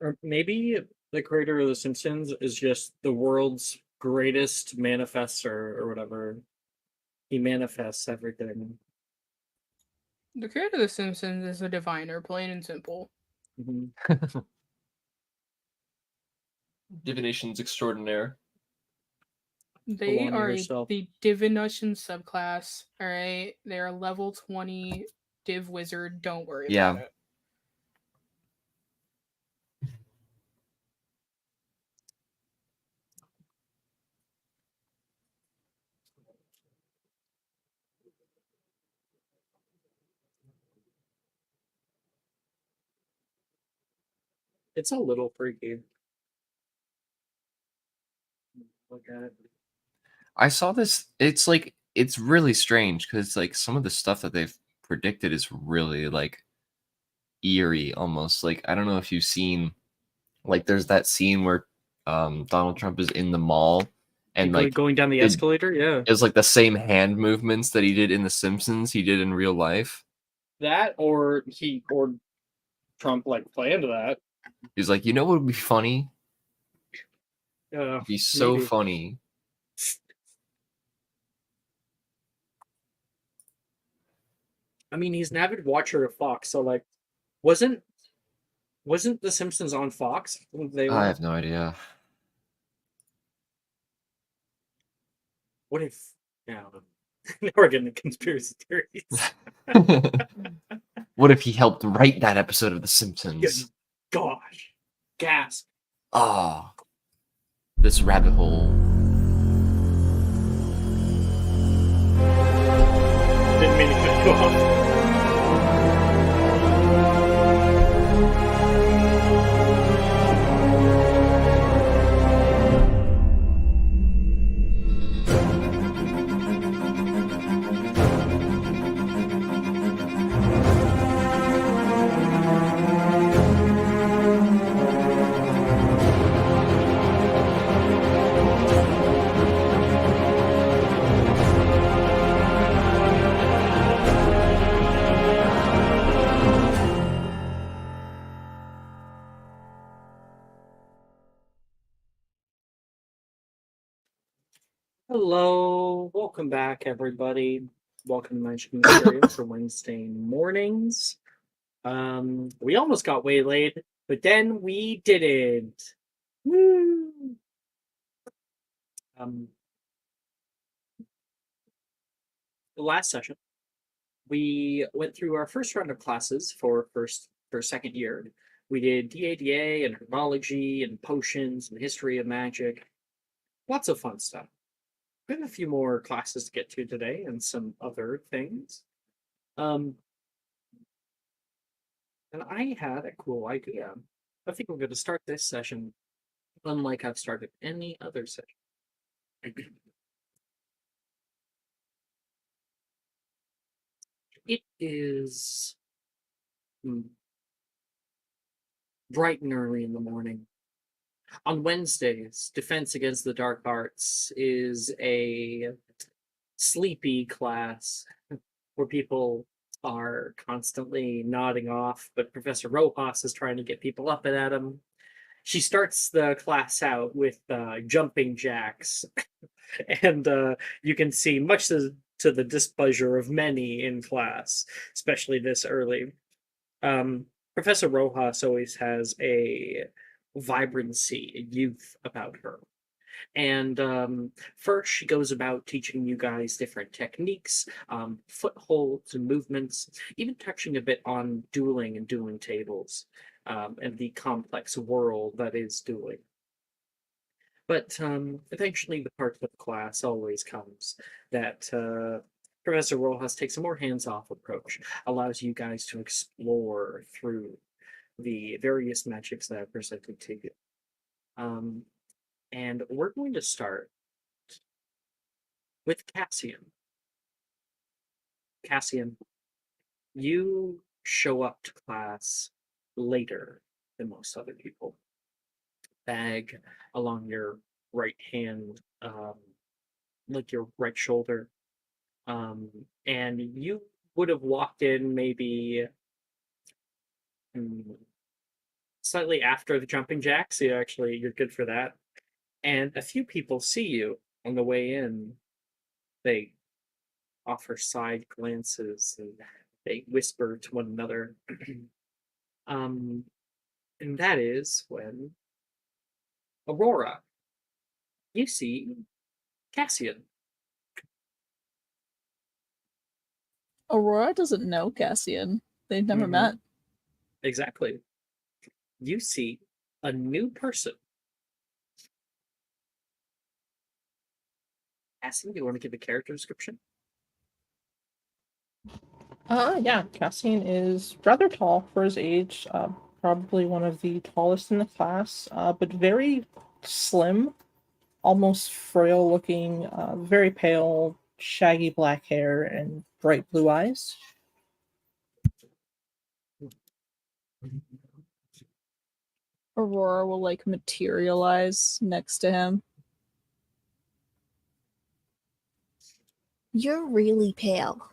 Or maybe the creator of The Simpsons is just the world's greatest manifester or whatever. He manifests everything. The creator of The Simpsons is a diviner, plain and simple. Mhm. Divinations extraordinaire. Go They on to are yourself. the divination subclass. All right, they're a level 20 div wizard. Don't worry about Yeah. it. It's a little freaky. Look at it. I saw this. It's like it's really strange because like some of the stuff that they've predicted is really like eerie almost. Like I don't know if you've seen like there's that scene where Donald Trump is in the mall and like Going down the it escalator, yeah. is like the same hand movements that he did in The Simpsons he did in real life. That or Trump like planned that. He's like, you know what would be funny? Uh, It'd be so maybe. funny. I mean, he's an avid watcher of Fox, so like, wasn't wasn't The Simpsons on Fox? They I were. have no idea. What if? Yeah, now we're getting into conspiracy theories. What if he helped write that episode of The Good Simpsons? gosh, gasp! Ah, this rabbit hole. Didn't mean to cut you off. Hello, welcome back, everybody. Welcome to Magic Mysterium for Wednesday mornings. We almost got waylaid, but then we didn't. Woo! Um, the last session, we went through our first round of classes for second year. We did DADA and herbology and potions and history of magic. Lots of fun stuff. We have a few more classes to get to today and some other things. Um, and I had a cool idea. I think we're going to start this session unlike I've started any other session. It is bright and early in the morning. On Wednesdays, Defense Against the Dark Arts is a sleepy class where people are constantly nodding off, but Professor Rojas is trying to get people up and at him. She starts the class out with jumping jacks, and you can see much to the displeasure of many in class, especially this early. Um, Professor Rojas always has a vibrancy, a youth about her. And first, she goes about teaching you guys different techniques, footholds and movements, even touching a bit on dueling and dueling tables, and the complex world that is dueling. But eventually, the part of the class always comes that Professor Rojas takes a more hands off approach, allows you guys to explore through the various magics that are presented to you. Um, and we're going to start with Cassian. Cassian, you show up to class later than most other people. Bag along your right hand, like your right shoulder. And you would have walked in maybe slightly after the jumping jacks. So you're good for that. And a few people see you on the way in. They offer side glances and they whisper to one another. um, and that is when Aurora, you see Cassian. Aurora doesn't know Cassian. They've never Mhm. met. Exactly. You see a new person. Cassian, do you want to give a character description? Yeah, Cassian is rather tall for his age, probably one of the tallest in the class, but very slim, almost frail looking, very pale, shaggy black hair, and bright blue eyes. Aurora will like materialize next to him. You're really pale.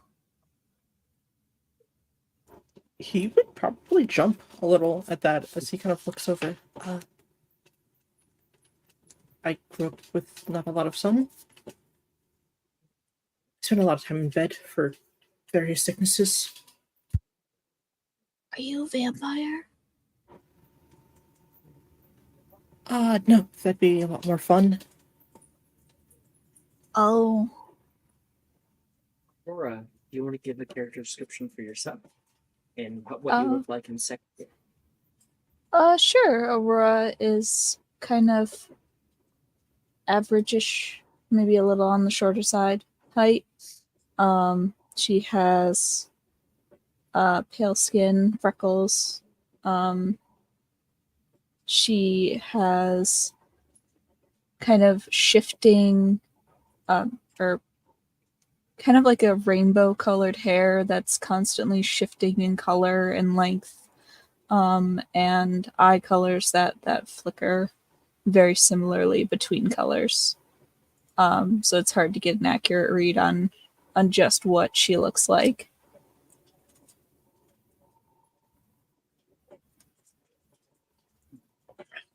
He would probably jump a little at that as he kind of looks over. I grew up with not a lot of sun. Spent a lot of time in bed for various sicknesses. Are you a vampire? No, that'd be a lot more fun. Oh, Aurora, do you want to give a character description for yourself? And what you look like in second year? Sure. Aurora is kind of average-ish, maybe a little on the shorter side height. She has pale skin, freckles. She has kind of shifting, or kind of like a rainbow colored hair that's constantly shifting in color and length, and eye colors that flicker very similarly between colors. So it's hard to get an accurate read on just what she looks like.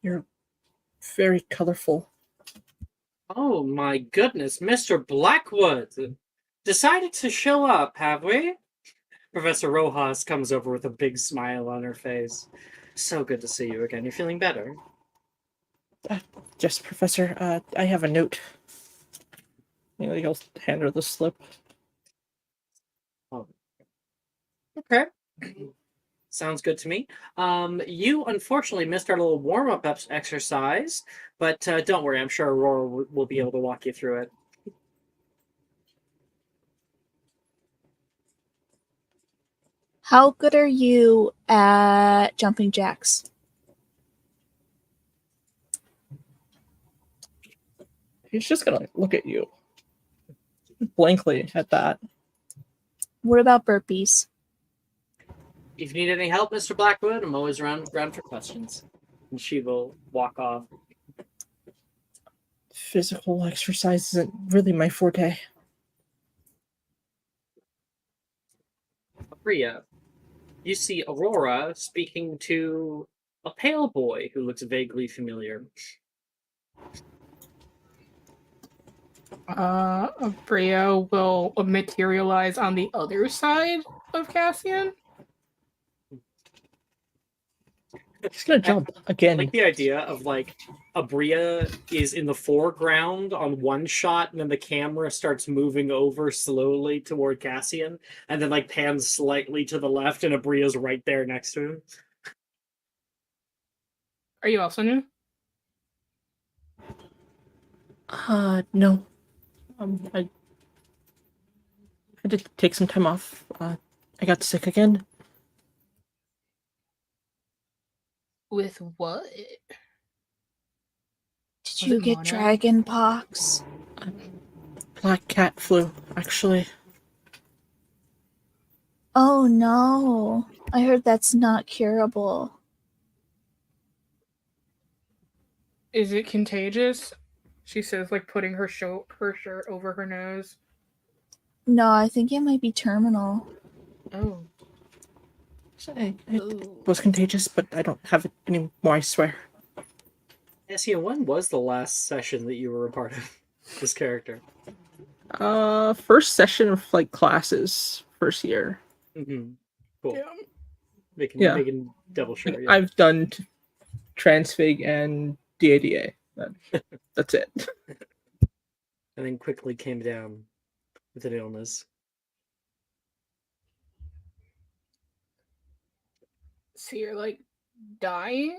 You're very colorful. Oh my goodness, Mr. Blackwood! Decided to show up, have we? Professor Rojas comes over with a big smile on her face. So good to see you again. You're feeling better? Yes, Professor, I have a note. He'll hand her the slip. Oh. Okay. Sounds good to me. You unfortunately missed our little warm-up exercise, but don't worry. I'm sure Aurora will be able to walk you through it. how good are you at jumping jacks? He's just gonna look at you blankly at that. What about burpees? If you need any help, Mr. Blackwood, I'm always around for questions. And she will walk off. Physical exercise isn't really my forte. Priya, you see Aurora speaking to a pale boy who looks vaguely familiar. Bria will materialize on the other side of Cassian. He's gonna jump I again. like the idea of like Abria is in the foreground on one shot, and then the camera starts moving over slowly toward Cassian, and then like pans slightly to the left, and Abria's right there next to him. Are you also new? No. I had to take some time off. I got sick again. With what? Did Was you it get mono? dragon pox? Black cat flu, actually. Oh no. I heard that's not curable. Is it contagious? She says, like putting her shirt over her nose. No, I think it might be terminal. Oh. It was contagious, but I don't have it anymore, I swear. Essia, when was the last session that you were a part of this character? First session of like classes, first year. Mm-hmm. Cool. Yeah. Making double sure. Like, Yeah. I've done Transfig and DADA. That's it. And then quickly came down with an illness. So you're like dying?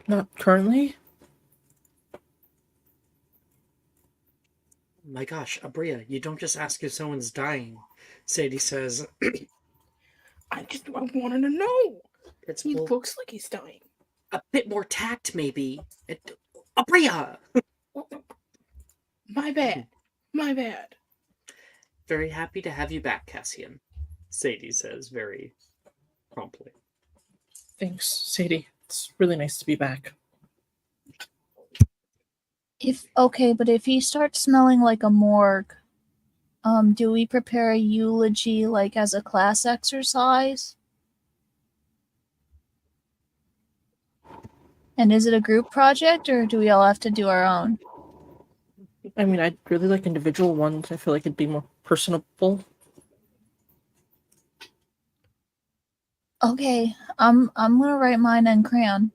Not currently. My gosh, Abria, you don't just ask if someone's dying. Sadie says, I wanted to know. it's He well, looks like he's dying. a bit more tact, maybe. Abria! My bad. My bad. Very happy to have you back, Cassian, Sadie says very promptly. Thanks, Sadie. It's really nice to be back. But if he starts smelling like a morgue, do we prepare a eulogy like as a class exercise? And is it a group project or do we all have to do our own? I mean, I'd really like individual ones. I feel like it'd be more personable. Okay, I'm gonna write mine in crayon.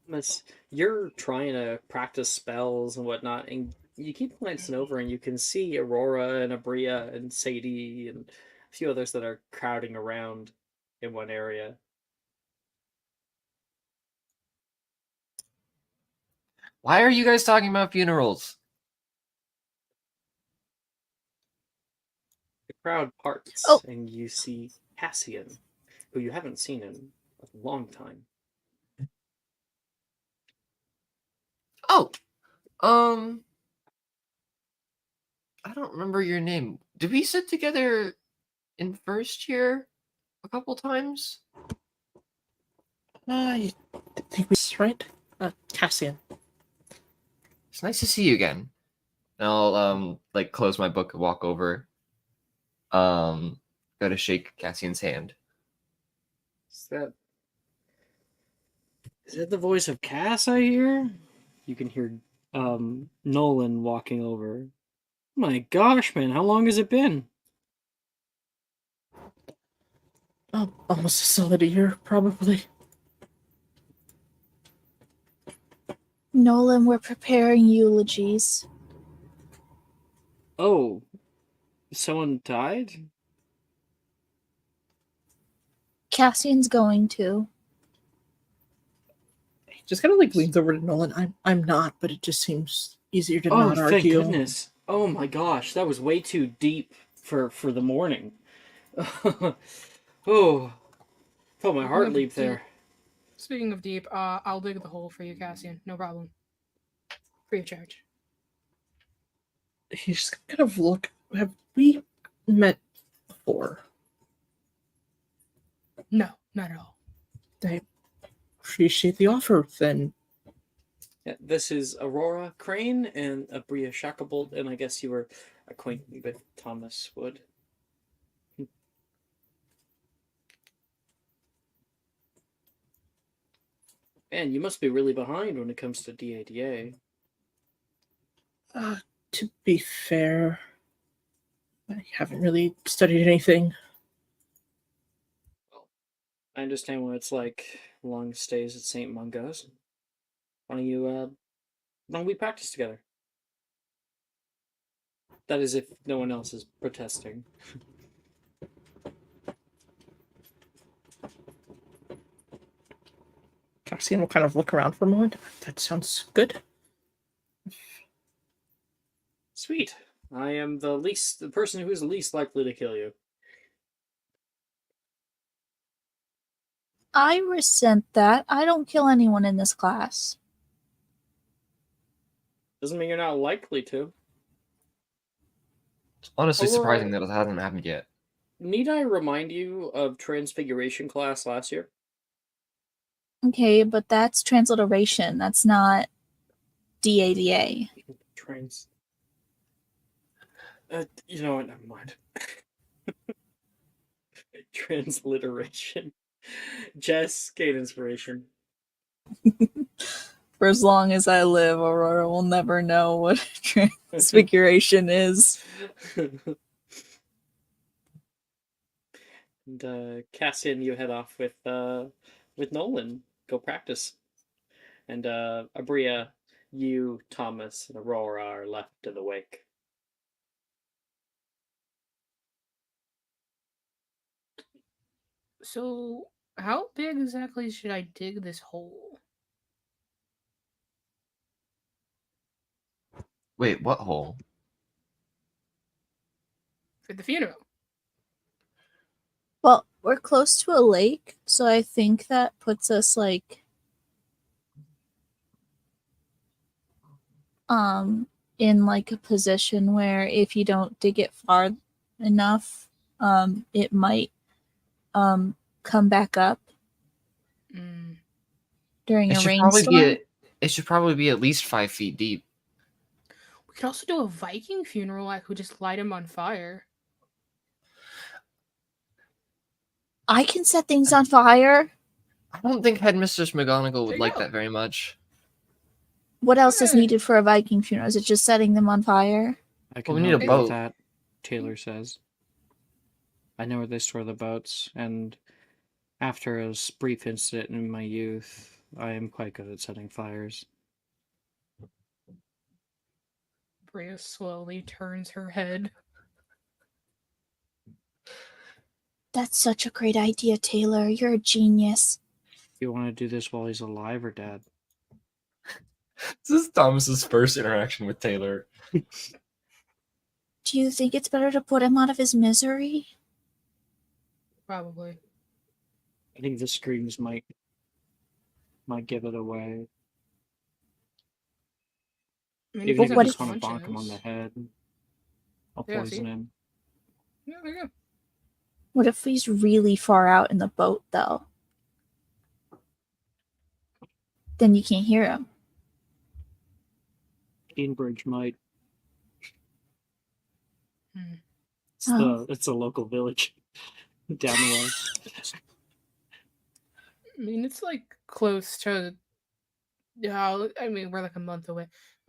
Miss, you're trying to practice spells and whatnot, and you keep glancing over and you can see Aurora and Abria and Sadie and a few others that are crowding around in one area. Why are you guys talking about funerals? The crowd parts, Oh. and you see Cassian, who you haven't seen in a long time. Oh, I don't remember your name. Did we sit together in first year a couple times? I think we right. Cassian. It's nice to see you again. And I'll like close my book and walk over. Go to shake Cassian's hand. Is that the voice of Cass I hear? You can hear Nolan walking over. My gosh, man, how long has it been? Oh, almost a solid year, probably. Nolan, we're preparing eulogies. Oh, someone died? Cassian's going to. He just kind of like leans over to Nolan. I'm not, but it just seems easier to Oh, not thank argue. goodness. Oh my gosh, that was way too deep for the morning. Oh, felt my heart leap there. Speaking of deep, I'll dig the hole for you, Cassian. No problem. Free of charge. He's just kind of look. Have we met before? No, not at all. I appreciate the offer, then. Yeah, this is Aurora Crane and Abria Shacklebolt, and I guess you were acquainted with Thomas Wood. Man, you must be really behind when it comes to DADA. To be fair, I haven't really studied anything. I understand what it's like long stays at St. Mungo's. Why don't we practice together? That is if no one else is protesting. Cassian will kind of look around for a moment. That sounds good. Sweet. I am the person who is the least likely to kill you. I resent that. I don't kill anyone in this class. Doesn't mean you're not likely to. It's honestly Aurora- surprising that it hasn't happened yet. Need I remind you of Transfiguration class last year? Okay, but that's transliteration. That's not DADA. You know what? Never mind. Transliteration. Jess, gain inspiration. For as long as I live, Aurora will never know what transfiguration is. And Cassian, you head off with Nolan. Go practice. And Abria, you, Thomas, and Aurora are left in the wake. So, how big exactly should I dig this hole? Wait, what hole? For the funeral. Well, we're close to a lake, so I think that puts us like in like a position where if you don't dig it far enough, it might come back up Mm. during It a should probably be rainstorm. it should probably be at least 5 feet deep. We could also do a Viking funeral. I could just light him on fire. I can set things on fire. I don't think Headmistress McGonagall There would you like go. that very much. What else is Eh. needed for a Viking funeral? Is it just setting them on fire? I Well, can we need help a you with boat. that, Taylor says. I know where they store the boats, and after a brief incident in my youth, I am quite good at setting fires. Bria slowly turns her head. That's such a great idea, Taylor. You're a genius. You want to do this while he's alive or dead? This is Thomas's first interaction with Taylor. Do you think it's better to put him out of his misery? Probably. I think the screams might give it away. I mean, Even he's if you got just want to bonk him on conscience. the head, I'll Yeah, poison see? him. Yeah, there you go. What if he's really far out in the boat, though? Then you can't hear him. Cambridge might. Hmm. It's a local village down the way. I mean, it's like close to. Yeah, I mean, we're like a month away.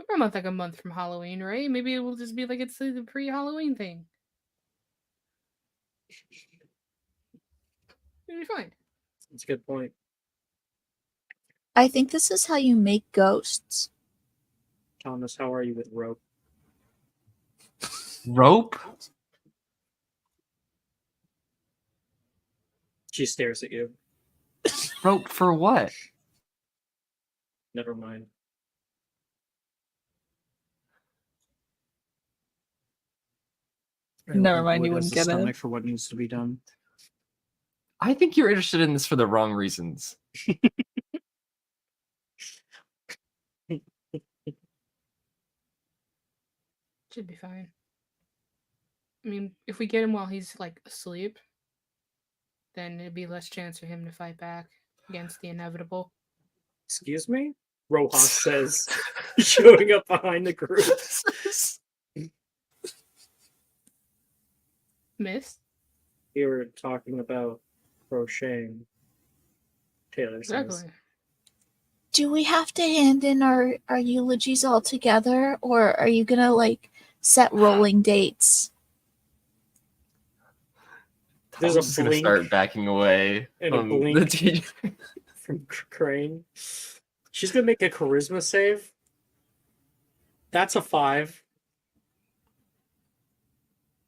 We're like a month from Halloween, right? Maybe it will just be like it's the pre-Halloween thing. It'll be fine. That's a good point. I think this is how you make ghosts. Thomas, how are you with rope? Rope? She stares at you. Rope for what? Never mind. I don't Never think mind, Wood you has wouldn't the get stomach it. for what needs to be done. I think you're interested in this for the wrong reasons. Should be fine. I mean, if we get him while he's like asleep, then it'd be less chance for him to fight back against the inevitable. Excuse me? Rojas says, showing up behind the group. Miss? You were talking about crocheting. Taylor says. Exactly. Do we have to hand in our eulogies all together, or are you gonna like set rolling dates? There's a Thomas is gonna blink start backing away and a from the blink. teacher. From Crane. She's gonna make a charisma save. That's a 5.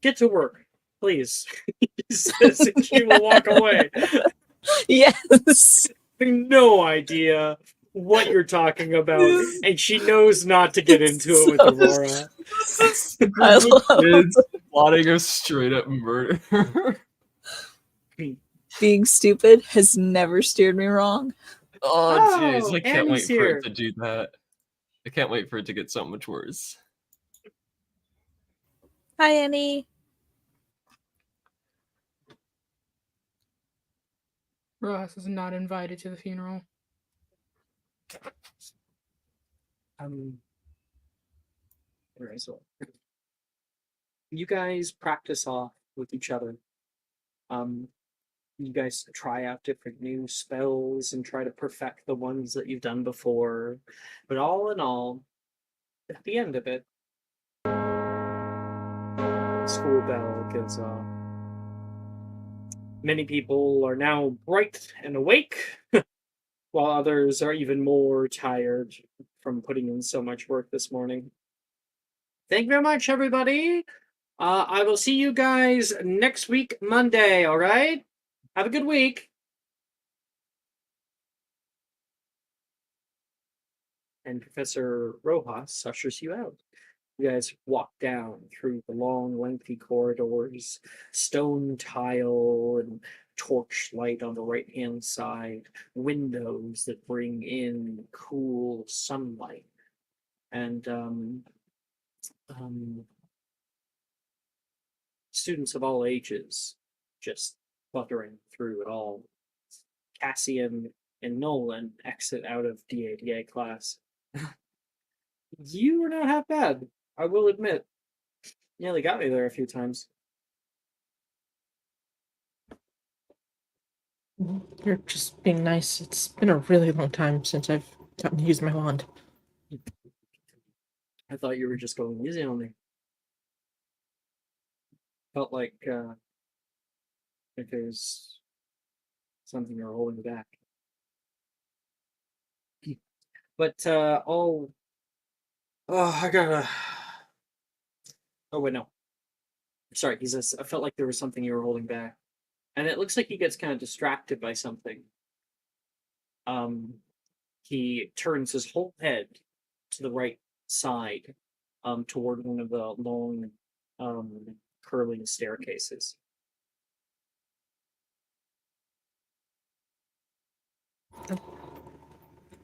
Get to work, please. He says, and she will walk away. Yes. No idea what you're talking about, and she knows not to get into it with Aurora. I love Kids plotting a straight up murder. being stupid has never steered me wrong. Oh jeez, Oh, I can't Annie's wait for here. it to do that. I can't wait for it to get so much worse. Hi, Annie. Ross is not invited to the funeral. Where is it? you guys practice off with each other. You guys try out different new spells and try to perfect the ones that you've done before. But all in all, at the end of it, school bell goes off. Many people are now bright and awake, while others are even more tired from putting in so much work this morning. Thank you very much, everybody. I will see you guys next week, Monday, all right? Have a good week. And Professor Rojas ushers you out. You guys walk down through the long, lengthy corridors, stone tile and torchlight on the right-hand side, windows that bring in cool sunlight, and students of all ages just fluttering through it all. Cassian and Nolan exit out of DADA class. You were not half bad, I will admit. Nearly got me there a few times. You're just being nice. It's been a really long time since I've gotten to use my wand. I thought you were just going easy on me. Felt like there's something you're holding back. But oh, I gotta. Oh wait, no. Sorry, he says I felt like there was something you were holding back, and it looks like he gets kind of distracted by something. He turns his whole head to the right side, toward one of the long, curling staircases.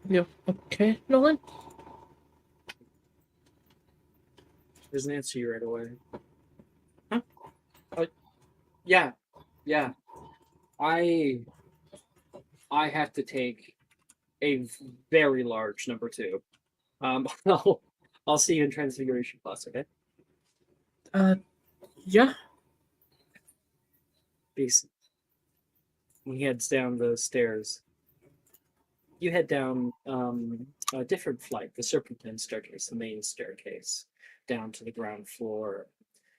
You okay, Nolan? Doesn't answer you right away. Huh? Yeah, yeah. I have to take a very large number 2. I'll see you in Transfiguration class, okay? Yeah. Peace. He heads down the stairs. You head down a different flight, the Serpentine staircase, the main staircase, down to the ground floor,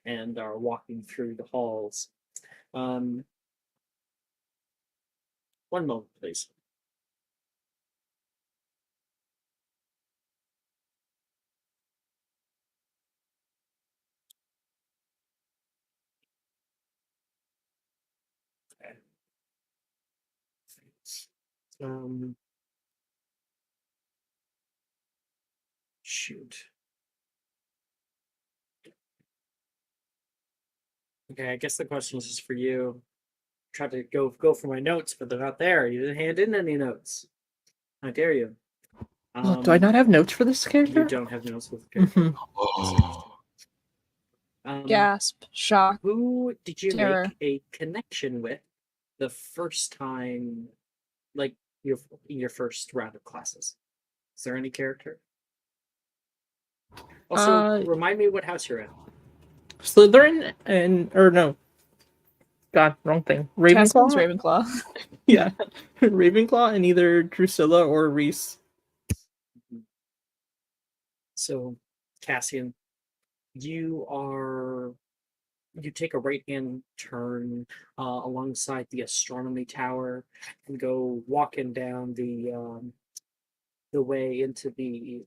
and are walking through the halls. One moment, please. Okay. Shoot. Okay, I guess the question is for you. Tried to go for my notes, but they're not there. You didn't hand in any notes. How dare you? Do I not have notes for this character? You don't have notes with the character. Mhm. Oh. Gasp, shock, Who did you terror. make a connection with the first time, like your first round of classes? Is there any character? Also, remind me what house you're in. Slytherin or no. God, wrong thing. Caspian's Ravenclaw? Ravenclaw. Yeah. Ravenclaw and either Drusilla or Reese. So, Cassian, you take a right-hand turn alongside the astronomy tower and go walking down the way into the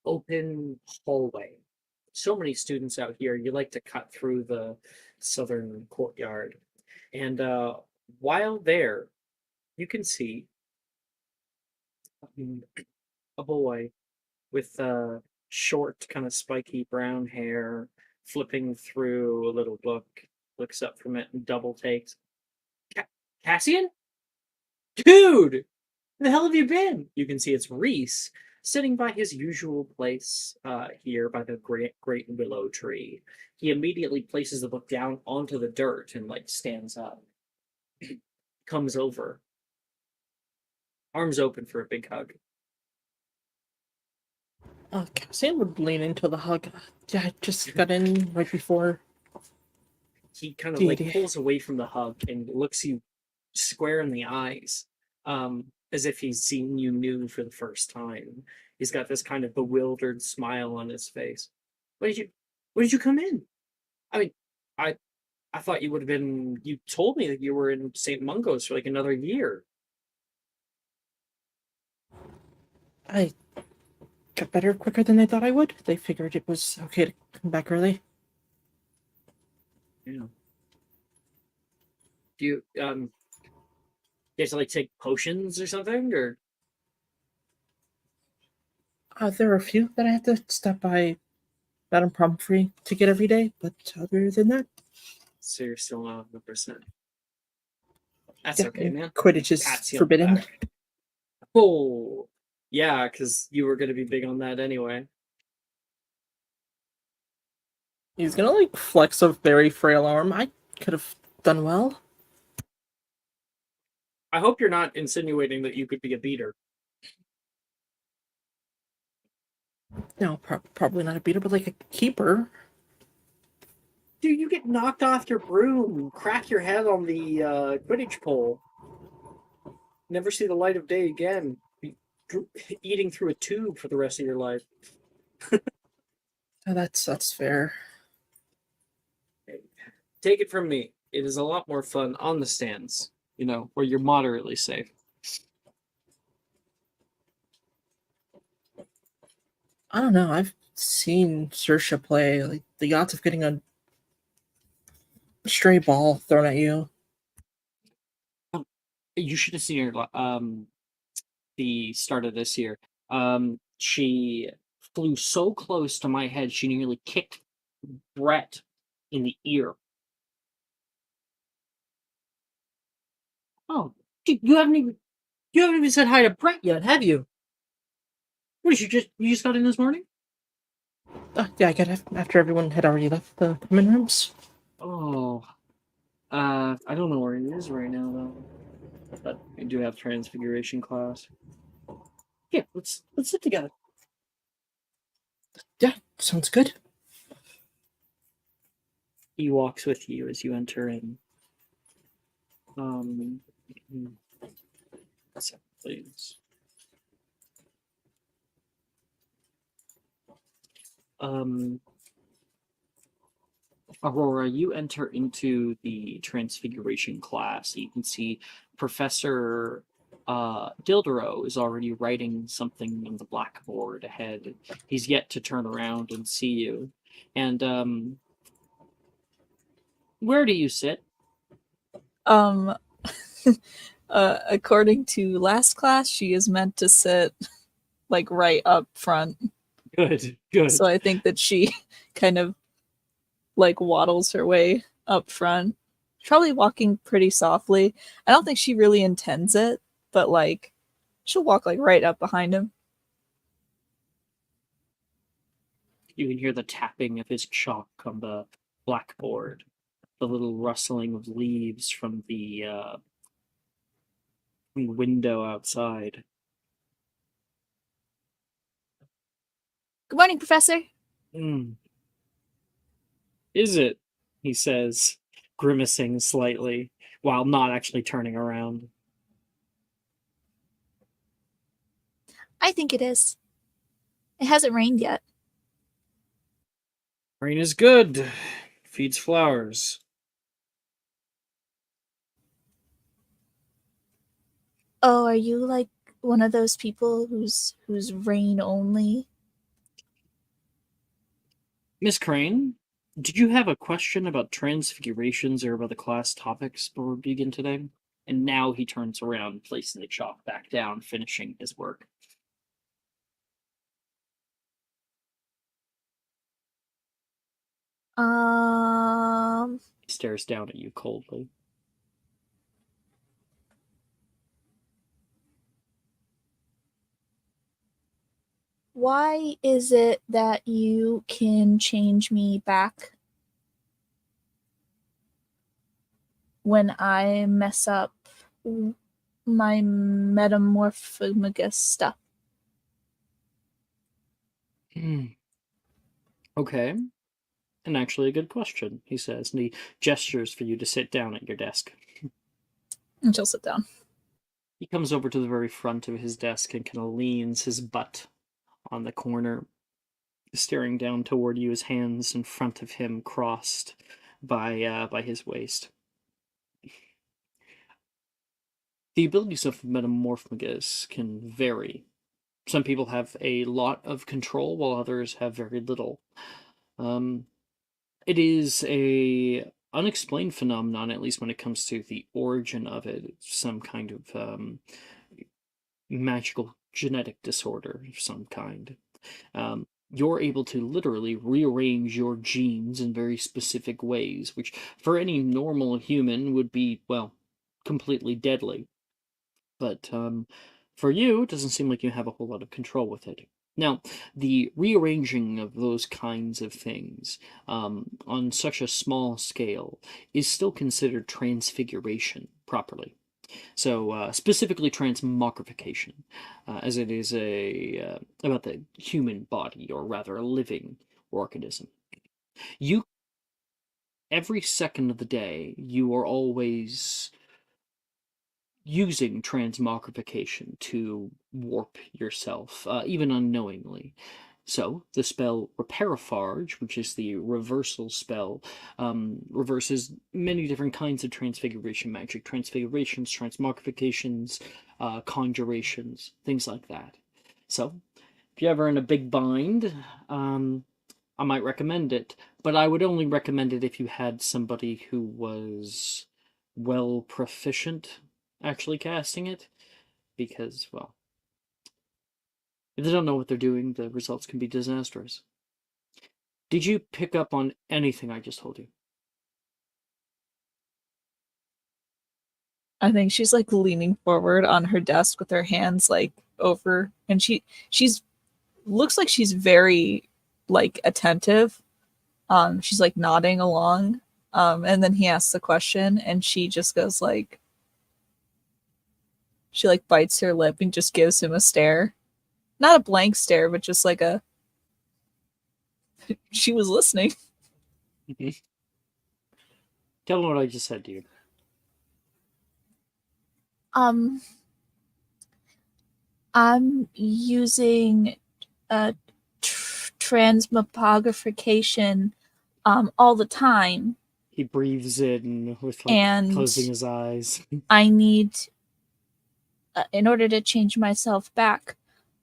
open hallway. So many students out here. You like to cut through the southern courtyard, and while there, you can see a boy with short, kind of spiky brown hair, flipping through a little book, looks up from it and double takes. Cassian? Dude! Where the hell have you been? You can see it's Reese, sitting by his usual place here by the great willow tree. He immediately places the book down onto the dirt and stands up. Comes over. Arms open for a big hug. Cassian would lean into the hug. Yeah, I just got in right before he kind of like Deity. pulls away from the hug and looks you square in the eyes, as if he's seen you new for the first time. He's got this kind of bewildered smile on his face. When did you when did you come in? I mean, I I thought you would have been. You told me that you were in St. Mungo's for like another year. I got better quicker than they thought I would. They figured it was okay to come back early. Yeah. Do you have to like take potions or something, or There are a few that I have to stop by Madame Pomfrey to get every day, but other than that, so you're still not 100%? That's yeah, okay, man. Quidditch is Pats you on the forbidden. back. Oh, yeah, because you were going to be big on that anyway. He's gonna like flex a very frail arm. I could have done well. I hope you're not insinuating that you could be a beater. No, probably not a beater, but like a keeper. Dude, you get knocked off your broom, crack your head on the Quidditch pole, never see the light of day again, be eating through a tube for the rest of your life. Oh, that's fair. Take it from me, it is a lot more fun on the stands, where you're moderately safe. I don't know. I've seen Saoirse play. Like the odds of getting a stray ball thrown at you. You should have seen her the start of this year. She flew so close to my head she nearly kicked Brett in the ear. Oh, dude, you haven't even said hi to Brett yet, have you? What did you just got in this morning? Yeah, I got it after everyone had already left the common rooms. Oh, I don't know where he is right now though. But we do have transfiguration class. Yeah, let's sit together. Yeah, sounds good. He walks with you as you enter in. So, please. Aurora, you enter into the transfiguration class. You can see Professor Dildero is already writing something on the blackboard ahead. He's yet to turn around and see you. And where do you sit? According to last class, she is meant to sit like right up front. Good, good. So I think that she kind of like waddles her way up front. Probably walking pretty softly. I don't think she really intends it, but like she'll walk like right up behind him. You can hear the tapping of his chalk on the blackboard, the little rustling of leaves from the window outside. Good morning, Professor. Is it? He says, grimacing slightly, while not actually turning around. I think it is. It hasn't rained yet. Rain is good. Feeds flowers. Oh, are you like one of those people who's rain only? Miss Crane, did you have a question about transfigurations or about the class topics before we begin today? And now he turns around, placing the chalk back down, finishing his work. He stares down at you coldly. Why is it that you can change me back when I mess up my metamorphomagus stuff? Okay. And actually a good question, he says, and he gestures for you to sit down at your desk. And she'll sit down. He comes over to the very front of his desk and kind of leans his butt on the corner, staring down toward you, his hands in front of him crossed by his waist. The abilities of Metamorphmagus can vary. Some people have a lot of control, while others have very little. It is a unexplained phenomenon, at least when it comes to the origin of it. It's some kind of magical genetic disorder of some kind. You're able to literally rearrange your genes in very specific ways, which for any normal human would be, well, completely deadly. But for you, it doesn't seem like you have a whole lot of control with it. Now, the rearranging of those kinds of things on such a small scale is still considered transfiguration properly. So, specifically transmogrification, as it is about the human body, or rather a living organism. Every second of the day, you are always using transmogrification to warp yourself, even unknowingly. So, the spell Reparafarge, which is the reversal spell, reverses many different kinds of transfiguration magic. Transfigurations, transmogrifications, conjurations, things like that. So, if you're ever in a big bind, I might recommend it. But I would only recommend it if you had somebody who was well proficient actually casting it. Because, well, if they don't know what they're doing, the results can be disastrous. Did you pick up on anything I just told you? I think she's like leaning forward on her desk with her hands like over, and she's looks like she's very like attentive. She's like nodding along. And then he asks the question and she just goes like, she like bites her lip and just gives him a stare. Not a blank stare, but just like a she was listening. Tell them what I just said to you. I'm using transmogrification all the time. He breathes in with And closing his eyes. I need, in order to change myself back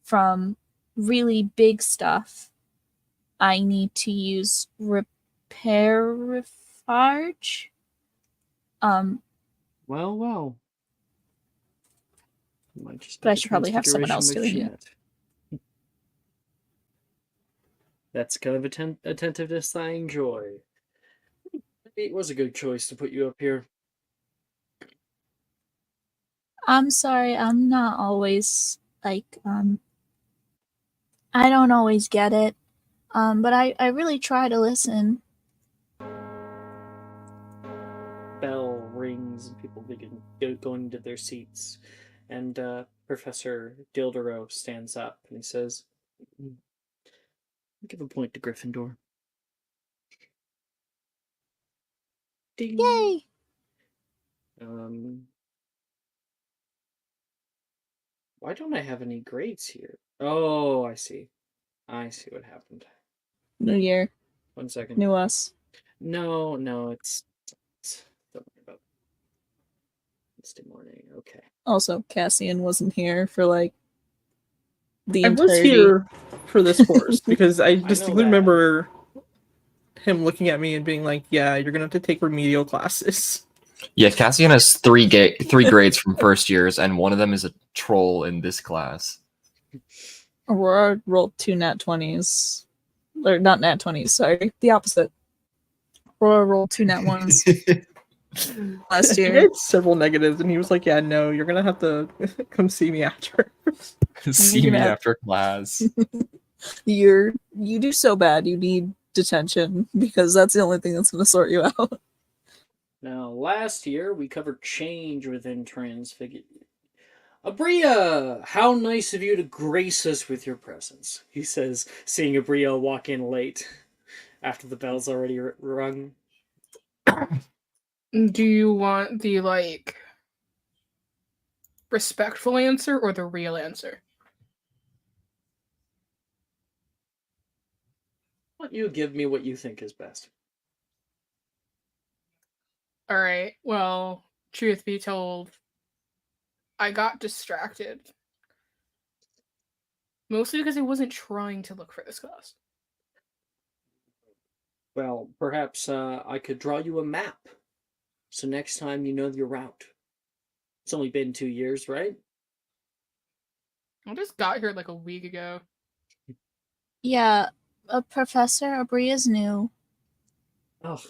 from really big stuff, I need to use Reparafarge. Well. Might just But I should probably have someone else doing it. That's kind of attentiveness I enjoy. It was a good choice to put you up here. I'm sorry, I'm not always like I don't always get it. But I really try to listen. Bell rings and people begin going to their seats. And Professor Dildero stands up and he says, give a point to Gryffindor. Ding. Yay! Why don't I have any grades here? Oh, I see. I see what happened. New year, 1 second. new us. No, it's don't worry about it. Wednesday morning. Okay. Also, Cassian wasn't here for like the I entirety. was here for this course because I distinctly that. remember him looking at me and being like, "Yeah, you're gonna have to take remedial classes." Yeah, Cassian has three grades from first years, and one of them is a troll in this class. Aurora rolled 2 nat 20s. Or not nat 20s, sorry. The opposite. Aurora rolled 2 nat 1s last He year. had several negatives, and he was like, "Yeah, no, you're gonna have to come see me after." See me after class. You do so bad, you need detention, because that's the only thing that's going to sort you out. Now, last year we covered change within Transfigure. Abria, how nice of you to grace us with your presence, he says, seeing Abria walk in late. after the bell's already rung. Do you want the like respectful answer or the real answer? Why don't you give me what you think is best? All right. Well, truth be told, I got distracted. Mostly because I wasn't trying to look for this class. Well, perhaps I could draw you a map, so next time you know your route. It's only been 2 years, right? I just got here like a week ago. Yeah, Professor Abria's new. Oh,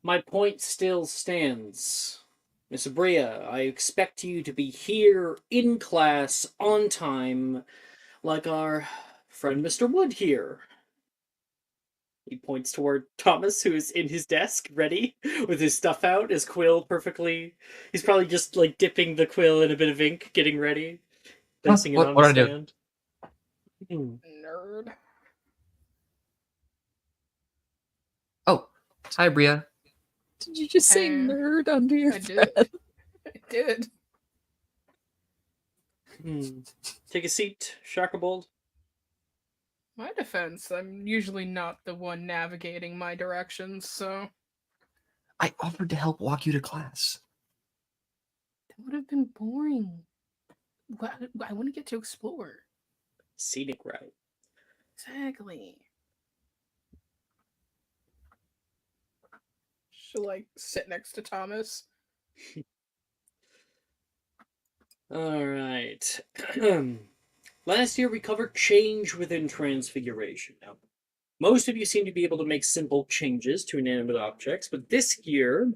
my point still stands. Miss Abria, I expect you to be here in class on time, like our friend Mr. Wood here. He points toward Thomas, who is in his desk, ready, with his stuff out, his quill perfectly. He's probably just like dipping the quill in a bit of ink, getting ready, placing it on What the do I do? stand. Nerd. Oh, hi, Bria. Did you just say Um, nerd under your I breath? did. I did. Take a seat, Shacklebolt. My defense, I'm usually not the one navigating my directions, so I offered to help walk you to class. that would have been boring. I want to get to explore. Scenic route. Exactly. She'll like sit next to Thomas. All right. Last year we covered change within Transfiguration. Now, most of you seem to be able to make simple changes to inanimate objects, but this year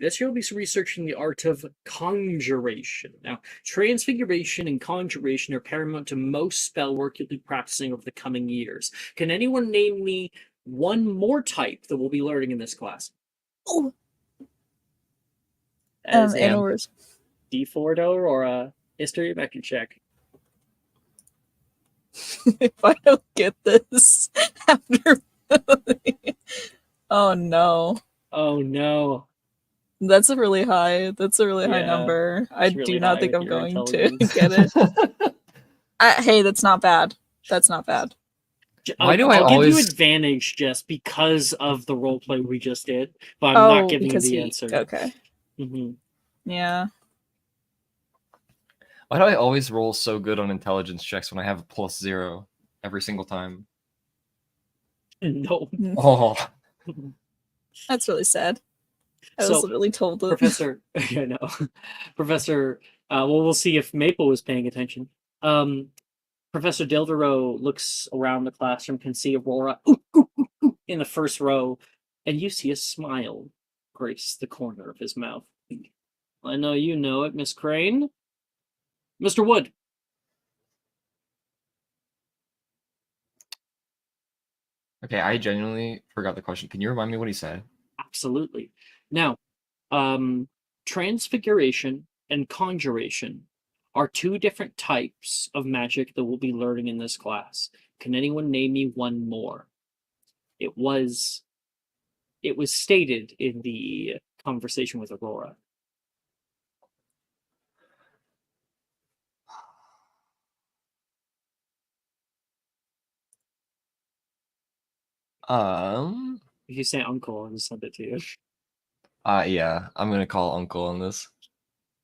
we'll be researching the art of conjuration. Now, Transfiguration and Conjuration are paramount to most spell work you'll be practicing over the coming years. Can anyone name me one more type that we'll be learning in this class? Oh, As a animal words. D4 door or a history? I can check. If I don't get this after. Oh no. Oh no. That's a really high. That's a really high Yeah, number. I it's really do not high think with I'm your going to intelligence. get it. Hey, that's not bad. That's not bad. Why do I'll I give you always- advantage just because of the roleplay we just did, but I'm Oh, not giving you because the he. answer. Okay. hmm Yeah. Why do I always roll so good on intelligence checks when I have a +0 every single time? No. Oh, That's really sad. I was So, literally told it. Professor, I know, Professor. Well, we'll see if Maple was paying attention. Professor Deldero looks around the classroom, can see Aurora in the first row, and you see a smile grace the corner of his mouth. I know you know it, Miss Crane. Mr. Wood. okay. I genuinely forgot the question. Can you remind me what he said? Absolutely. Now, transfiguration and conjuration are two different types of magic that we'll be learning in this class. Can anyone name me one more? It was stated in the conversation with Aurora. If you say uncle, I'll just send it to you. Yeah. I'm gonna call Uncle on this.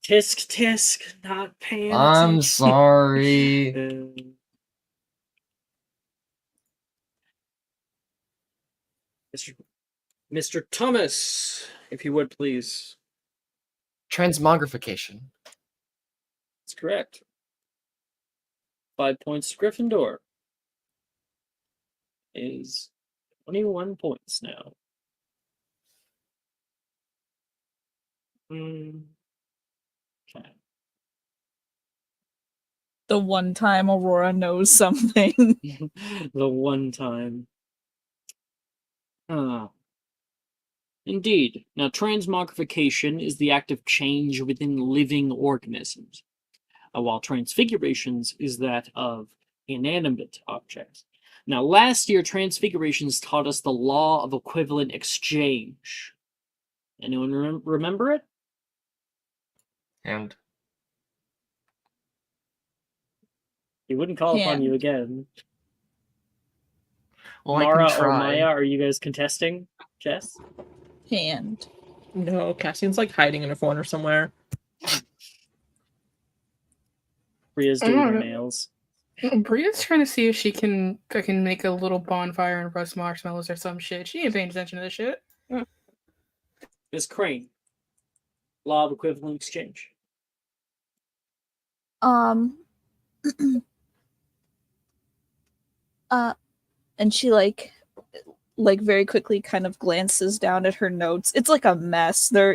Tisk tisk, not paying I'm attention. sorry. Mr. Thomas, if you would please. Transmogrification. That's correct. 5 points to Gryffindor. Is 21 points now. Okay. The one time Aurora knows something. The one time. Indeed. Now, transmogrification is the act of change within living organisms, while transfigurations is that of inanimate objects. Now, last year, Transfigurations taught us the law of equivalent exchange. Anyone remember it? And He wouldn't call upon Hand. you again. well, Mara I can or try. Maya, are you guys contesting chess? Hand. No, Cassian's like hiding in a corner somewhere. Priya's I doing don't her know. nails. Bria's trying to see if she can fucking make a little bonfire and roast marshmallows or some shit. She ain't paying attention to this shit. Miss Crane. Law of equivalent exchange. Um, And she like very quickly kind of glances down at her notes. It's like a mess. There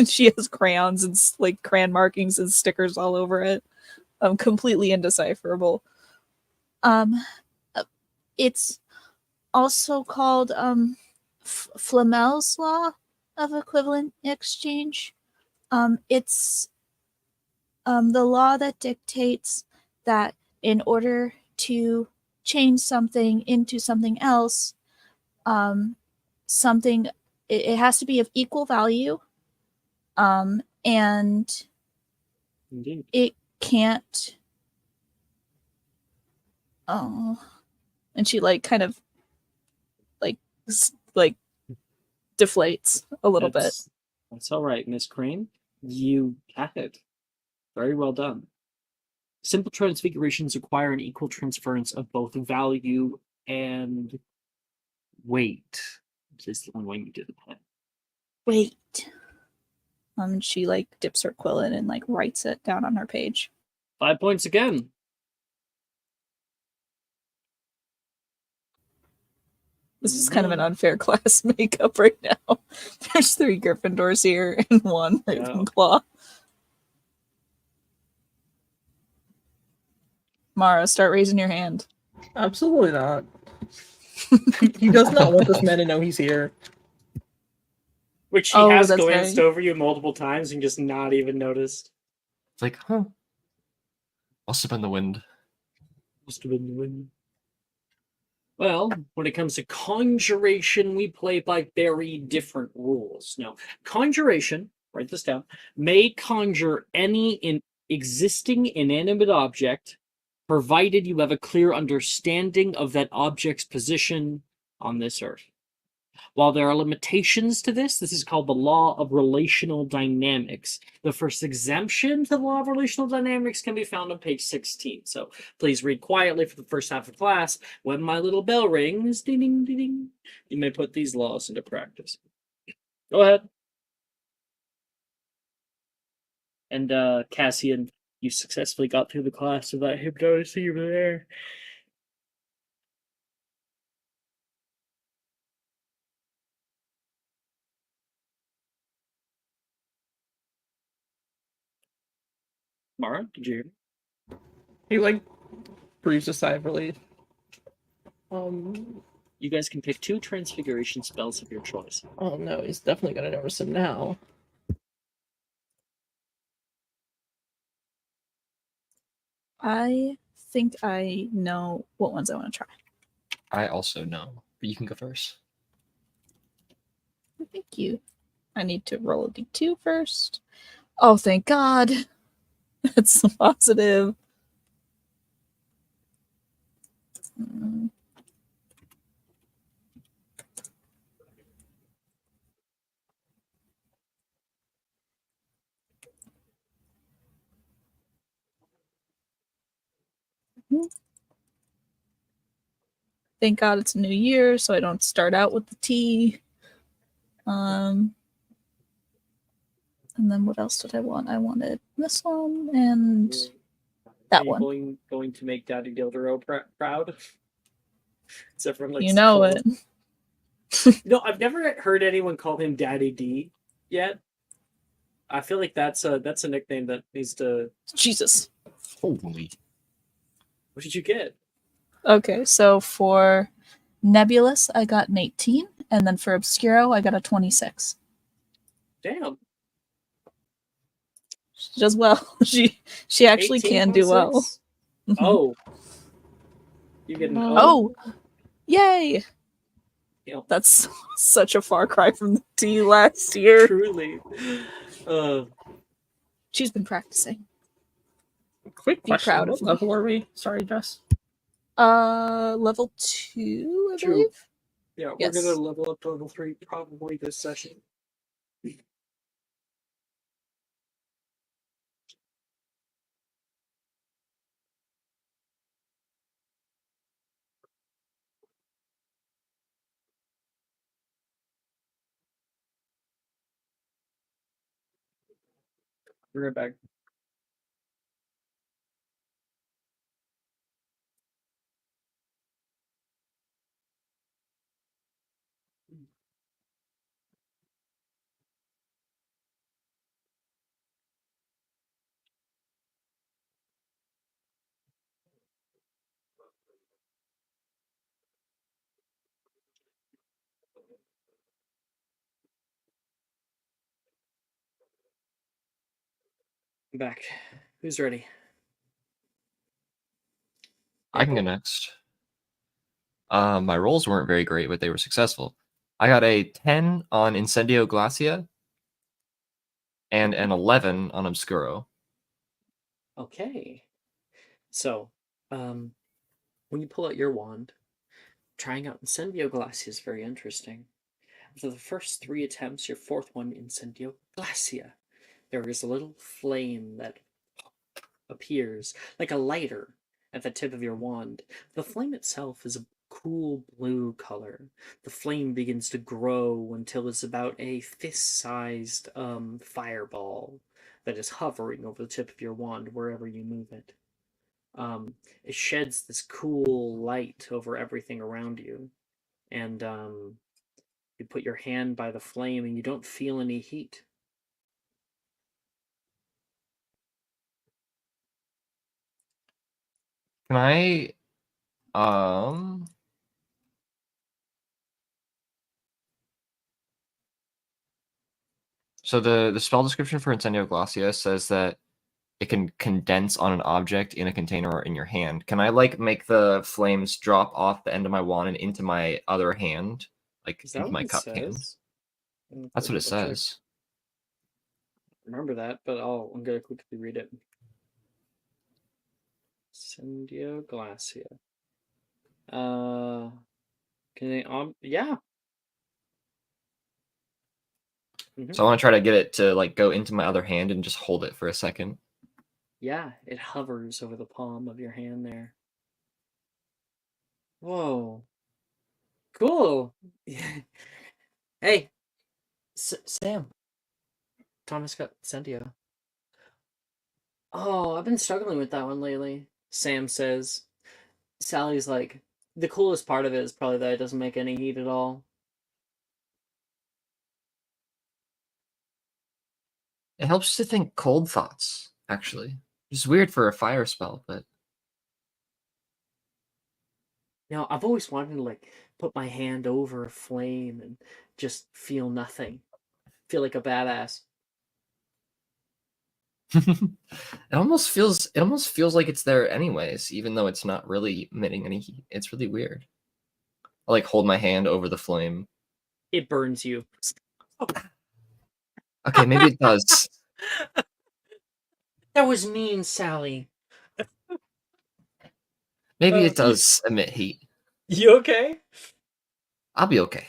she has crayons and like crayon markings and stickers all over it. Completely indecipherable. um, it's also called Flamel's law of equivalent exchange. It's the law that dictates that in order to change something into something else, something it has to be of equal value, and Indeed. it can't. Oh, And she like kind of like deflates a little bit. That's all right, Miss Crane. You got it. Very well done. Simple transfigurations require an equal transference of both value and weight. This is the only way you did it. wait. She like dips her quill in and like writes it down on her page. 5 points again. This is kind of an unfair class makeup right now. There's 3 Gryffindors here and 1 Ravenclaw. Mara, start raising your hand. Absolutely not. He does not want this man to know he's here. Which she Oh, has that's glanced right. over you multiple times and just not even noticed. It's like, huh? Must have been the wind. Must have been the wind. Well, when it comes to conjuration, we play by very different rules. Now, conjuration, write this down, may conjure any existing inanimate object, provided you have a clear understanding of that object's position on this earth. While there are limitations to this is called the law of relational dynamics. The first exemption to the law of relational dynamics can be found on page 16. So please read quietly for the first half of class. When my little bell rings, ding, ding, ding, ding, you may put these laws into practice. Go ahead. And Cassian, you successfully got through the class without him noticing you were there. Mara, did you hear me? He like breathes a sigh of relief. You guys can pick 2 transfiguration spells of your choice. Oh no, he's definitely gonna notice him now. I think I know what ones I want to try. I also know, but you can go first. Thank you. I need to roll a d2 first. Oh, thank God. That's positive. Thank God it's a new year, so I don't start out with the T. And then what else did I want? I wanted this one and that Are you one. going to make Daddy Dildero proud? Except for like You know it. No, I've never heard anyone call him Daddy D yet. I feel like that's a nickname that needs to. Jesus. Holy. What did you get? Okay, so for Nebulous, I got an 18, and then for Obscuro, I got a 26. Damn. She does well. She actually 18 can do well. plus 6? Oh. You get an No. O. Oh, yay! Yep. That's such a far cry from the D last year. Truly. She's been practicing. Quick Be question. proud What of me. level are we? Sorry, Jess. Level 2, I 2. believe. Yeah, we're Yes. gonna level up to level 3 probably this session. We're right back. I'm back. Who's ready? I can go April? next. My rolls weren't very great, but they were successful. I got a 10 on Incendio Glacia and an 11 on Obscuro. Okay. So, when you pull out your wand, trying out Incendio Glacia is very interesting. After the first 3 attempts, your fourth one, Incendio Glacia, there is a little flame that appears like a lighter at the tip of your wand. The flame itself is a cool blue color. The flame begins to grow until it's about a fist-sized fireball that is hovering over the tip of your wand wherever you move it. It sheds this cool light over everything around you, and you put your hand by the flame and you don't feel any heat. Can I um so the spell description for Incendio Glacia says that it can condense on an object in a container or in your hand. Can I like make the flames drop off the end of my wand and into my other hand, like Is that into what my it cupped hand? says? I'm That's what it double check. says. Remember that, but I'm gonna quickly read it. Incendio Glacia. Can they yeah. So I want to try to get it to like go into my other hand and just hold it for a second. Yeah, it hovers over the palm of your hand there. Whoa. Cool. Hey, Sam. Thomas got Incendio. Oh, I've been struggling with that one lately, Sam says. Sally's like, the coolest part of it is probably that it doesn't make any heat at all. It helps to think cold thoughts, actually. It's weird for a fire spell, but I've always wanted to like put my hand over a flame and just feel nothing. Feel like a badass. it almost feels like it's there anyways, even though it's not really emitting any heat. It's really weird. I like hold my hand over the flame. It burns you. Okay, maybe it does. That was mean, Sally. Maybe it does emit heat. You okay? I'll be okay.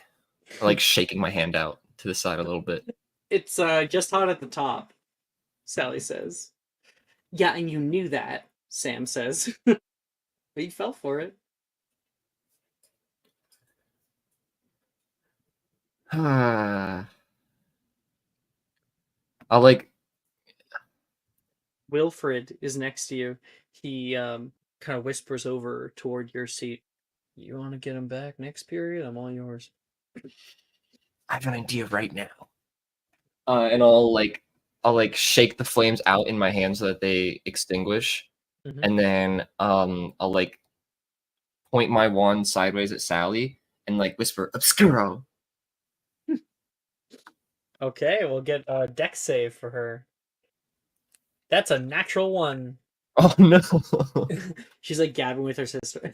I like shaking my hand out to the side a little bit. It's just hot at the top, Sally says. Yeah, and you knew that, Sam says. But you fell for it. I'll like Wilfred is next to you. He kind of whispers over toward your seat. You want to get him back next period? I'm all yours. I have an idea right now. And I'll shake the flames out in my hand so that they extinguish. Mhm. And then I'll like point my wand sideways at Sally and like whisper Obscuro. Okay, we'll get a dex save for her. That's a natural one. Oh no! She's like gabbing with her sister.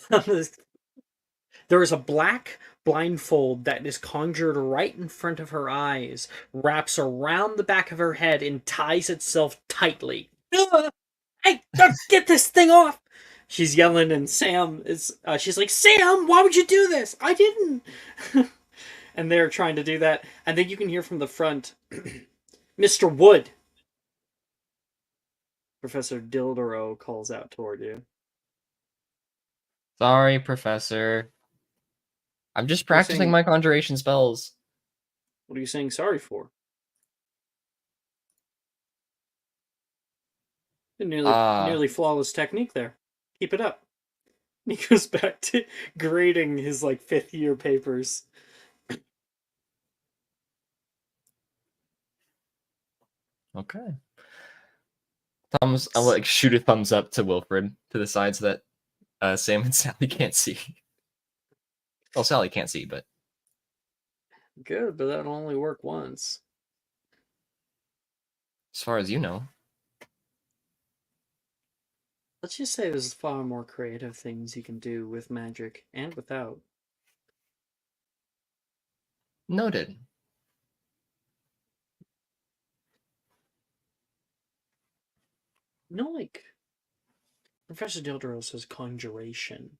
There is a black blindfold that is conjured right in front of her eyes, wraps around the back of her head, and ties itself tightly. Hey, get this thing off! She's yelling, and Sam is. She's like, Sam, why would you do this? I didn't. And they're trying to do that, and then you can hear from the front, Mr. Wood. Professor Dildero calls out toward you. Sorry, Professor. I'm just You're practicing saying- my conjuration spells. What are you saying sorry for? Nearly flawless technique there. Keep it up. He goes back to grading his like 5th year papers. Okay. I'll like shoot a thumbs up to Wilfred to the side so that Sam and Sally can't see. Well, Sally can't see, but Good, but that'll only work once. as far as you know. Let's just say there's far more creative things you can do with magic and without. Noted. No, like Professor Dildero says conjuration.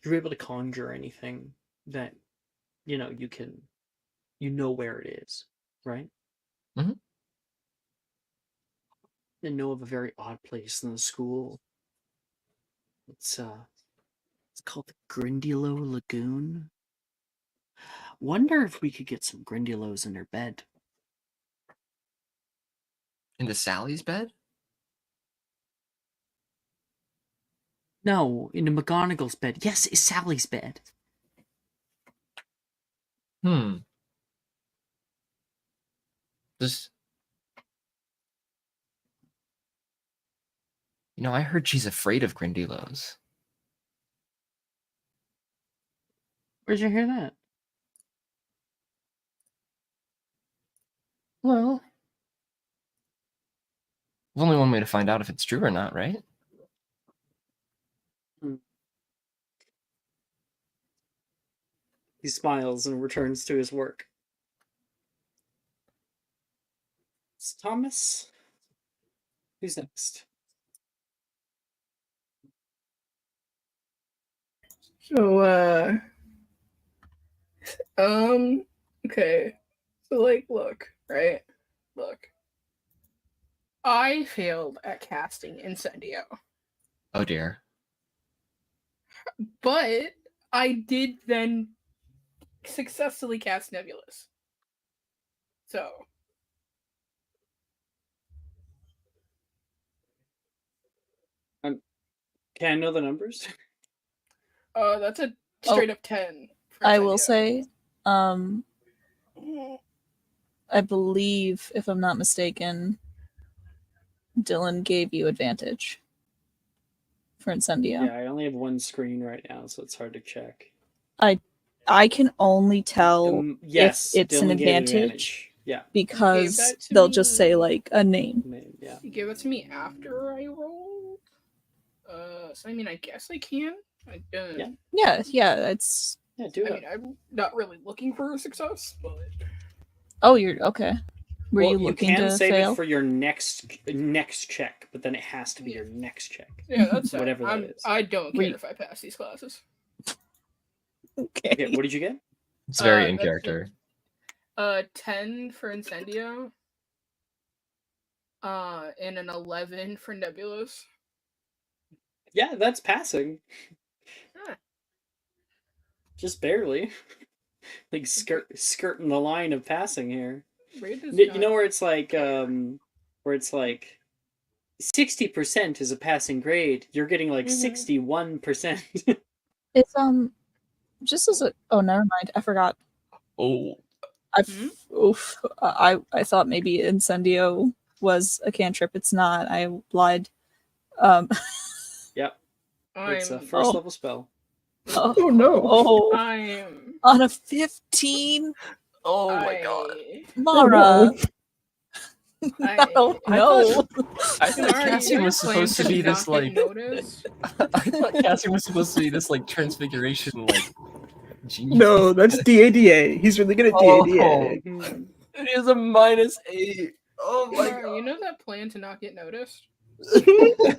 You're able to conjure anything that you know where it is, right? Mhm. I know of a very odd place in the school. It's called the Grindylow Lagoon. Wonder if we could get some Grindylows in their bed. Into Sally's bed? No, into McGonagall's bed. Yes, it's Sally's bed. Just I heard she's afraid of Grindylows. Where'd you hear that? Well, there's only one way to find out if it's true or not, right? He smiles and returns to his work. It's Thomas. Who's next? So, okay. So, like, look, right? Look. I failed at casting Incendio, Oh dear. but I did then successfully cast Nebulous. So, Can I know the numbers? that's a straight up 10. for I will Incendio. say, I believe, if I'm not mistaken, Dylan gave you advantage for Incendio. Yeah, I only have one screen right now, so it's hard to check. I can only tell Yes, it's an Dylan gave advantage. Yeah. because that to they'll just say me. like a name. Yeah. You give it to me after I rolled? So I mean, I guess I can. Yeah. Yeah, it's. Yeah, do I it. mean, I'm not really looking for a success, but Oh, you're okay. Were Well, you looking can to save fail? it for your next check, but then it has to be your next check. yeah, that's fine. Whatever that is. I don't Were care you- if I pass these classes. Okay. Okay, what did you get? It's very in that's character. 10 for Incendio. And an 11 for Nebulous. Yeah, that's passing. Ah. Just barely. Like skirting the line of passing here. Rate is You not- know where it's like 60% is a passing grade. You're getting like 61%. It's just as a never mind. I forgot. Oh. I thought maybe Incendio was a cantrip. It's not. I lied. Yep. It's a I'm first level spell. Oh no. Oh, I'm on a 15, Oh I, Mara. I don't I know. I thought Mara, Cassian your was plan supposed to be not this get like. noticed. I thought Cassian was supposed to be this like transfiguration like genius. No, that's DADA. He's really good at DADA. Hmm. It is a -8. Oh my Mara, you know that plan to not get noticed? Yeah.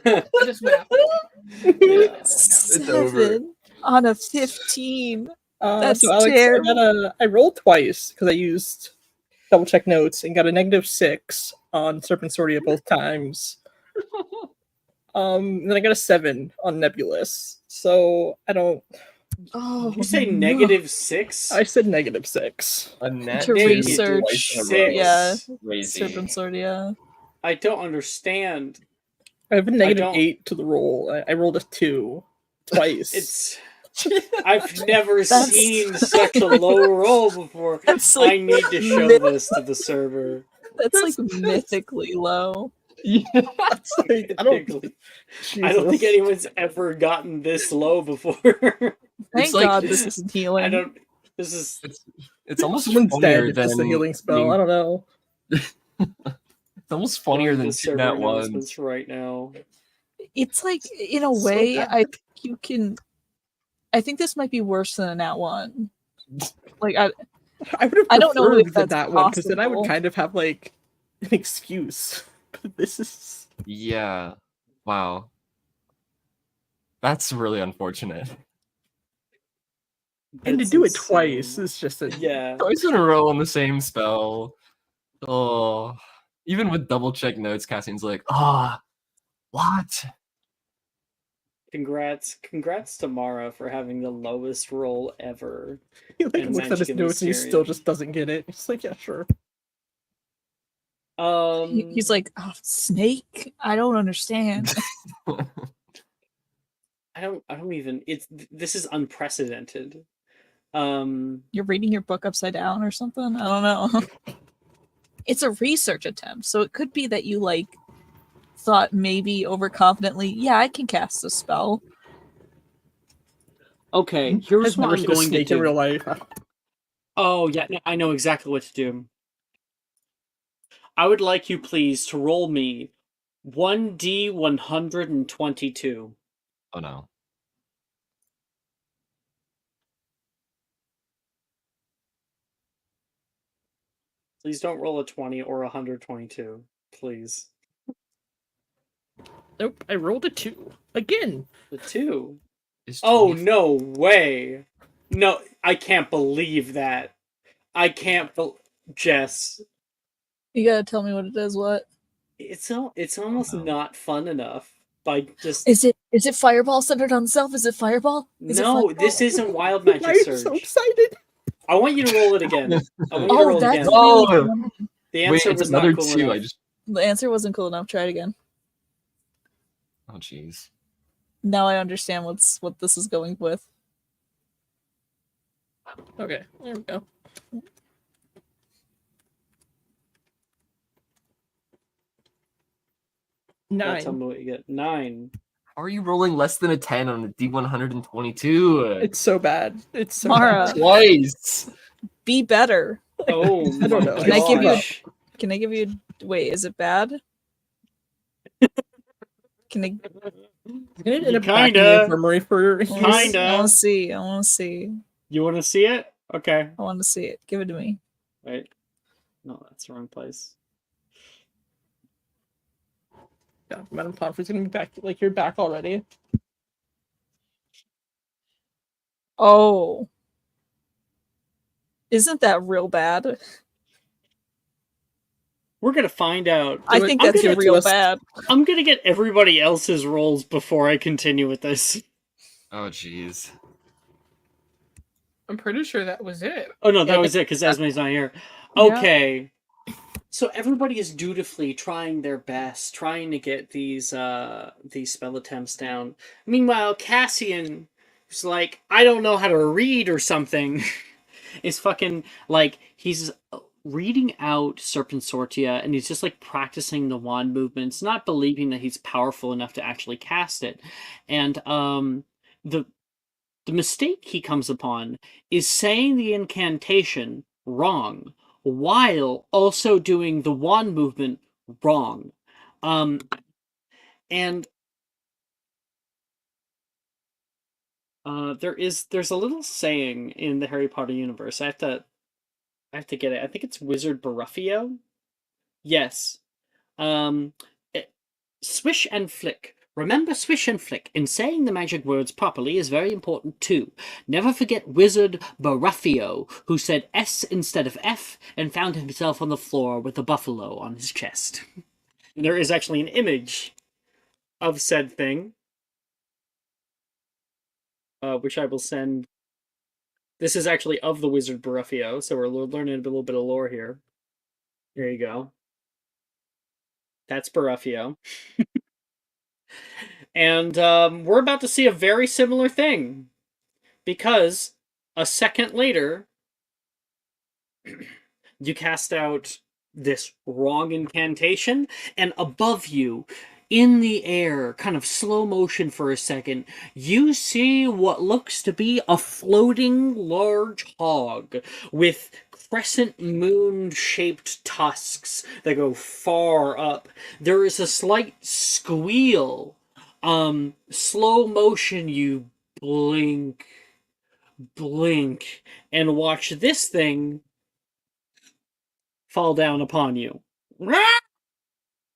It just went out the window. It's over. 7 on a 15. That's So Alex, terrible. I rolled twice because I used double check notes and got a -6 on Serpent Sortia both times. Then I got a 7 on Nebulous. So I don't. Oh, Did you say no. -6? I said -6. A net To two research, twice in a row. six. Yeah, Crazy. Serpent Sword, yeah. I don't understand. I have a don't- -8 to the roll. I rolled a 2 twice. It's I've never That's- seen such a low roll before. That's I like need to show myth- this to the server. That's like mythically low. Yeah. Like, I don't. I don't think Jesus. anyone's ever gotten this low before. Thank like- God this isn't healing. I don't. This is. It's almost Someone's funnier dead. It's just a than healing spell. being- I don't know. It's almost funnier going than to two server nat announcements ones. right now. It's like, in a So way, bad. I think you can. I think this might be worse than a nat 1. Like, I would have I don't know if preferred that's that one because then I would possible. kind of have like an excuse. But this is. Yeah. Wow. That's really unfortunate. And to That's do it insane. twice is just a. Yeah. Twice in a row on the same spell. Oh. Even with double check notes, Cassian's like, what? Congrats to Mara for having the lowest roll ever. He like And looks at his Magic and notes and he still Mysterium. just doesn't get it. He's like, yeah, sure. he's like, oh, snake? I don't understand. I don't even. This is unprecedented. You're reading your book upside down or something? I don't know. It's a research attempt, so it could be that you like thought maybe overconfidently, yeah, I can cast a spell. Okay, here's I've what never I'm seen a going to snake in do. real life. Oh yeah, no, I know exactly what to do. I would like you please to roll me 1d122. Oh no. Please don't roll a 20 or 122. Please. Nope, I rolled a 2 again. The 2. Is Oh 20 no way. No, I can't believe that. I can't Jess. You gotta tell me what it is. What It's almost no. not fun enough by just is it? Is it Fireball centered on self? Is it Fireball? Is it No, Fireball? this isn't Wild Why Magic are you Surge. so excited? I want you to roll it again. I want you to Oh, roll it that's again. Oh! really fun. The Wait, answer it's was another not cool 2. enough. I just. The answer wasn't cool enough. Try it again. Oh jeez. Now I understand what this is going with. Okay, there we go. Now tell 9. me what you get. 9. How are you rolling less than a 10 on a D122? It's so bad. It's so Mara. bad. Twice. Be better. Oh I don't my know. Can I give you a- gosh. Can I give you? Wait, is it bad? Can I? He's gonna end up back in Kinda. the infirmary for I wanna Kinda. I want to see. I want to see. You want to see it? Okay. I want to see it. Give it to me. Wait. No, that's the wrong place. Yeah, Madam Pomfrey's gonna be back. Like, you're back already. Oh, isn't that real bad? We're gonna find out. I Do it. think I'm that's gonna real twist. bad. I'm gonna get everybody else's rolls before I continue with this. Oh jeez. I'm pretty sure that was it. Oh no, that Yeah, was it because Esme's not here. Yeah. Okay. So everybody is dutifully trying their best, trying to get these spell attempts down. Meanwhile, Cassian, who's like, I don't know how to read or something, is fucking like he's reading out Serpent Sortia and he's just like practicing the wand movements, not believing that he's powerful enough to actually cast it. And the mistake he comes upon is saying the incantation wrong while also doing the wand movement wrong. And there's a little saying in the Harry Potter universe. I have to get it. I think it's Wizard Baraffio. Yes. Um, Swish and flick. Remember swish and flick. In saying the magic words properly is very important too. Never forget Wizard Baraffio, who said S instead of F and found himself on the floor with a buffalo on his chest. There is actually an image of said thing, which I will send. This is actually of the Wizard Baraffio, so we're learning a little bit of lore here. There you go. That's Baraffio. And we're about to see a very similar thing. Because a second later, you cast out this wrong incantation, and above you, in the air, kind of slow motion for a second, you see what looks to be a floating large hog with crescent moon shaped tusks that go far up. There is a slight squeal. Slow motion, you blink, and watch this thing fall down upon you.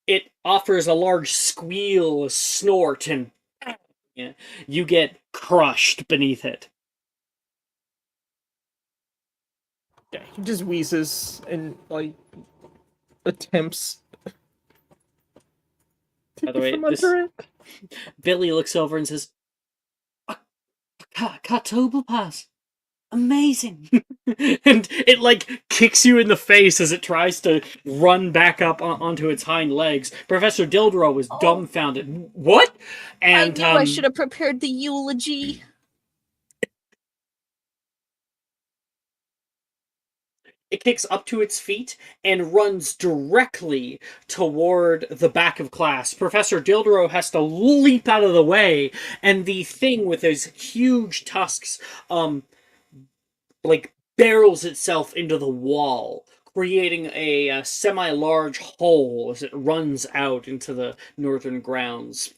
It offers a large squeal, a snort, and you get crushed beneath it. Yeah, he just wheezes and like attempts to By the get way, from this- under it. Billy looks over and says, Katoba pass. Amazing. And it like kicks you in the face as it tries to run back up onto its hind legs. Professor Dildro was dumbfounded. What? And I knew I should have prepared the eulogy. it kicks up to its feet and runs directly toward the back of class. Professor Dildro has to leap out of the way, and the thing with those huge tusks, like barrels itself into the wall, creating a semi-large hole as it runs out into the northern grounds.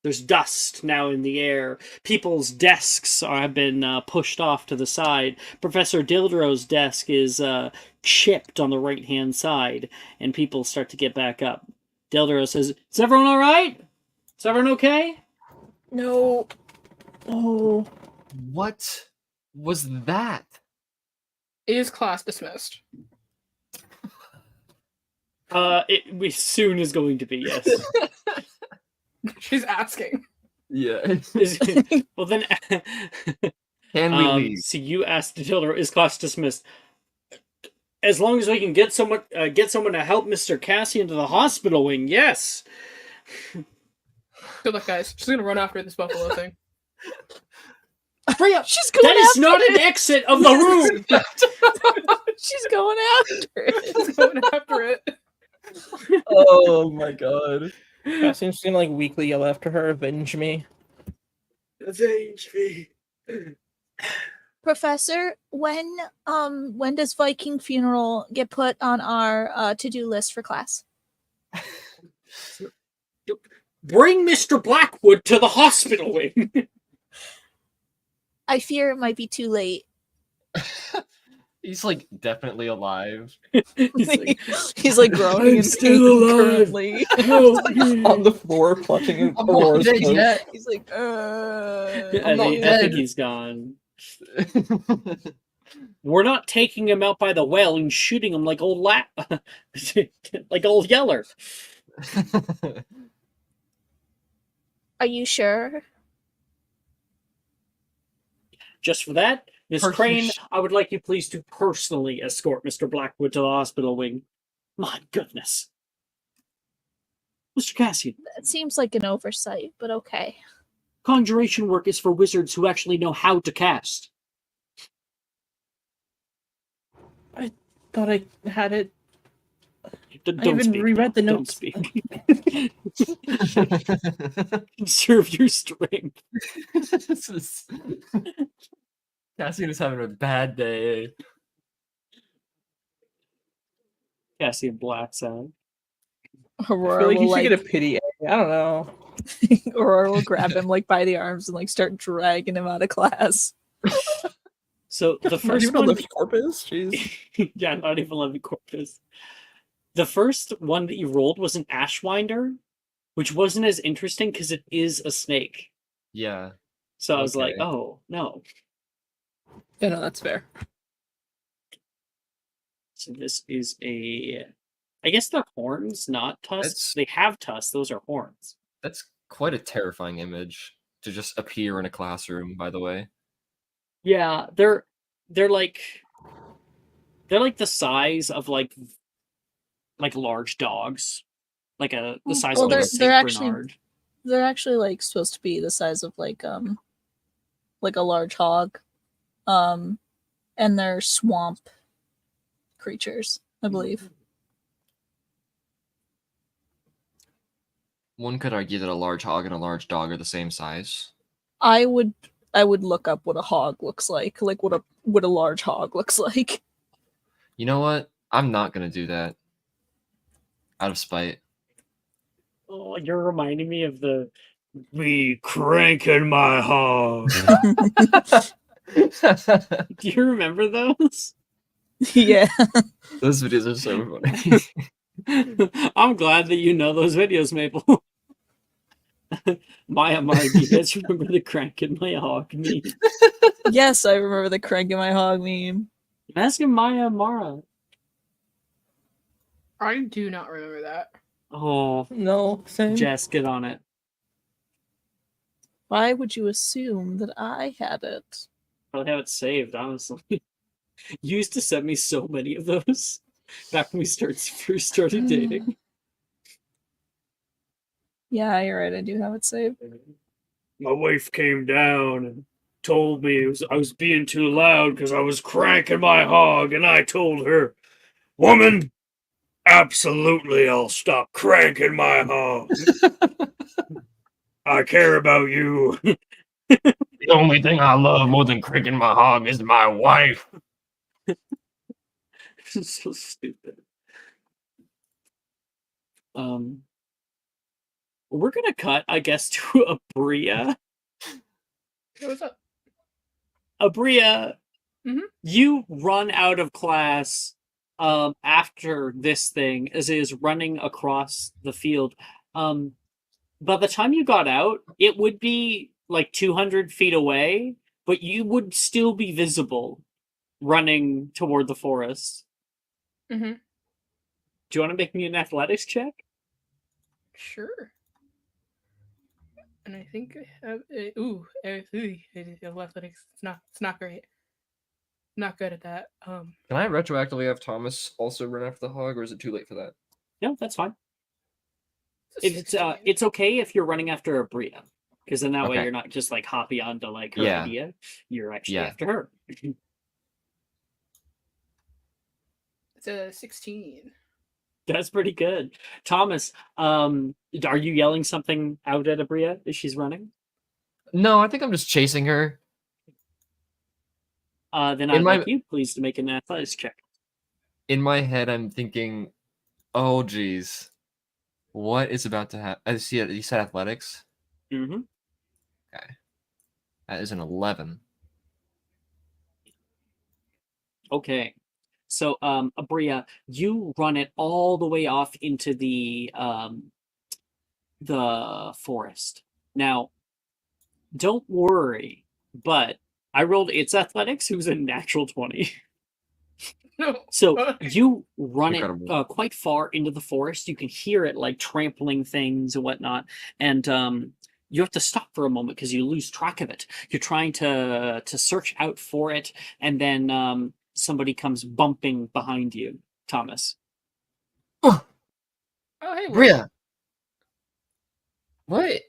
There's dust now in the air. People's desks have been pushed off to the side. Professor Dildro's desk is chipped on the right-hand side, and people start to get back up. Dildro says, "Is everyone all right? Is everyone okay?" No. Oh. What was that? Is class dismissed? We soon is going to be, yes. She's asking. Yeah. Well then, Can we leave? so you asked Dildro, "Is class dismissed?" As long as we can get someone to help Mr. Cassie into the hospital wing, yes. Good luck, guys. She's gonna run after this buffalo thing. Hurry up! She's going That is after not it. an exit of the room. She's going after it. She's going after it. Oh my god. Cassian's gonna like weakly yell after her, "Avenge me." Avenge me. Professor, when does Viking funeral get put on our to-do list for class? Bring Mr. Blackwood to the hospital wing. I fear it might be too late. He's like definitely alive. He's like growing I'm in still pain alive. currently. On the floor, clutching in I'm not Aurora's dead coat. yet. He's like, I'm not I dead. think he's gone. We're not taking him out by the well and shooting him like old like old Yeller. are you sure? Just for that, Miss Are you Crane, sh- I would like you please to personally escort Mr. Blackwood to the hospital wing. My goodness. Mr. Cassian, That seems like an oversight, but okay. conjuration work is for wizards who actually know how to cast. Thought I had it. Don't even speak. reread the Don't notes. speak. Conserve your strength. This is... Cassian is having a bad day. Cassie blacks out. I feel Aurora like will you should like, get a pity A. I don't know. Aurora will grab him like by the arms and like start dragging him out of class. So the Not first even a one, Livy Corpus. Jeez. yeah, not even Levy Corpus. The first one that you rolled was an Ashwinder, which wasn't as interesting because it is a snake. Yeah. So I was like, Okay. oh no. Yeah, no, that's fair. So this is I guess they're horns, not tusks. That's- They have tusks. Those are horns. That's quite a terrifying image to just appear in a classroom, by the way. Yeah, they're like the size of like large dogs, like the size Well, of like a they're Saint actually Bernard. they're actually like supposed to be the size of like a large hog, and they're swamp creatures, I believe. One could argue that a large hog and a large dog are the same size. I would look up what a hog looks like what a large hog looks like. You know what? I'm not gonna do that. Out of spite. Oh, you're reminding me of the me cranking my hog. Do you remember those? Yeah. Those videos are so funny. I'm glad that you know those videos, Maple. Maya Mark, do you guys remember the cranking my hog meme? Yes, I remember the cranking my hog meme. I'm asking Maya Mara. I do not remember that. Oh, No, same. Jess, get on it. Why would you assume that I had it? Probably have it saved, honestly. You used to send me so many of those back when we first started dating. Yeah, you're right. I do have it saved. My wife came down and told me I was being too loud because I was cranking my hog, and I told her, "Woman, absolutely I'll stop cranking my hog. I care about you. The only thing I love more than cranking my hog is my wife." So stupid. We're gonna cut, I guess, to Abria. Hey, what's up? Abria, Mhm. you run out of class after this thing as it is running across the field. By the time you got out, it would be like 200 feet away, but you would still be visible running toward the forest. Mm-hmm. Do you want to make me an athletics check? Sure. And I think I have athletics. It's not great. Not good at that. Can I retroactively have Thomas also run after the hog, or is it too late for that? No, that's fine. It's a It's 16. it's okay if you're running after Abria, because then that way Okay. you're not just like hopping onto like her Yeah. idea. You're actually Yeah. after her. It's a 16. That's pretty good. Thomas, are you yelling something out at Abria as she's running? No, I think I'm just chasing her. Then In I'd my- like you please to make an athletics check. In my head, I'm thinking, oh, geez. What is about to happen? I see it. You said athletics? Mm-hmm. That is an 11. Okay. So, Abria, you run it all the way off into the forest. Now, don't worry, but I rolled its athletics, who's a natural 20. No. So you run Incredible. it quite far into the forest. You can hear it like trampling things and whatnot, and you have to stop for a moment because you lose track of it. You're trying to search out for it, and then somebody comes bumping behind you, Thomas. Oh, hey, Bria! What?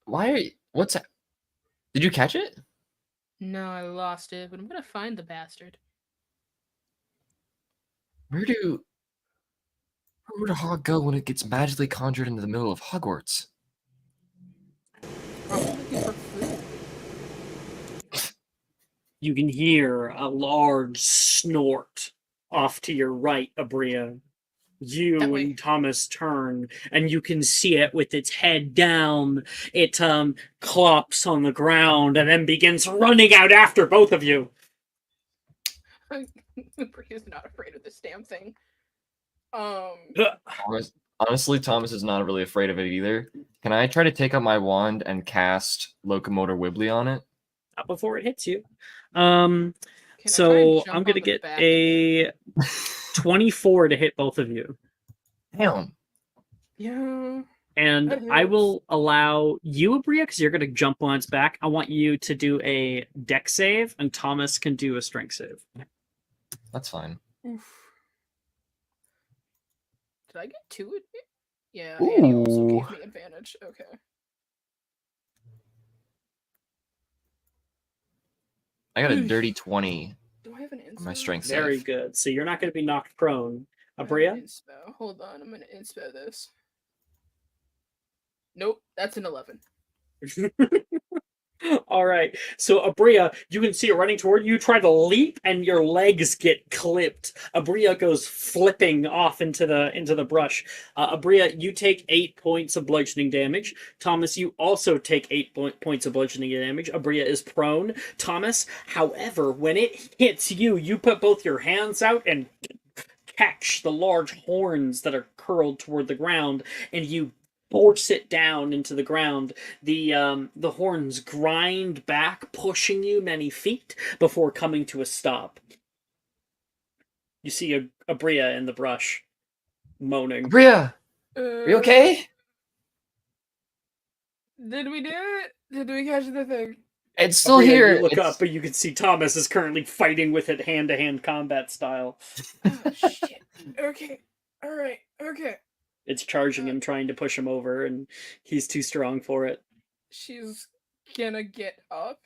Why are you... What's that? Did you catch it? No, I lost it, but I'm gonna find the bastard. Where would a hog go when it gets magically conjured into the middle of Hogwarts? Probably looking for food. You can hear a large snort off to your right, Abria. You That way. and Thomas turn, and you can see it with its head down. It clops on the ground and then begins running out after both of you. Bria's not afraid of this damn thing. Honestly, Thomas is not really afraid of it either. Can I try to take out my wand and cast Locomotor Wibbly on it? Not before it hits you. Can I try and So jump I'm on gonna the get back of it? a 24 to hit both of you. Damn. Yeah. And That I hits. will allow you, Abria, because you're going to jump on its back. I want you to do a deck save, and Thomas can do a strength save. That's fine. Oof. Did I get 2 advantage? Yeah, Annie also Ooh. gave me advantage. Okay. I got a dirty 20 Do I have an inspo? on my strength Very save. good. So you're not going to be knocked prone. I have an Abria? inspo. Hold on, I'm gonna inspo this. Nope, that's an 11. All right. So Abria, you can see it running toward you. You try to leap, and your legs get clipped. Abria goes flipping off into the brush. Abria, you take 8 points of bludgeoning damage. Thomas, you also take 8 points of bludgeoning damage. Abria is prone. Thomas, however, when it hits you, you put both your hands out and catch the large horns that are curled toward the ground, and you force it down into the ground. The horns grind back, pushing you many feet before coming to a stop. You see a Bria in the brush, moaning. Bria, are you okay? Did we do it? Did we catch the thing? It's still Bria, here. you look It's- up, but you can see Thomas is currently fighting with it hand-to-hand combat style. Oh, shit. Okay. Alright. Okay. It's charging him, trying to push him over, and he's too strong for it. She's gonna get up.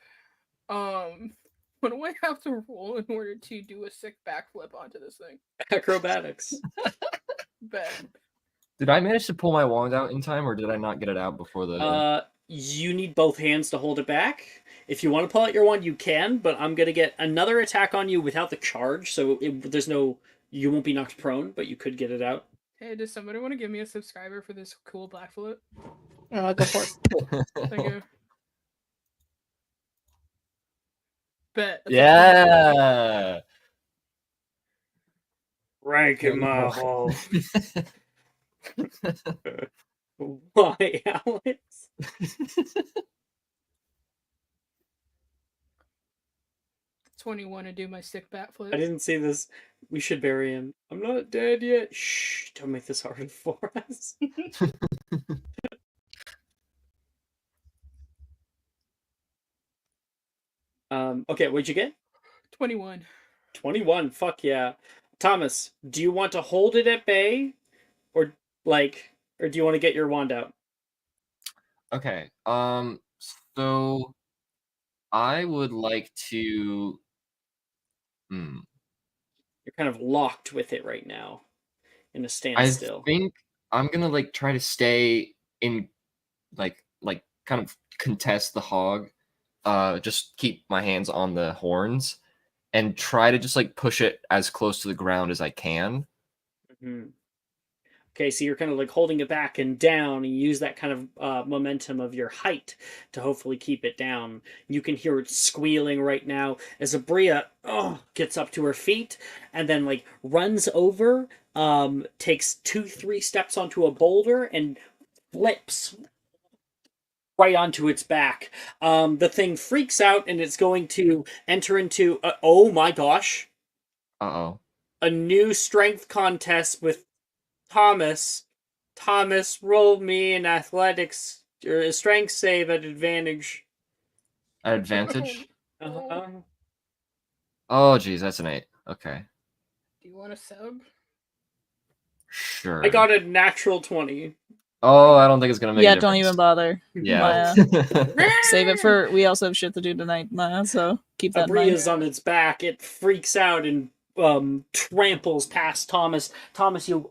What do I have to roll in order to do a sick backflip onto this thing? Acrobatics. Bet. Did I manage to pull my wand out in time, or did I not get it out before the... You need both hands to hold it back. If you want to pull out your wand, you can, but I'm gonna get another attack on you without the charge, so there's no... You won't be knocked prone, but you could get it out. Hey, does somebody want to give me a subscriber for this cool backflip? Go for it. Thank you. Bet. That's a Yeah. Rank in my hall. Why, Alex? 21 to do my sick backflip. I didn't see this. We should bury him. I'm not dead yet. Shh, don't make this hard for us. Okay, what'd you get? 21. 21. Fuck yeah. Thomas, do you want to hold it at bay? Or do you want to get your wand out? Okay. So I would like to. You're kind of locked with it right now. In a I standstill. think I'm gonna try to stay in, kind of contest the hog. Just keep my hands on the horns, and try to just push it as close to the ground as I can. Mm-hmm. Okay, so you're kind of holding it back and down, and you use that kind of momentum of your height to hopefully keep it down. You can hear it squealing right now as Abria gets up to her feet and then runs over, takes 2-3 steps onto a boulder and flips right onto its back. The thing freaks out and it's going to enter into oh my gosh. Uh-oh. A new strength contest with Thomas. Thomas, roll me an athletics or a strength save at advantage. At advantage? Uh-huh. Oh, geez, that's an 8. Okay. Do you want a sub? Sure. I got a natural 20. Oh, I don't think it's gonna make a Yeah, difference. don't even bother. Yeah. Save it for. We also have shit to do tonight, Maya, so keep that in mind. Abria's on its back. It freaks out and tramples past Thomas. Thomas, you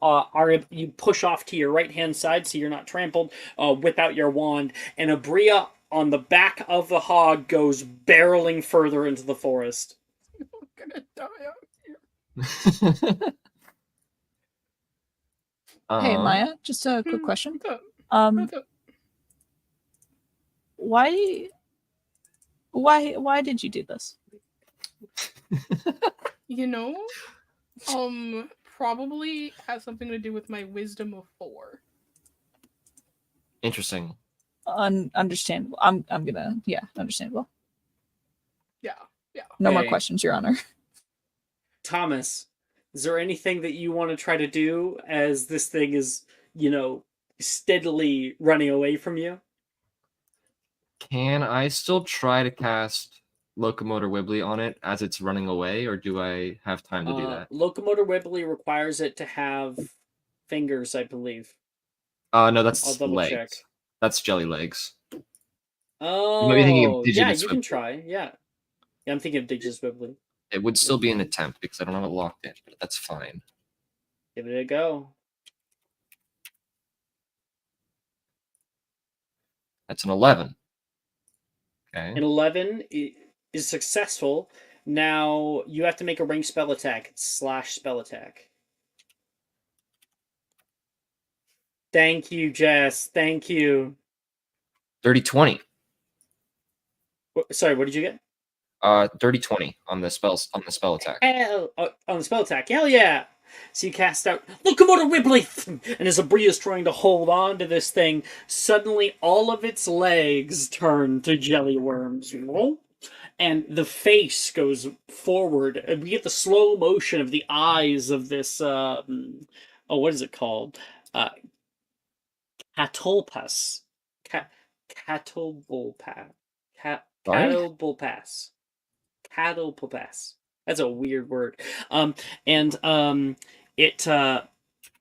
you push off to your right hand side so you're not trampled. Whip out your wand, and Abria on the back of the hog goes barreling further into the forest. I'm gonna die out here. Hey Um, Maya, just a quick question. What's up? Um, What's up? why did you do this? You know, probably has something to do with my wisdom of 4. Interesting. Understandable. I'm gonna understandable. Yeah, yeah. No more Okay. questions, Your Honor. Thomas, is there anything that you want to try to do as this thing is, steadily running away from you? Can I still try to cast Locomotor Wibbly on it as it's running away, or do I have time to do that? Locomotor Wibbly requires it to have fingers, I believe. No, I'll that's double legs. check. That's jelly legs. Oh, might be thinking of yeah, Digitus you can Wibbly. try. Yeah. Yeah, I'm thinking of Digitus Wibbly. It would still be an attempt because I don't have it locked in, but that's fine. Give it a go. That's an 11. Okay. An 11 is successful. Now you have to make a ranged spell attack. It's slash spell attack. Thank you, Jess. Thank you. Dirty 20. Sorry, what did you get? Dirty 20 on the spell attack. On the spell attack. Hell yeah! So you cast out Locomotor Wibbly! And as Abria is trying to hold on to this thing, suddenly all of its legs turn to jelly worms. And the face goes forward. And we get the slow motion of the eyes of this, what is it called? Catulpus. Catulpulpas. Sorry? Catulpulpas. Catulpulpas. That's a weird word.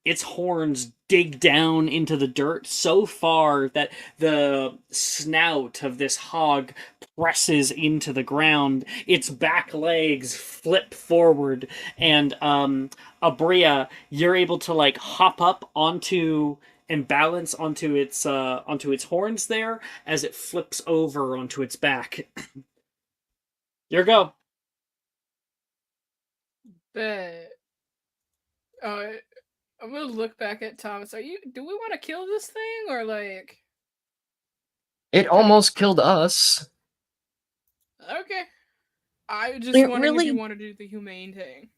Its horns dig down into the dirt so far that the snout of this hog presses into the ground. Its back legs flip forward, and Abria, you're able to like hop up onto and balance onto its horns there as it flips over onto its back. Your go. But I'm gonna look back at Thomas. Do we want to kill this thing or like? It almost killed us. Okay. I just It wondering if really- you want to do the humane thing.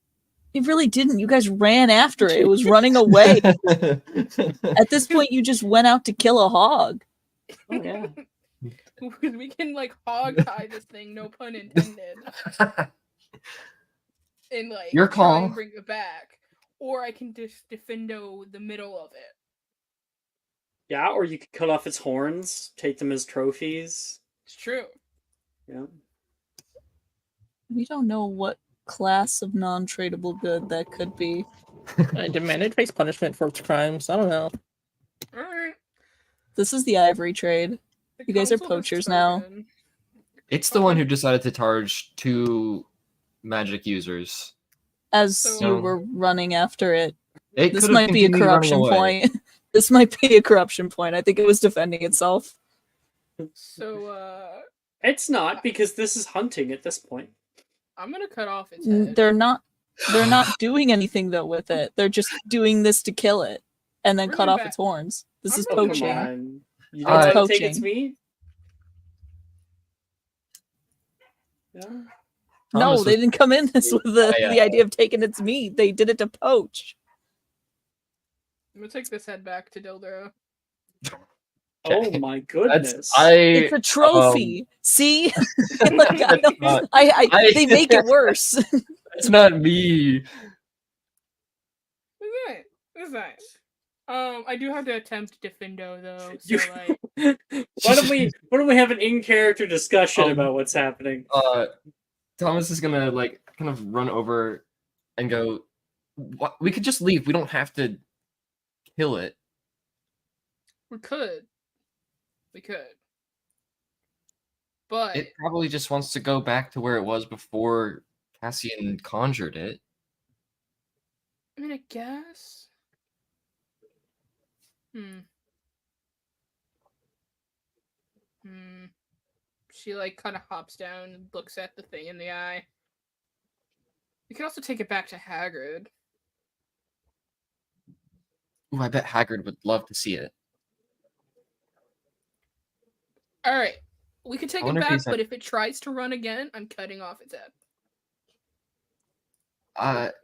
It really didn't. You guys ran after it. It was running away. At this point, you just went out to kill a hog. Oh yeah. We can like hog tie this thing, no pun intended, and like Your try call. and bring it back, or I can just defendo the middle of it. Yeah, or you could cut off its horns, take them as trophies. It's true. Yeah. We don't know what class of non-tradable good that could be. I demand it face punishment for its crimes. I don't know. All right. This is the ivory trade. The You guys are council has poachers now. spoken. It's the one who decided to charge 2 magic users. As So- you were running after it, It this could have might be a continued running corruption away. point. This might be a corruption point. I think it was defending itself. So It's not because this is hunting at this point. I'm gonna cut off its head. They're not doing anything though with it. They're just doing this to kill it and then Bring cut it off back. its horns. This I'm is bringing it poaching. back. on. You It's don't want to take its poaching. meat? Yeah. No, Thomas they didn't come in this with the Yeah. idea of taking its meat. They did it to poach. I'm gonna take this head back to Dildro. Oh my goodness. It's a trophy. See? Like, I don't- not- they make it worse. It's not me. It's nice. I do have to attempt defendo though. So You- like, Why don't we have an in-character discussion about what's happening? Thomas is gonna like kind of run over and go, "What? We could just leave. We don't have to kill it." we could, but It probably just wants to go back to where it was before Cassian conjured it. I mean, I guess. She like kind of hops down and looks at the thing in the eye. You can also take it back to Hagrid. Ooh, I bet Hagrid would love to see it. All right, we could take I it wonder if back, he's but if it tries to run again, I'm cutting off its head.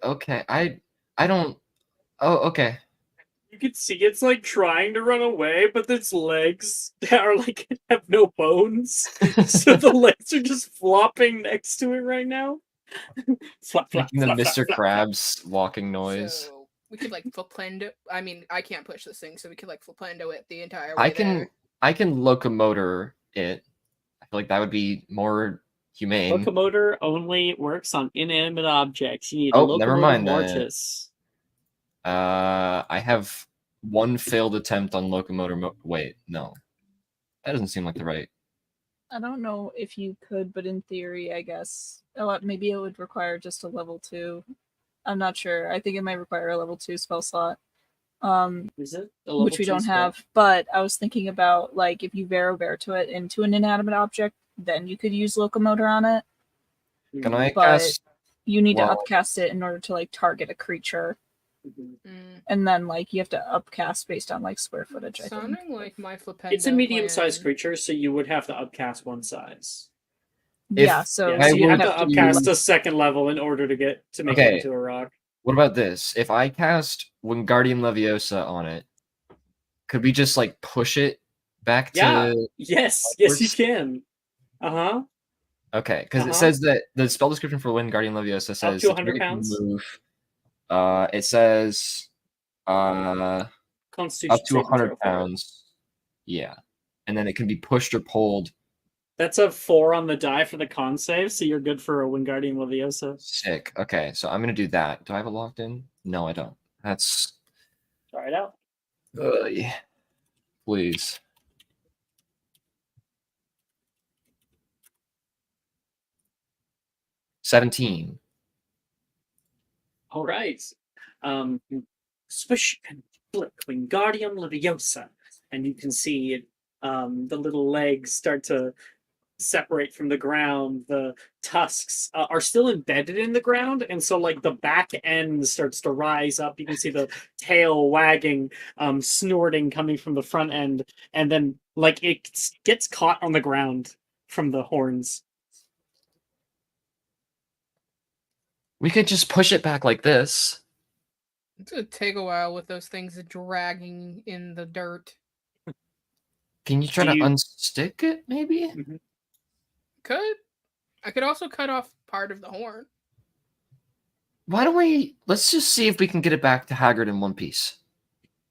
Okay. I don't. Oh, okay. You can see it's like trying to run away, but its legs are like have no bones, so the legs are just flopping next to it right now. Flop, flop, Making the flop, flop, Mr. flop, flop. Krabs walking noise. So we could like flipendo. I mean, I can't push this thing, so we could like flipendo it the entire I way can there. I can locomotor it. I feel like that would be more humane. Locomotor only works on inanimate objects. You need Oh, locomotive never mind that. mortis. I have one failed attempt on locomotor. Wait, no, that doesn't seem like the right. I don't know if you could, but in theory, I guess. Oh, maybe it would require just a level 2. I'm not sure. I think it might require a level 2 spell slot. Is it a level Which we 2 don't spell? have. But I was thinking about like if you Vero to it into an inanimate object, then you could use locomotor on it. Can I But cast? you need to Well- upcast it in order to like target a creature, Mhm. Mm, and then like you have to upcast based on like square footage. I think. sounding like my flipendo. It's a medium-sized plan. creature, so you would have to upcast one size. Yeah, If so Yeah, I so you were have to to- upcast a second level in order to make it Okay. into a rock. What about this? If I cast Wingardium Leviosa on it, could we just like push it back Yeah. to? Yes, yes, you Upwards? can. Uh-huh. Okay, because Uh-huh. it says that the spell description for Wingardium Leviosa says to it's 100 ready to pounds? move. It says Constitution up to saving 100 throw for it. pounds. Yeah, and then it can be pushed or pulled. That's a 4 on the die for the con save, so you're good for a Wingardium Leviosa. Sick. Okay, so I'm gonna do that. Do I have it locked in? No, I don't. That's Try it out. yeah. Please. $17. All right. Swish and flick Wingardium Leviosa, and you can see the little legs start to separate from the ground. The tusks are still embedded in the ground, and so like the back end starts to rise up. You can see the tail wagging, snorting coming from the front end, and then like it gets caught on the ground from the horns. We could just push it back like this. It's gonna take a while with those things dragging in the dirt. Can you try Do to you- unstick it, maybe? Could I could also cut off part of the horn. Why don't we? Let's just see if we can get it back to Hagrid in one piece.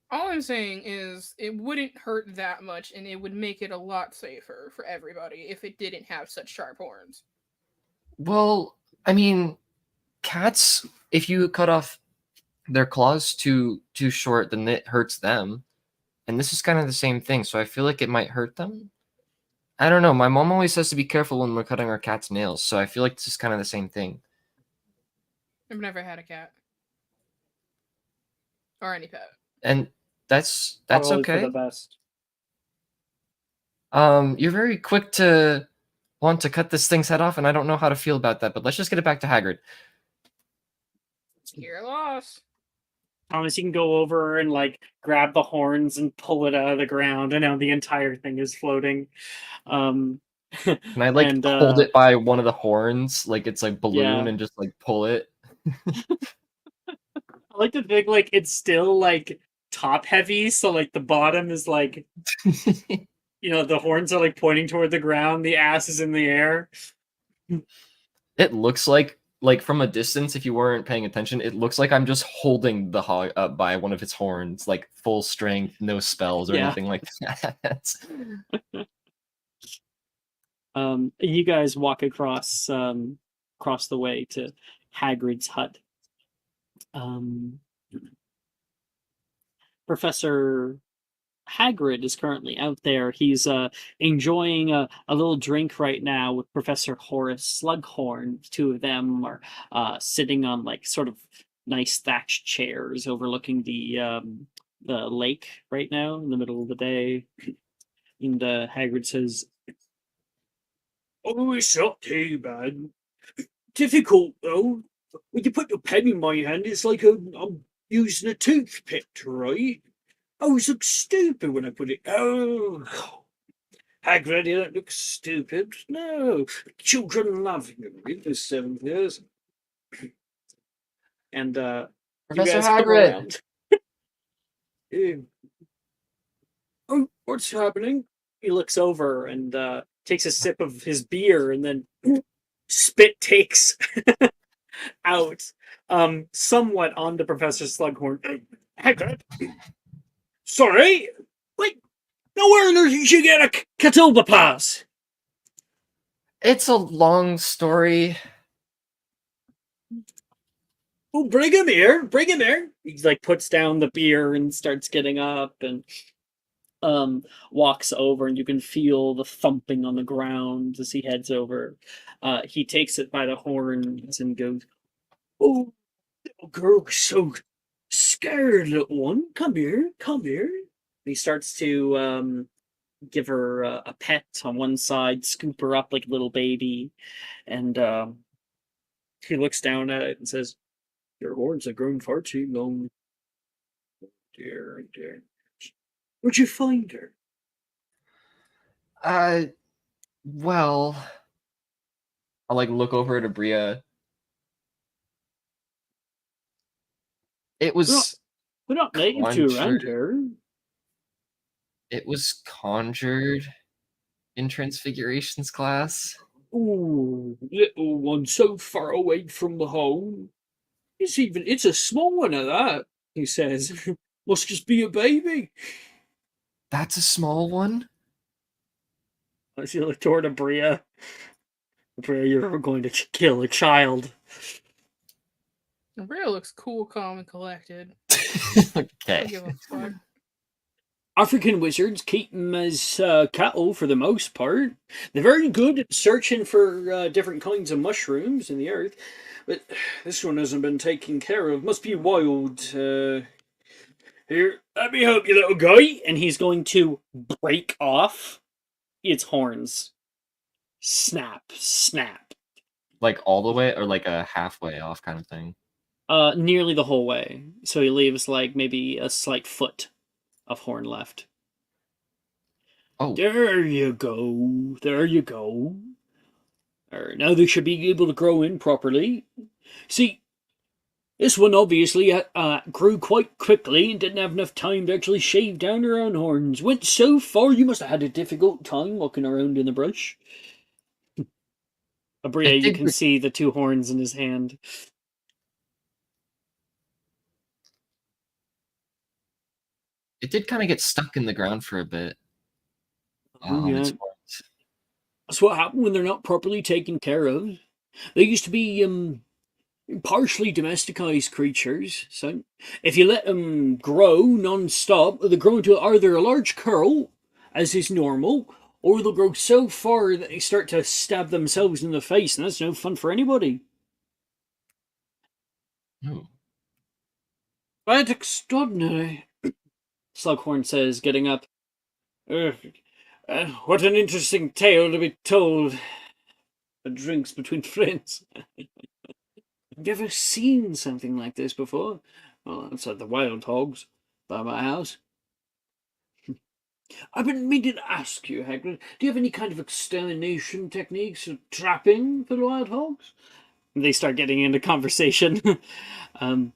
All I'm saying is it wouldn't hurt that much, and it would make it a lot safer for everybody if it didn't have such sharp horns. Well, I mean, cats. If you cut off their claws too short, then it hurts them. And this is kind of the same thing, so I feel like it might hurt them. I don't know. My mom always says to be careful when we're cutting our cat's nails, so I feel like this is kind of the same thing. I've never had a cat or any pet. And that's Probably okay. for the best. You're very quick to want to cut this thing's head off, and I don't know how to feel about that, but let's just get it back to Hagrid. It's your loss. Thomas, you can go over and like grab the horns and pull it out of the ground, and now the entire thing is floating. Can I like And, hold it by one of the horns, like it's like balloon, Yeah. and just like pull it? I like to think like it's still like top heavy, so like the bottom is like the horns are like pointing toward the ground, the ass is in the air. It looks like from a distance, if you weren't paying attention, it looks like I'm just holding the hog up by one of its horns, like full strength, no spells or Yeah. anything like that. You guys walk across the way to Hagrid's hut. Professor Hagrid is currently out there. He's enjoying a little drink right now with Professor Horace Slughorn. The two of them are sitting on like sort of nice thatched chairs overlooking the lake right now in the middle of the day. And Hagrid says, "Oh, it's not too bad. Difficult though. When you put your pen in my hand, it's like I'm using a toothpick, right? I always look stupid when I put it. Oh, Hagrid, you don't look stupid. No, children love you in the 7 years. And you Professor guys come Hagrid. around. Yeah. Oh, what's happening? He looks over and takes a sip of his beer, and then spit takes out somewhat onto Professor Slughorn. Hagrid, sorry, wait, nowhere did you get a Catalba pass? It's a long story. Oh, bring him here, bring him here. He like puts down the beer and starts getting up and walks over, and you can feel the thumping on the ground as he heads over. He takes it by the horns and goes, "Oh, little girl, so scared, little one. Come here, come here." And he starts to give her a pet on one side, scoop her up like a little baby, and he looks down at it and says, "Your horns have grown far too long, dear, dear. Where'd you find her?" Well, I'll like look over at Abria. It was We're not native to around conjured. here. It was conjured in Transfiguration's class. Ooh, little one so far away from the home. It's a small one at that, he says. Must just be a baby. That's a small one. As you look toward Abria. Abria, you're ever going to kill a child. Bria looks cool, calm, and collected. I Okay. don't give a fuck. African wizards keep them as cattle for the most part. They're very good at searching for different kinds of mushrooms in the earth, but this one hasn't been taken care of. Must be wild. Here, let me help you, little guy. And he's going to break off its horns. Snap, snap. Like all the way, or like a halfway off kind of thing. Nearly the whole way. So he leaves like maybe a slight foot of horn left. Oh, There you go. There you go. Now they should be able to grow in properly. See, this one obviously grew quite quickly and didn't have enough time to actually shave down her own horns. Went so far, you must have had a difficult time walking around in the brush. Abria, you can see the 2 horns in his hand. it did kind of get stuck in the ground for a bit. Oh, yeah. Its horns. That's what happened when they're not properly taken care of. They used to be partially domesticated creatures, so if you let them grow non-stop, they grow into either a large curl, as is normal, or they'll grow so far that they start to stab themselves in the face, and that's no fun for anybody. Ooh. Quite extraordinary, Slughorn says, getting up. What an interesting tale to be told at drinks between friends. Have you ever seen something like this before? Well, outside the wild hogs by my house. I've been meaning to ask you, Hagrid, do you have any kind of extermination techniques or trapping for the wild hogs? And they start getting into conversation. I'll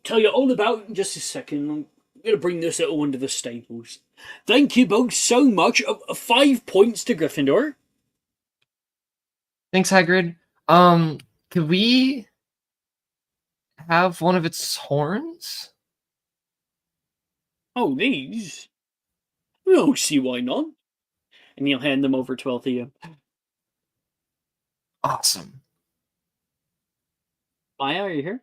tell you all about it in just a second. I'm going to bring this little one to the stables. Thank you both so much. 5 points to Gryffindor. Thanks, Hagrid. Could we have one of its horns? Oh, these? I don't see why not. And he'll hand them over to Althea. Awesome. Maya, are you here?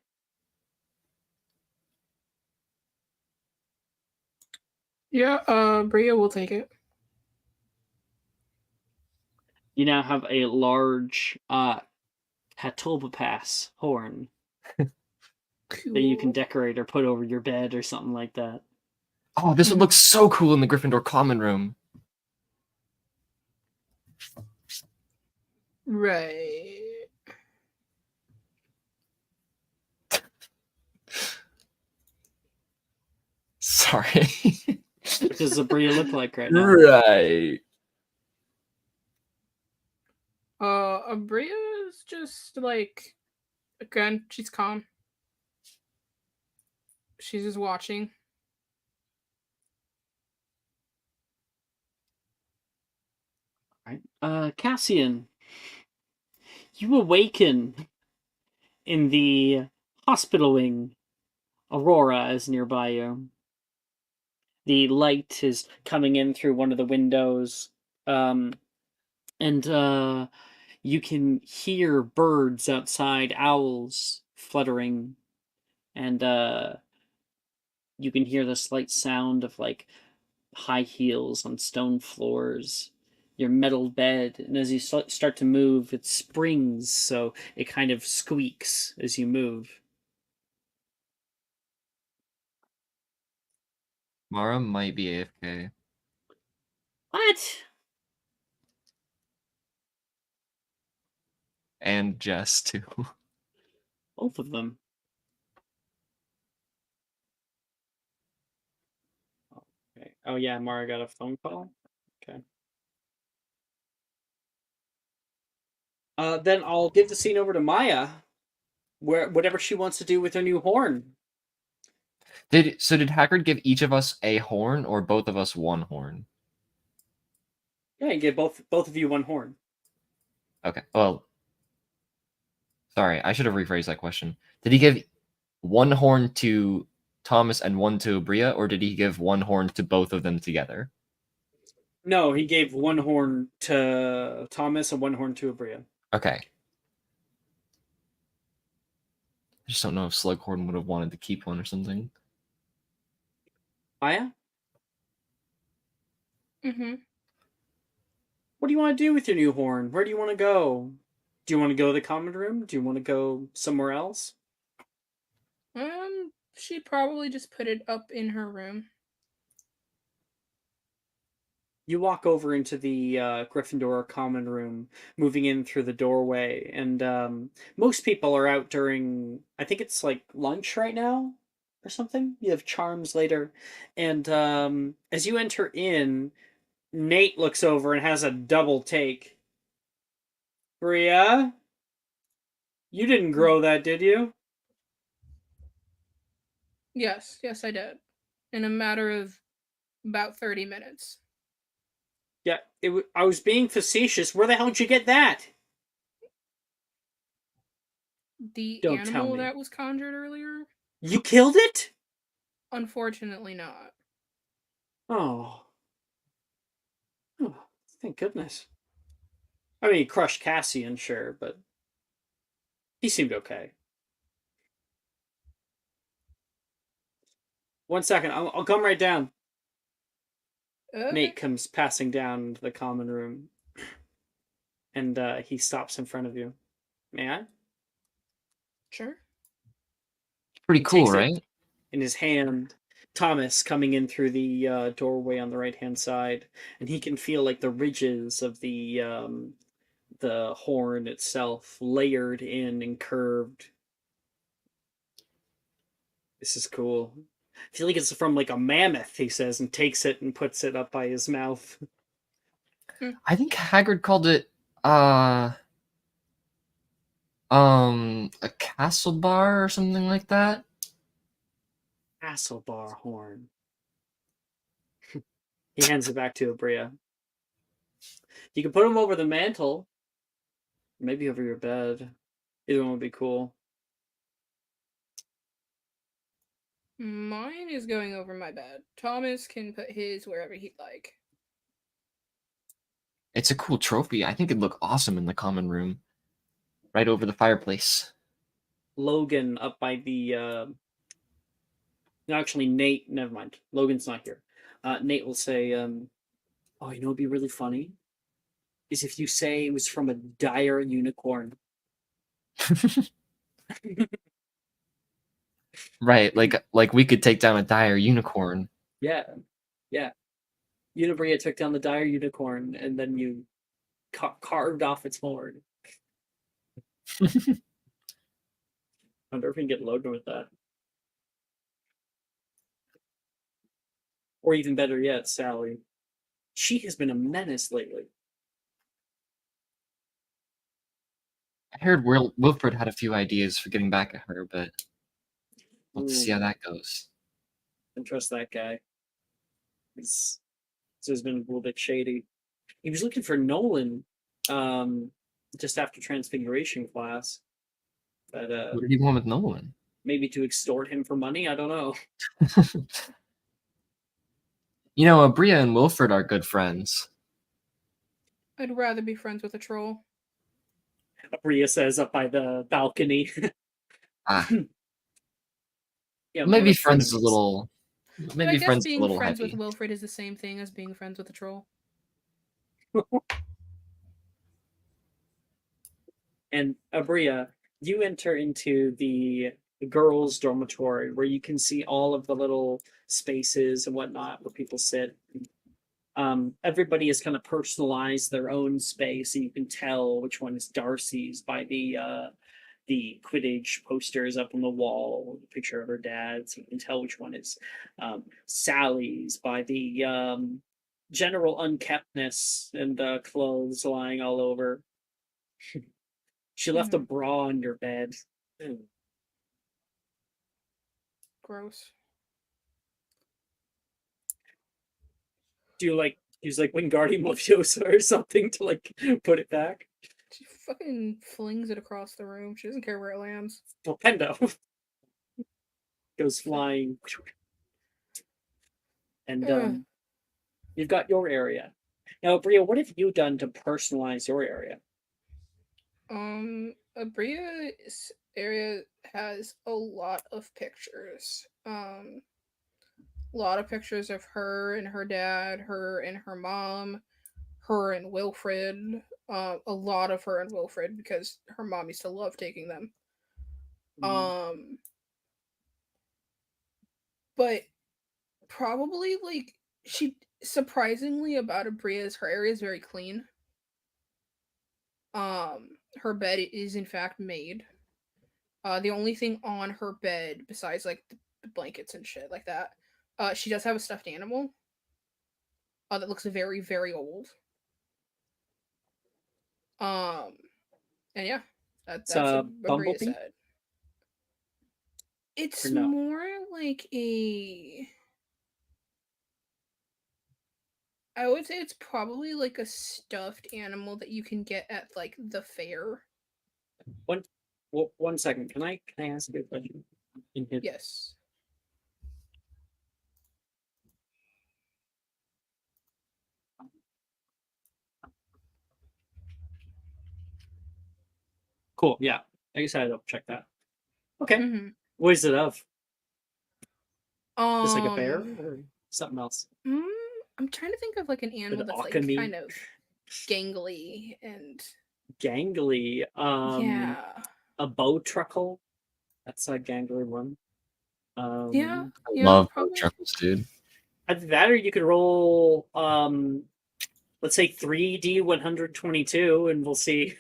Yeah, Bria will take it. You now have a large Catulbapass horn Cool. that you can decorate or put over your bed or something like that. Oh, this would look so cool in the Gryffindor common room. Right. sorry. What does Zabria look like right now? Right. Abria is just like, again, she's calm. She's just watching. Right. Cassian, you awaken in the hospital wing. Aurora is nearby you. The light is coming in through one of the windows, and you can hear birds outside, owls fluttering, and you can hear the slight sound of like high heels on stone floors, your metal bed, and as you start to move, it springs, so it kind of squeaks as you move. Mara might be AFK. What? And Jess, too. Both of them. Okay. Oh yeah, Mara got a phone call. Okay. Then I'll give the scene over to Maya, where whatever she wants to do with her new horn. Did Haggard give each of us a horn or both of us one horn? Yeah, you give both of you one horn. Okay. Well, sorry, I should have rephrased that question. Did he give one horn to Thomas and one to Bria, or did he give one horn to both of them together? No, he gave one horn to Thomas and one horn to Abria. Okay. I just don't know if Slughorn would have wanted to keep one or something. Maya, Mm-hmm. what do you want to do with your new horn? Where do you want to go? Do you want to go to the common room? Do you want to go somewhere else? She'd probably just put it up in her room. You walk over into the Gryffindor common room, moving in through the doorway, and most people are out during, I think it's like lunch right now or something. You have charms later. And as you enter in, Nate looks over and has a double take. Bria, you didn't grow that, did you? Yes, I did. In a matter of about 30 minutes. Yeah, I was being facetious. Where the hell did you get that? The Don't tell animal me. that was conjured earlier? You killed it? Unfortunately not. Oh. Oh, thank goodness. I mean, he crushed Cassian, sure, but he seemed okay. 1 second, I'll come right down. Okay. Nate comes passing down the common room, and he stops in front of you. May I? Sure. Pretty He cool, takes it right? in his hand. Thomas coming in through the doorway on the right hand side, and he can feel like the ridges of the horn itself layered in and curved. This is cool. I feel like it's from like a mammoth, he says, and takes it and puts it up by his mouth. I think Haggard called it a castle bar or something like that. Hasselbar horn. He hands it back to Abria. You can put him over the mantle. Maybe over your bed. Either one would be cool. Mine is going over my bed. Thomas can put his wherever he'd like. It's a cool trophy. I think it'd look awesome in the common room. Right over the fireplace. Logan up by the no, actually Nate, never mind. Logan's not here. Nate will say, oh, you know what'd be really funny? Is if you say it was from a dire unicorn. Right, like we could take down a dire unicorn. Yeah. Yeah. Unibria took down the dire unicorn and then you carved off its horn. I wonder if we can get Logan with that. Or even better yet, Sally. She has been a menace lately. I heard Wilfred had a few ideas for getting back at her, but we'll have to see how that goes. Don't trust that guy. He's been a little bit shady. He was looking for Nolan just after Transfiguration class. But What did he want with Nolan? maybe to extort him for money? I don't know. You know, Bria and Wilfred are good friends. I'd rather be friends with a troll. Bria says up by the balcony. Ah, Yeah, maybe we're friends is a frenemies. little. But Maybe I guess friends is a being little friends heavy. with Wilfred is the same thing as being friends with a troll. And Abria, you enter into the girls' dormitory where you can see all of the little spaces and whatnot where people sit. Everybody has kind of personalized their own space, and you can tell which one is Darcy's by the Quidditch posters up on the wall, the picture of her dad. So you can tell which one is Sally's by the general unkeptness and the clothes lying all over. She left a bra on your bed. Ew. Gross. Do you like use like Wingardium Leviosa or something to like put it back? She fucking flings it across the room. She doesn't care where it lands. Flipendo goes flying, and Ugh. you've got your area. Now, Bria, what have you done to personalize your area? Abria's area has a lot of pictures. A lot of pictures of her and her dad, her and her mom, her and Wilfred. A lot of her and Wilfred because her mom used to love taking them. But probably like she surprisingly about Abria is her area is very clean. Her bed is in fact made. The only thing on her bed besides like the blankets and shit like that, she does have a stuffed animal. That looks very very old. And yeah, that's a what Bria bumblebee? said. It's Or no? more like I would say it's probably like a stuffed animal that you can get at like the fair. One second. Can I ask you a question? In here? Yes. Cool. Yeah, I guess I'd check that. Okay. Mm-hmm. What is it of? Just like a bear or something else? I'm trying to think of like an animal that's like Occamy? kind of gangly and Gangly. yeah. A bow truckle. That's a gangly one. Yeah. Love probably. chuckles, dude. Either that or you could roll let's say 3D 122 and we'll see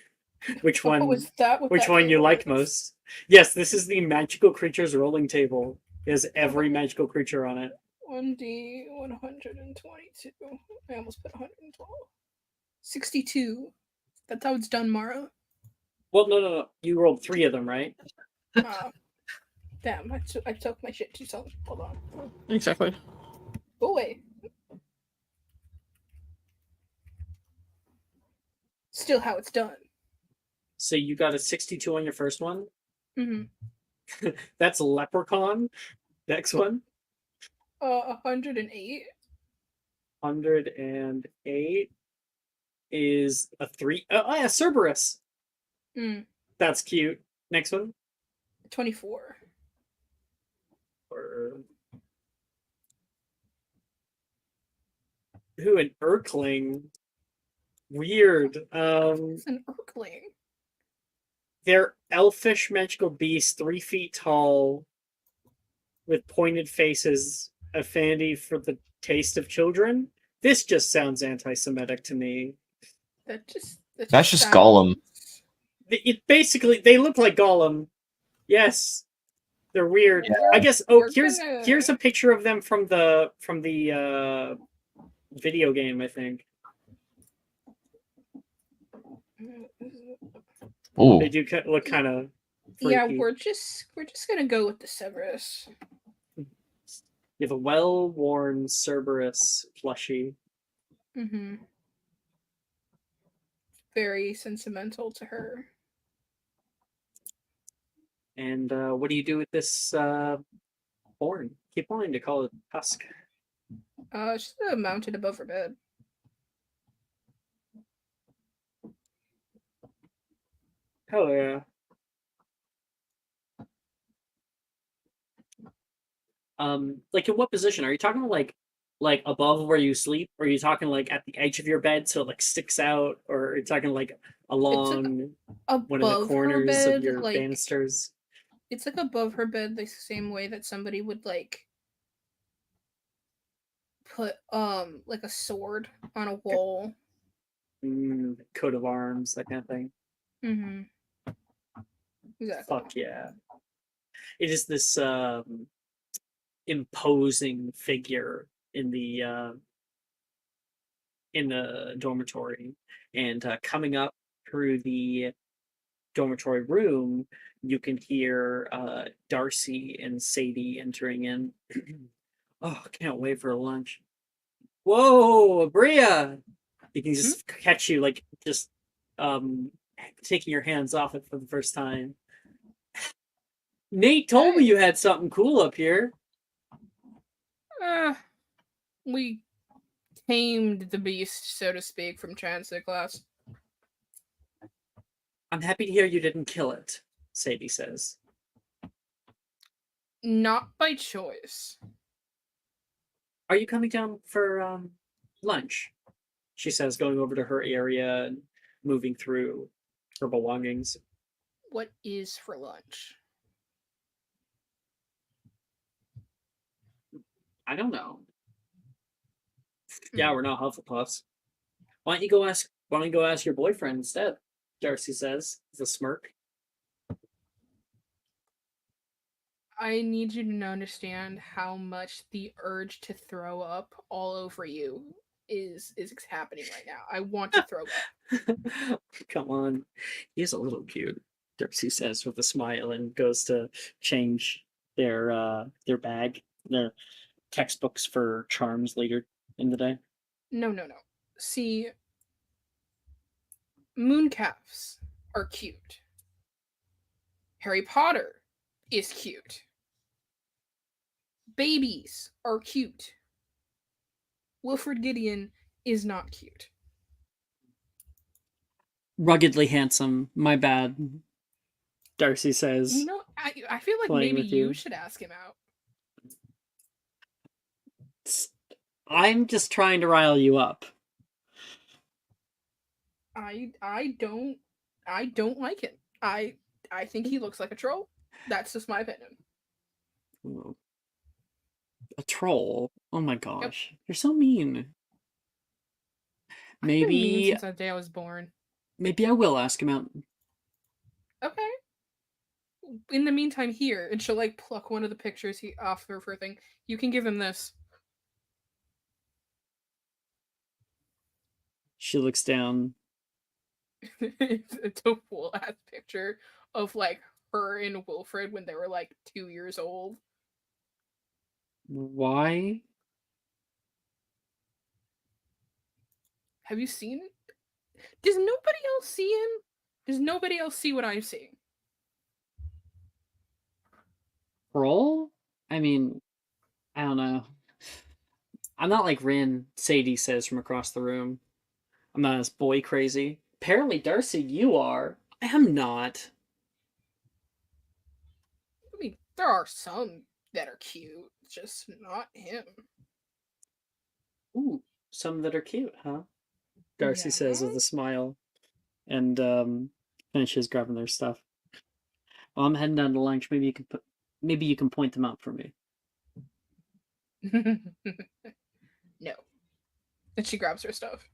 which one Oh, is that what which that one you table like is? most. Yes, this is the magical creatures rolling table. It has every magical creature on it. 1D 122. I almost put 112. 62. That's how it's done, Mara. Well, no. You rolled 3 of them, right? Damn, I took my shit too soon. Hold on. Exactly. Go away. Still how it's done. So you got a 62 on your first one. Mm-hmm. That's Leprechaun. Next one. 108. 108 is a 3. Oh yeah, Cerberus. That's cute. Next one. 24. Who, an Urkling? Weird. It's an Urkling. They're elfish magical beasts, 3 feet tall, with pointed faces, affinity for the taste of children. This just sounds anti-Semitic to me. That's just sounds... Gollum. It basically, they look like Gollum. Yes. They're weird. Yeah. I guess. Oh, We're here's a picture of them from the video game. I think Oh, they do look kind of Yeah, freaky. we're just gonna go with the Cerberus. You have a well-worn Cerberus plushie. Mm-hmm. Very sentimental to her. And what do you do with this horn? Keep wanting to call it tusk. She's mounted above her bed. Hell yeah. Like in what position? Are you talking like above where you sleep? Or are you talking like at the edge of your bed so it like sticks out? Or are you talking like along one of the Above her corners of bed, your like banisters? it's like above her bed, the same way that somebody would like put like a sword on a wall. Coat of arms, that kind of thing. Mm-hmm. Exactly. Fuck yeah. It is this imposing figure in the dormitory, and coming up through the dormitory room, you can hear Darcy and Sadie entering in. Oh, can't wait for lunch. Whoa, Bria! You can just catch you like just taking your hands off it for the first time. Nate told me you had something cool up here. We tamed the beast, so to speak, from transit class. I'm happy to hear you didn't kill it, Sadie says. Not by choice. Are you coming down for lunch? She says, going over to her area and moving through her belongings. What is for lunch? I don't know. Yeah, we're not Hufflepuffs. Why don't you go ask your boyfriend instead? Darcy says with a smirk. I need you to understand how much the urge to throw up all over you is happening right now. I want to throw up. Come on. He's a little cute, Darcy says with a smile and goes to change their bag, their textbooks for charms later in the day. No. See, mooncalves are cute. Harry Potter is cute. Babies are cute. Wilfred Gideon is not cute. Ruggedly handsome. My bad. Darcy says. You know, I feel like Playing maybe with you you. should ask him out. I'm just trying to rile you up. I don't like him. I think he looks like a troll. That's just my opinion. Ooh. A troll? Oh my gosh. You're so mean. I've been mean Maybe since the day I was born. maybe I will ask him out. Okay. In the meantime, here, and she'll like pluck one of the pictures off of her thing. You can give him this. She looks down. It's a full ass picture of like her and Wilfred when they were like 2 years old. Why? Have you seen it? Does nobody else see him? Does nobody else see what I'm seeing? Troll? I mean, I don't know. I'm not like Rin, Sadie says from across the room. I'm not as boy crazy. Apparently, Darcy, you are. I am not. I mean, there are some that are cute, just not him. Ooh, some that are cute, huh? Darcy says with Yeah. a smile, and finishes grabbing their stuff. Well, I'm heading down to lunch. Maybe you can point them out for me. No. And she grabs her stuff.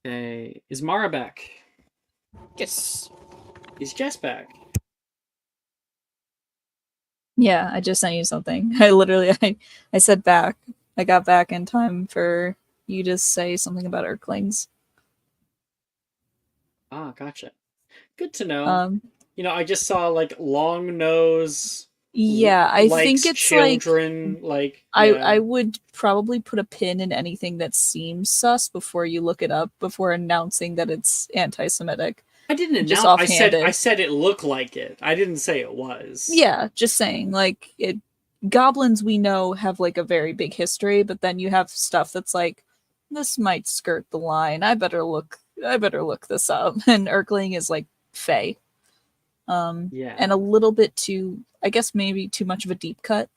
Okay, is Mara back? Yes. Is Jess back? Yeah, I just sent you something. I said back. I got back in time for you to say something about Earthlings. Ah, gotcha. Good to know. Um, I just saw like long nose yeah, I think likes it's like children, like I would probably put a pin in anything that seems sus before you look it up before announcing that it's anti-Semitic. I didn't Just announce. I offhanded. said it looked like it. I didn't say it was. Yeah, just saying, like goblins we know have like a very big history, but then you have stuff that's like this might skirt the line. I better look this up. And Urkling is like Fey. Yeah. And a little bit too, I guess maybe too much of a deep cut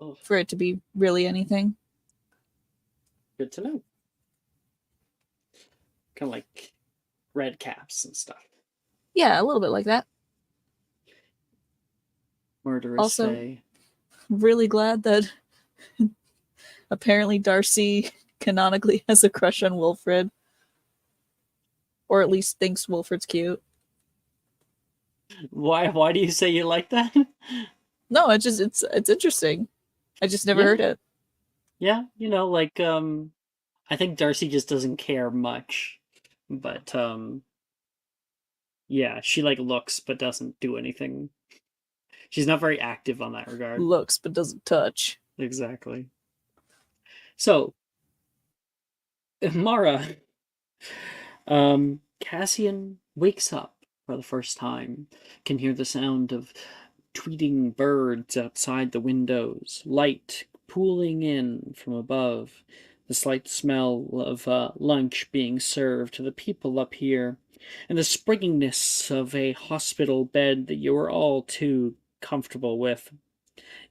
Oh, for it to be really anything. good to know. Kind of like red caps and stuff. Yeah, a little bit like that. Murderous Also, Fae. really glad that apparently Darcy canonically has a crush on Wilfred. Or at least thinks Wilfred's cute. Why do you say you like that? No, it's interesting. I just never Yeah. heard it. Yeah, like I think Darcy just doesn't care much. But yeah, she like looks but doesn't do anything. She's not very active on that regard. Looks but doesn't touch. Exactly. So, Mara, Cassian wakes up for the first time, can hear the sound of tweeting birds outside the windows, light pooling in from above, the slight smell of lunch being served to the people up here, and the springiness of a hospital bed that you are all too comfortable with.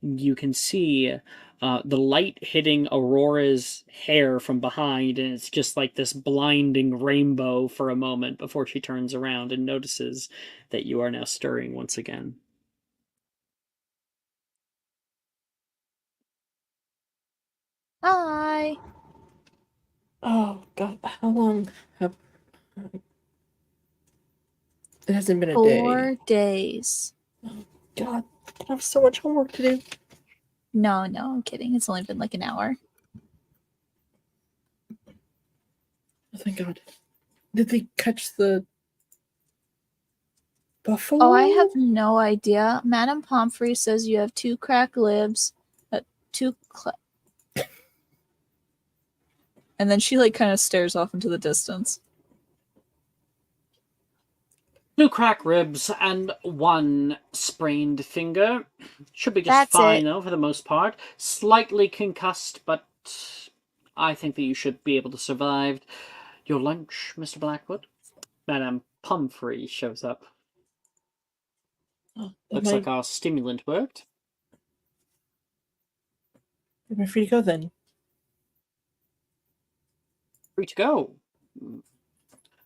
You can see the light hitting Aurora's hair from behind, and it's just like this blinding rainbow for a moment before she turns around and notices that you are now stirring once again. Hi. Oh God, how long have it hasn't been a 4 day? days. God, I have so much homework to do. No, I'm kidding. It's only been like an hour. Oh, thank God. Did they catch the buffalo? Oh, I have no idea. Madame Pomfrey says you have 2 cracked libs, And then she like kind of stares off into the distance. 2 cracked ribs and 1 sprained finger. Should be just That's fine it. though for the most part. Slightly concussed, but I think that you should be able to survive. Your lunch, Mr. Blackwood? Madame Pumphrey shows up. Looks like our stimulant worked. Am I free to go then? Free to go.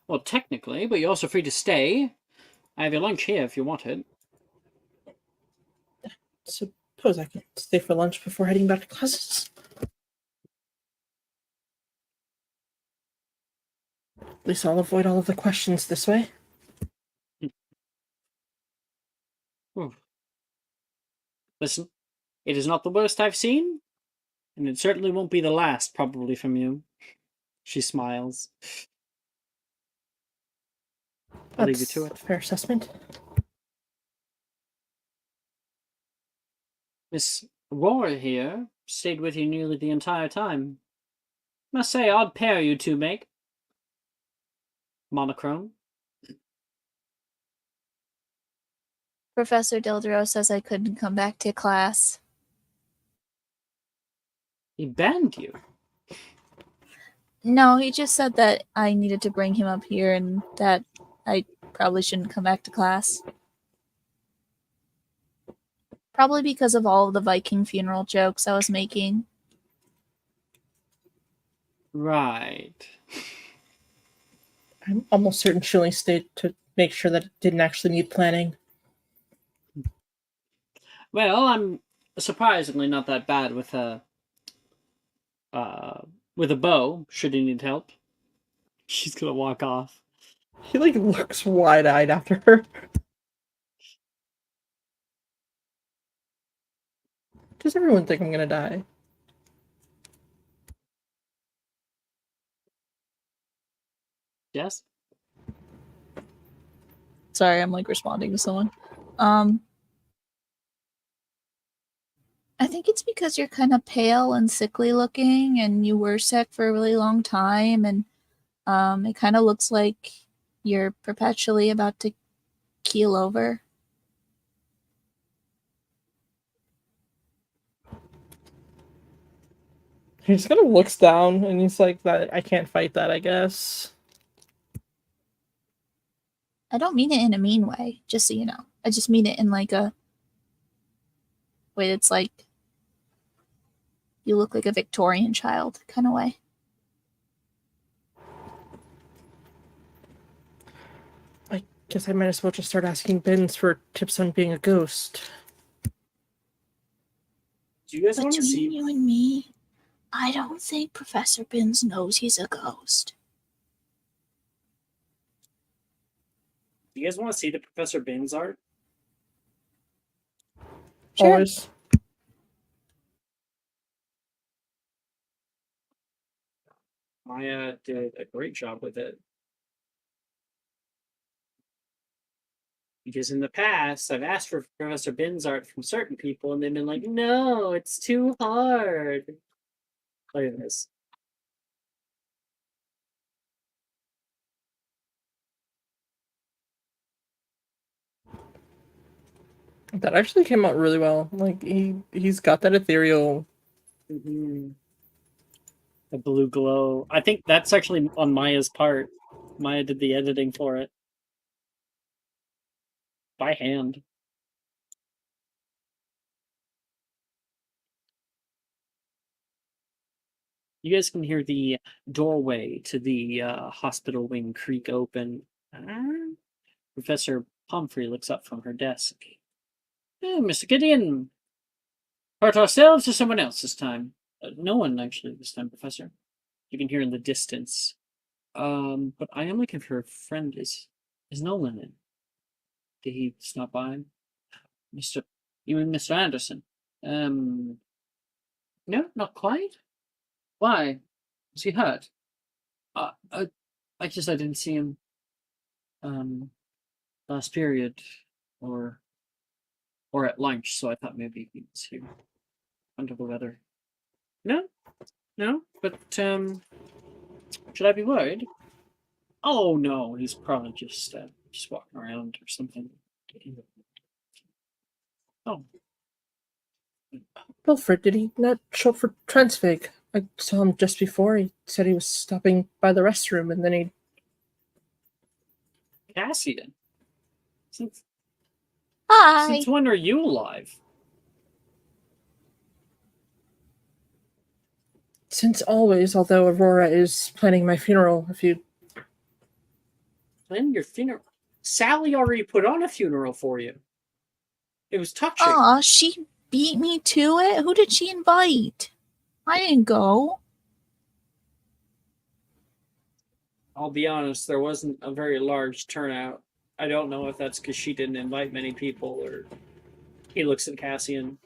Well, technically, but you're also free to stay. I have your lunch here if you want it. Suppose I can stay for lunch before heading back to classes. At least I'll avoid all of the questions this way. Listen, it is not the worst I've seen, and it certainly won't be the last, probably, from you. She smiles. I'll leave you to That's it. a fair assessment. Miss Aurora here stayed with you nearly the entire time. Must say, odd pair you two make. Monochrome. Professor Dildro says I couldn't come back to class. He banned you. No, he just said that I needed to bring him up here and that I probably shouldn't come back to class. Probably because of all of the Viking funeral jokes I was making. Right. I'm almost certain she only stayed to make sure that it didn't actually need planning. Well, I'm surprisingly not that bad with a bow, should you need help. She's gonna walk off. He like looks wide-eyed after her. Does everyone think I'm gonna die? Yes. Sorry, I'm like responding to someone. I think it's because you're kind of pale and sickly looking, and you were sick for a really long time, and it kind of looks like you're perpetually about to keel over. He just kind of looks down and he's like, "That I can't fight that, I guess." I don't mean it in a mean way, just so you know. I just mean it in like a way that's like you look like a Victorian child kind of way. I guess I might as well just start asking Bins for tips on being a ghost. Do you guys want to Between see? you and me, I don't think Professor Binns knows he's a ghost. Do you guys want to see the Professor Binns art? Sure. Always. Maya did a great job with it. Because in the past, I've asked for Professor Binns art from certain people, and they've been like, "No, it's too hard." Look at this. That actually came out really well. Like he's got that ethereal. Mm-hmm. The blue glow. I think that's actually on Maya's part. Maya did the editing for it by hand. You guys can hear the doorway to the hospital wing creak open. Professor Pumphrey looks up from her desk. Oh, Mr. Gideon. Part ourselves or someone else this time? No one, actually, this time, Professor. You can hear in the distance. But I am looking for a friend. Is Nolan in? Did he stop by? Mr. You mean Mr. Anderson? No, not quite. Why? Was he hurt? Uh, uh, I didn't see him, um, last period, or at lunch, so I thought maybe he was here under the weather. No, no, but should I be worried? Oh no, he's probably just walking around or something. Oh, Wilfred, did he not show up for Transfig? I saw him just before. He said he was stopping by the restroom, and then he. Cassian. Since Hi. when are you alive? Since always, although Aurora is planning my funeral. If you. Planning your funeral? Sally already put on a funeral for you. It was touching. Aw, she beat me to it? Who did she invite? I didn't go. I'll be honest, there wasn't a very large turnout. I don't know if that's because she didn't invite many people, or he looks at Cassian.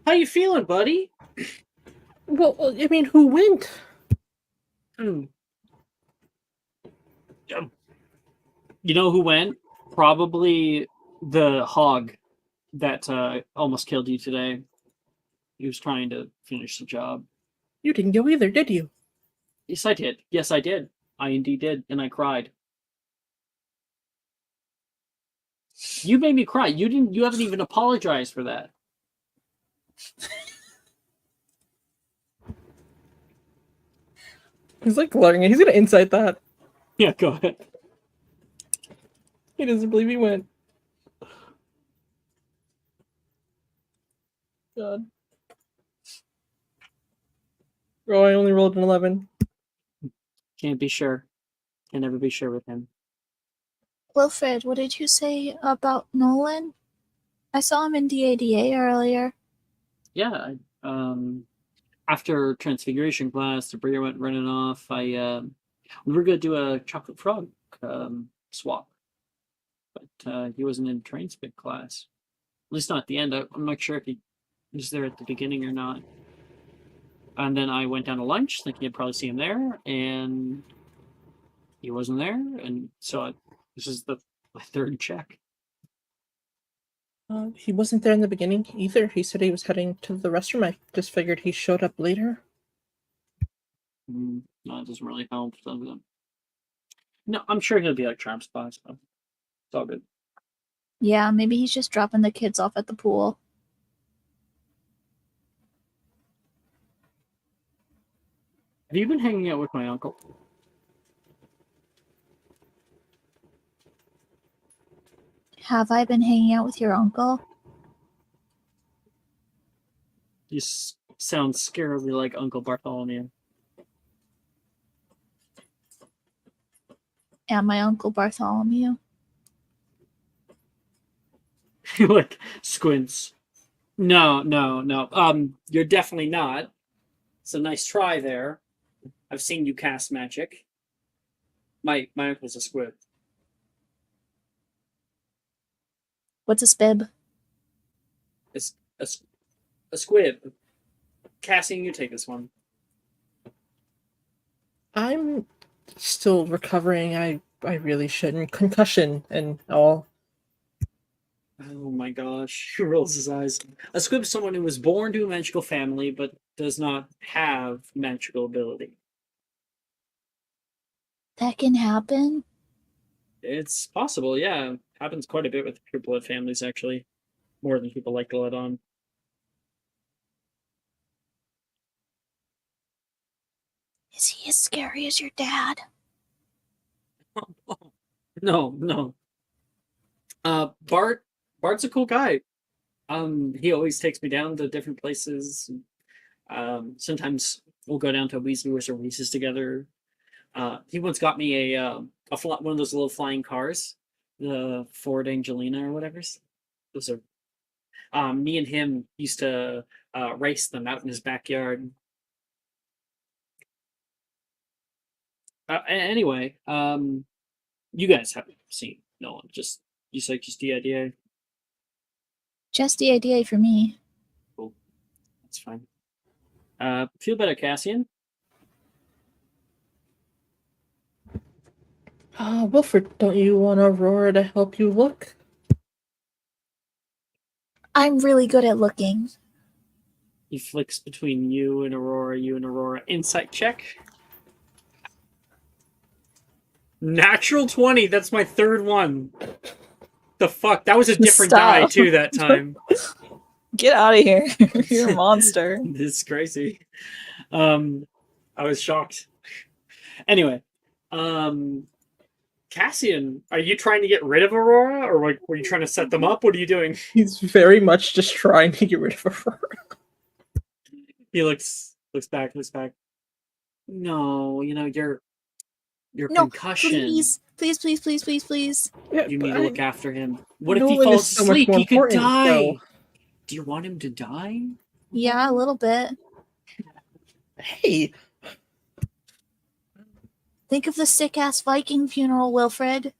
How you feeling, buddy? Well, I mean, who went? You know who went? Probably the hog that almost killed you today. He was trying to finish the job. You didn't go either, did you? Yes, I did. Yes, I did. I indeed did, and I cried. You made me cry. You didn't. You haven't even apologized for that. He's like glaring. He's gonna incite that. Yeah, go ahead. He doesn't believe he went. God. Oh, I only rolled an 11. Can't be sure. Can never be sure with him. Wilfred, what did you say about Nolan? I saw him in DADA earlier. Yeah. After Transfiguration class, the breeder went running off. We were gonna do a chocolate frog swap, but he wasn't in Transfig class. At least not at the end. I'm not sure if he was there at the beginning or not. And then I went down to lunch, thinking I'd probably see him there, and he wasn't there. And so this is my third check. He wasn't there in the beginning either. He said he was heading to the restroom. I just figured he showed up later. No, it doesn't really help, does it? No, I'm sure he'll be like Charm Spot, so it's all good. Yeah, maybe he's just dropping the kids off at the pool. Have you been hanging out with my uncle? Have I been hanging out with your uncle? You sound scarily like Uncle Bartholomew. And my uncle Bartholomew? Like squints. No. You're definitely not. It's a nice try there. I've seen you cast magic. My uncle's a squib. What's a spib? It's a squib. Cassian, you take this one. I'm still recovering. I really shouldn't. Concussion and all. Oh my gosh. He rolls his eyes. A squib is someone who was born to a magical family but does not have magical ability. That can happen? It's possible, yeah. Happens quite a bit with pure blood families, actually. More than people like to let on. Is he as scary as your dad? No. Bart's a cool guy. He always takes me down to different places. Sometimes we'll go down to Weasley or Reese's together. He once got me one of those little flying cars, the Ford Angelina or whatever. Those are. Me and him used to race them out in his backyard. Anyway, you guys haven't seen Nolan. Just the idea. Just the idea for me. Cool, that's fine. Feel better, Cassian? Wilfred, don't you want Aurora to help you look? I'm really good at looking. He flicks between you and Aurora. Insight check. Natural 20. That's my third one. The fuck? That was a different die Stop. too that time. Get out of here. You're a monster. This is crazy. I was shocked. Anyway, Cassian, are you trying to get rid of Aurora, or like were you trying to set them up? What are you doing? He's very much just trying to get rid of Aurora. He looks back. No, your No, concussion. please. Yeah, You need but to look after him. What if he Nolan is falls so much asleep? more He could important, die. though. Do you want him to die? Yeah, a little bit. Hey, Think of the sick-ass Viking funeral, Wilfred.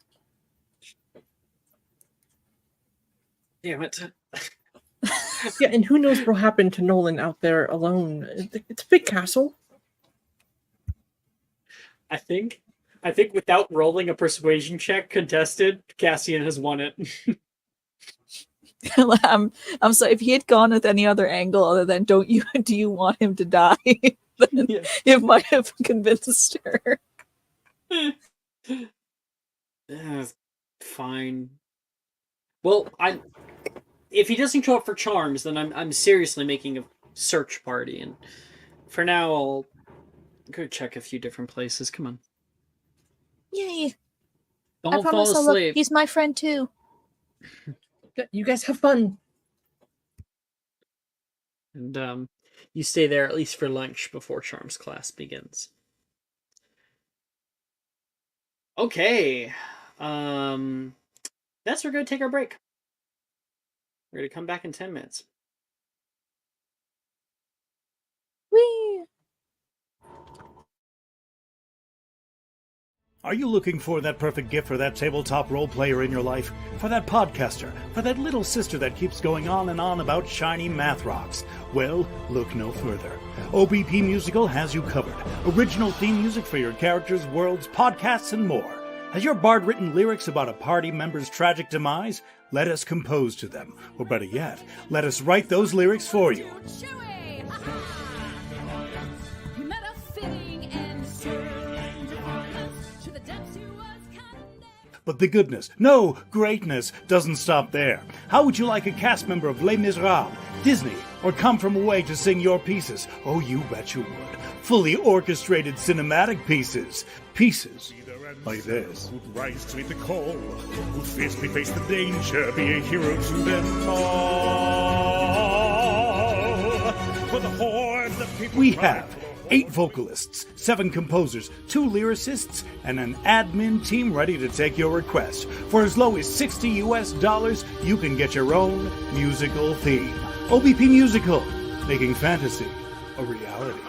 Damn it. yeah, and who knows what'll happen to Nolan out there alone? It's a big castle. I think without rolling a persuasion check contested, Cassian has won it. I'm sorry, if he had gone with any other angle other than do you want him to die? Then Yeah. it might have convinced her. Fine. Well, if he doesn't show up for charms, then I'm seriously making a search party, and for now I'll go check a few different places. Come on. Yay. I Don't fall promise I'll look. asleep. He's my friend too. You guys have fun. And you stay there at least for lunch before charms class begins. Okay. That's where we're going to take our break. We're going to come back in 10 minutes. Whee! Are you looking for that perfect gift for that tabletop role player in your life? For that podcaster? For that little sister that keeps going on and on about shiny math rocks? Well, look no further. OBP Musical has you covered. Original theme music for your characters, worlds, podcasts, and more. Has your bard written lyrics about a party member's tragic demise? Let us compose to them. Or better yet, let us write those lyrics for you. But the goodness, no, greatness, doesn't stop there. How would you like a cast member of Les Miserables, Disney, or Come From Away to sing your pieces? Oh, you bet you would. Fully orchestrated cinematic pieces. Pieces like this. Who'd rise to meet the call, who'd fiercely face the danger, be a hero to them all. For the horde that people We have 8 vocalists, 7 composers, 2 lyricists, and an admin team ready to take your request. For as low as $60, you can get your own musical theme. OBP Musical, making fantasy a reality.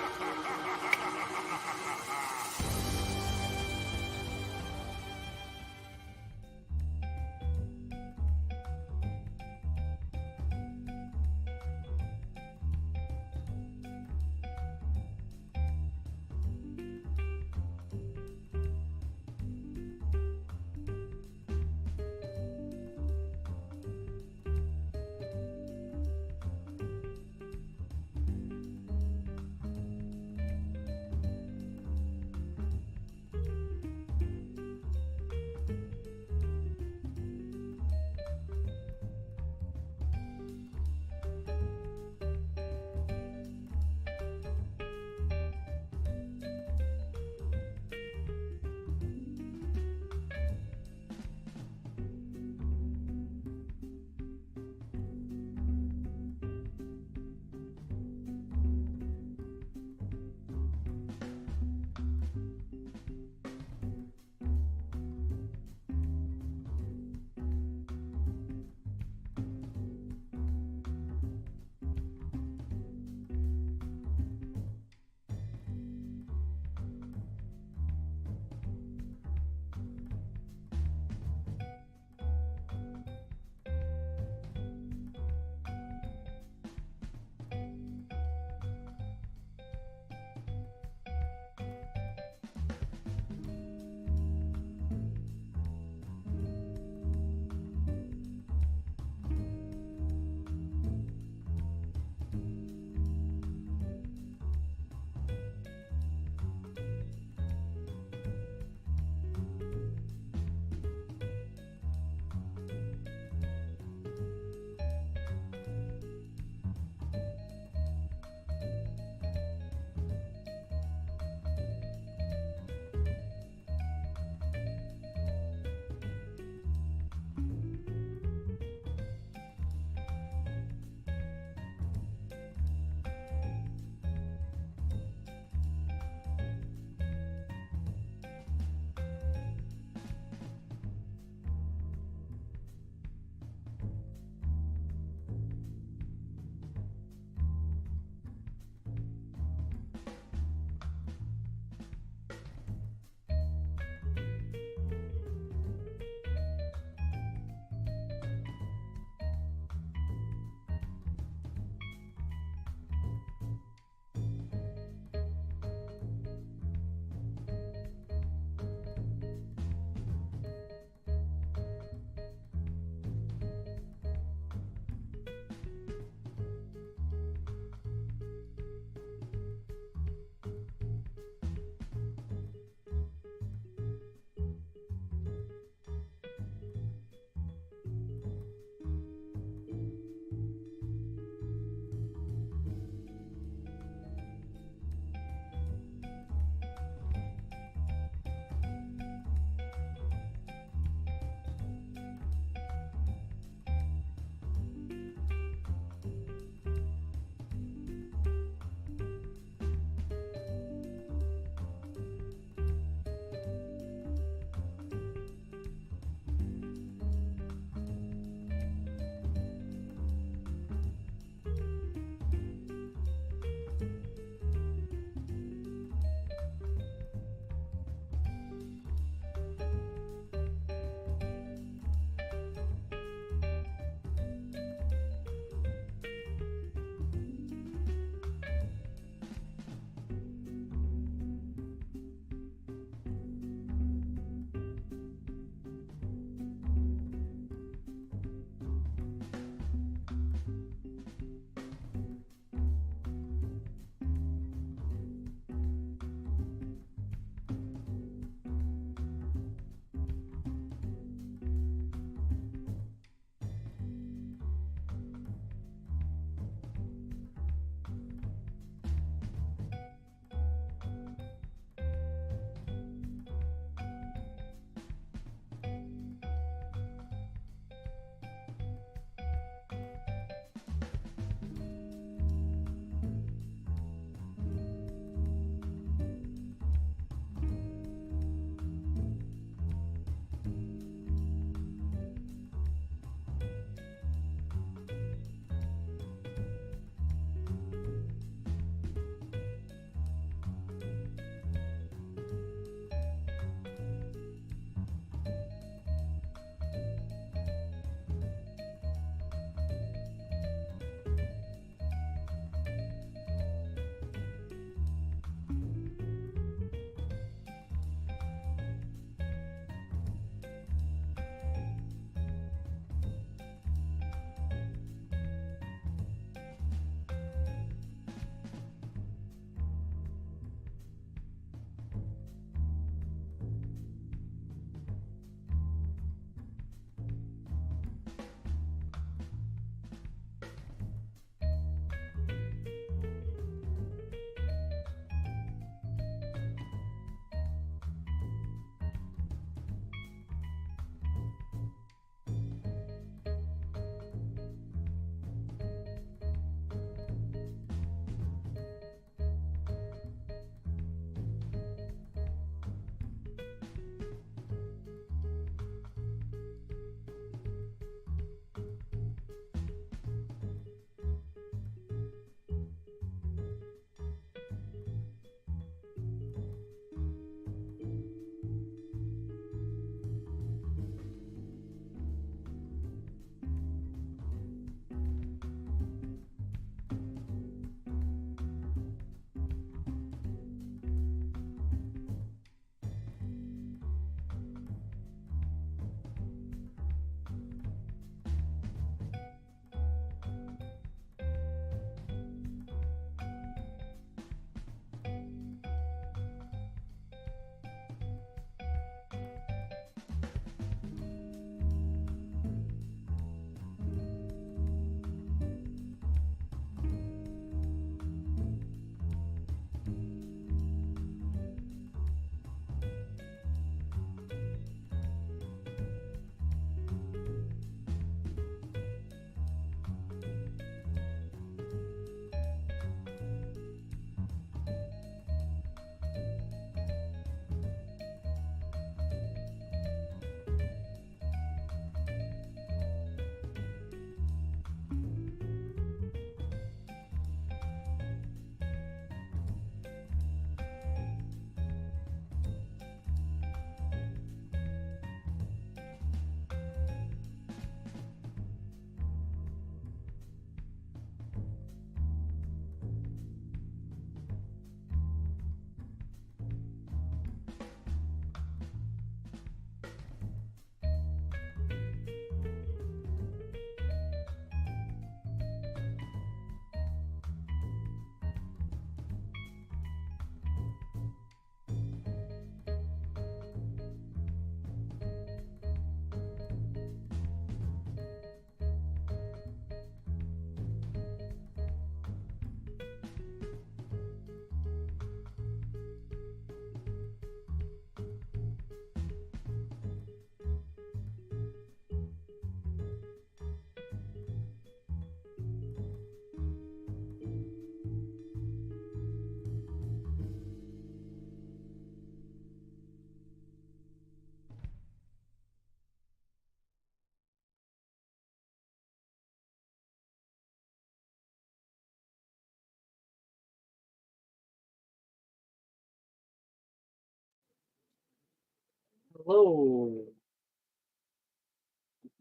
Hello.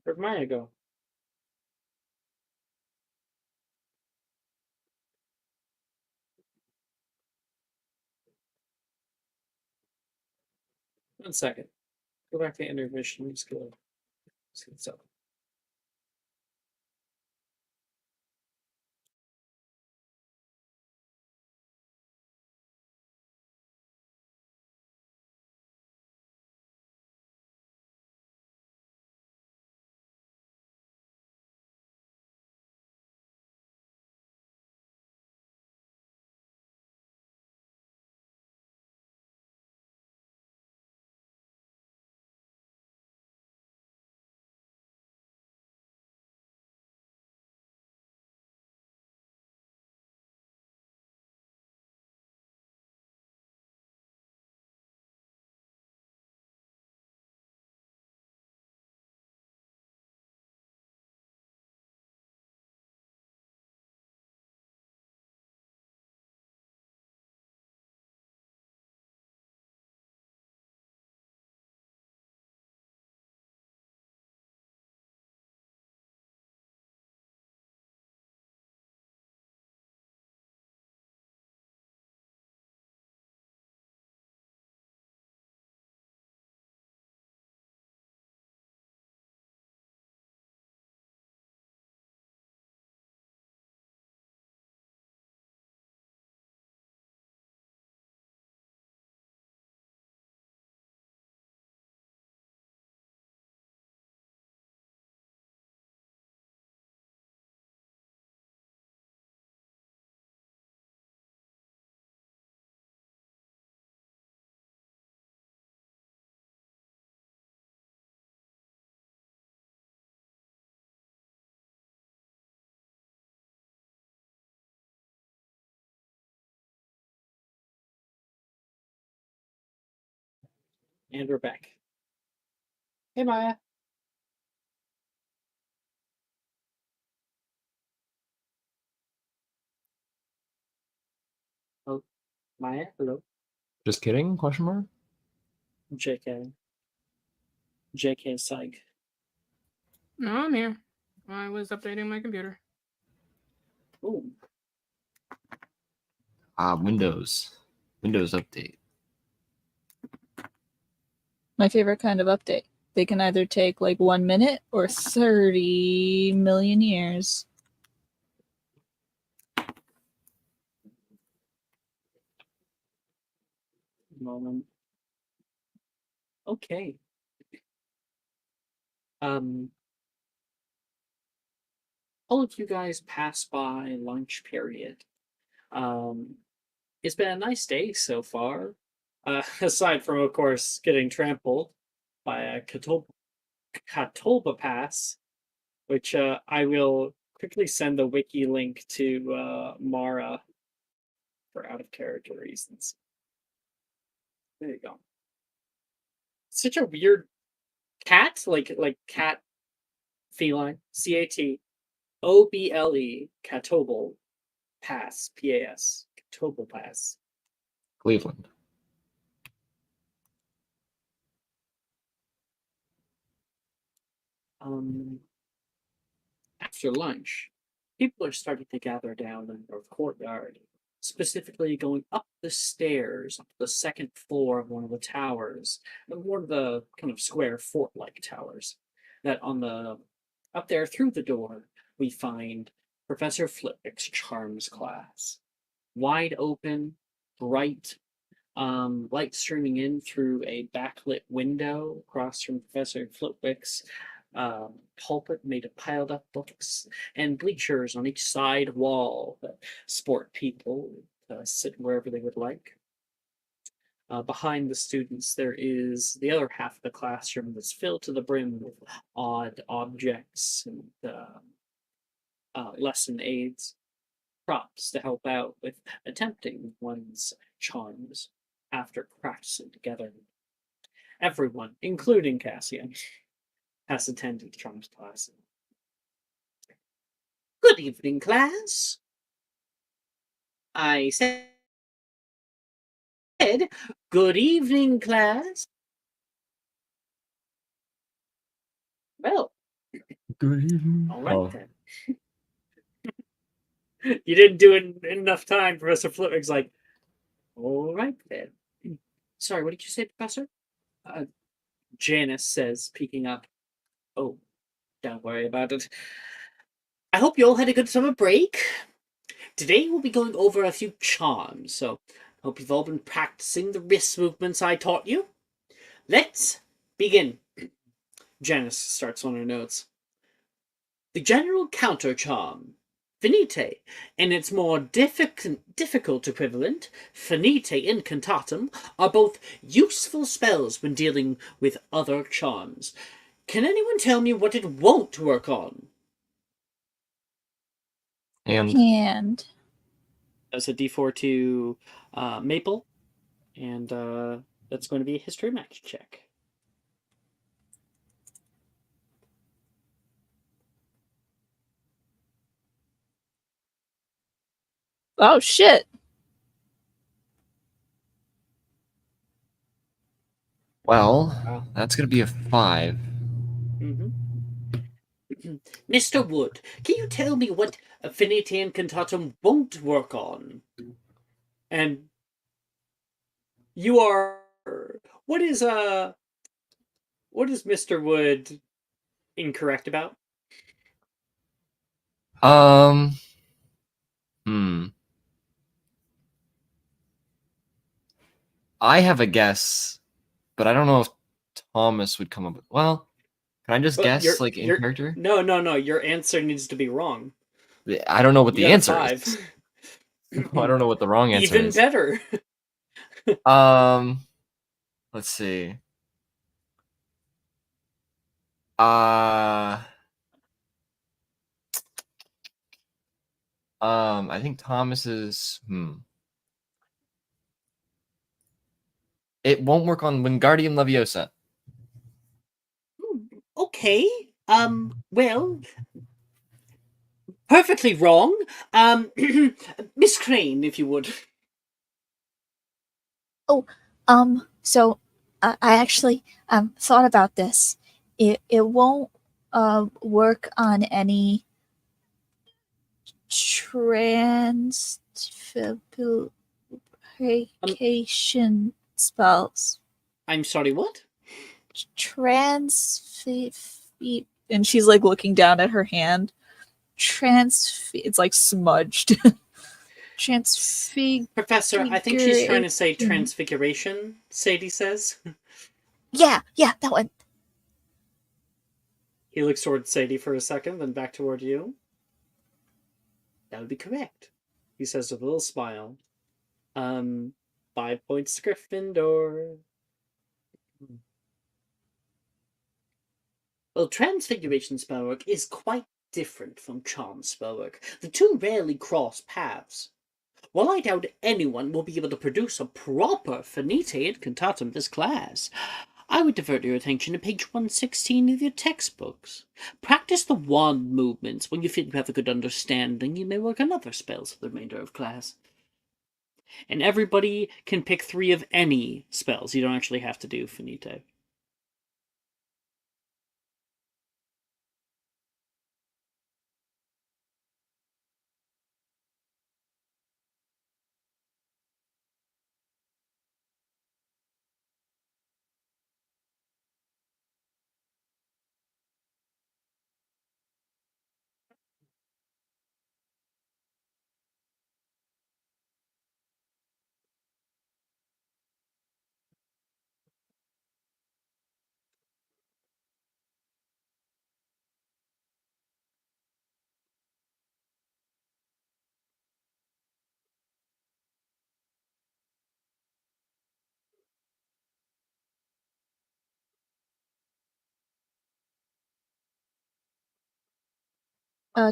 Where'd Maya go? One second. Go back to intermission. Let's go. Let's get this up. And we're back. Hey, Maya. Oh, Maya. Hello. Just kidding? Question mark. JK. JK Psych. No, I'm here. I was updating my computer. Ooh. Windows update. My favorite kind of update. They can either take like 1 minute or 30 million years. Moment. Okay. All of you guys pass by lunch period. It's been a nice day so far. Aside from, of course, getting trampled by a Catolba pass, which I will quickly send the wiki link to Mara for out of character reasons. There you go. Such a weird cat, like cat feline. CATOBLE Catobal Pass. PAS. Catobal Pass. Cleveland. After lunch, people are starting to gather down in the courtyard, specifically going up the stairs, up the second floor of one of the towers, one of the kind of square fort-like towers. That on the up there through the door, we find Professor Flitwick's charms class, wide open, bright, light streaming in through a backlit window across from Professor Flitwick's pulpit made of piled up books and bleachers on each side wall that sport people to sit wherever they would like. Behind the students, there is the other half of the classroom that's filled to the brim with odd objects and lesson aids, props to help out with attempting one's charms after practicing together. Everyone, including Cassian, has attended charms class. Good evening, class. I said, good evening, class. Well, Good evening. all right then. You didn't do it in enough time. Professor Flitwig's like, all right then. Sorry, what did you say, Professor? Janice says, peeking up. Oh, don't worry about it. I hope you all had a good summer break. Today we'll be going over a few charms, so I hope you've all been practicing the wrist movements I taught you. Let's begin. Janice starts on her notes. The general counter charm, finite, and its more difficult equivalent, finite incantatum, are both useful spells when dealing with other charms. Can anyone tell me what it won't work on? And Hand. That's a d4 to Maple, and that's going to be a history match check. Oh shit. well, that's gonna be a 5. Mm-hmm. Mr. Wood, can you tell me what Affinity Incantatum won't work on? And you are... What is Mr. Wood incorrect about? Hmm. I have a guess, but I don't know if Thomas would come up with. Well, can I just Well, guess, like, in character? No. Your answer needs to be wrong. I don't know what You the got a answer 5. is. I don't know what the wrong answer Even is. better. Let's see. Uh, I think Thomas is. It won't work on Wingardium Leviosa. Okay. Well, perfectly wrong. Miss Crane, if you would. So I actually thought about this. It won't work on any transfiguration spells. I'm sorry, what? And she's like looking down at her hand. It's like smudged. Professor, I think she's trying to say transfiguration, Sadie says. Yeah, that one. He looks towards Sadie for a second, then back toward you. That would be correct, he says with a little smile. 5 points to Gryffindor. Well, transfiguration spellwork is quite different from charm spellwork. The two rarely cross paths. While I doubt anyone will be able to produce a proper finite incantatum this class, I would divert your attention to page 116 of your textbooks. Practice the wand movements. When you feel you have a good understanding, you may work on other spells for the remainder of class. And everybody can pick 3 of any spells. You don't actually have to do finite.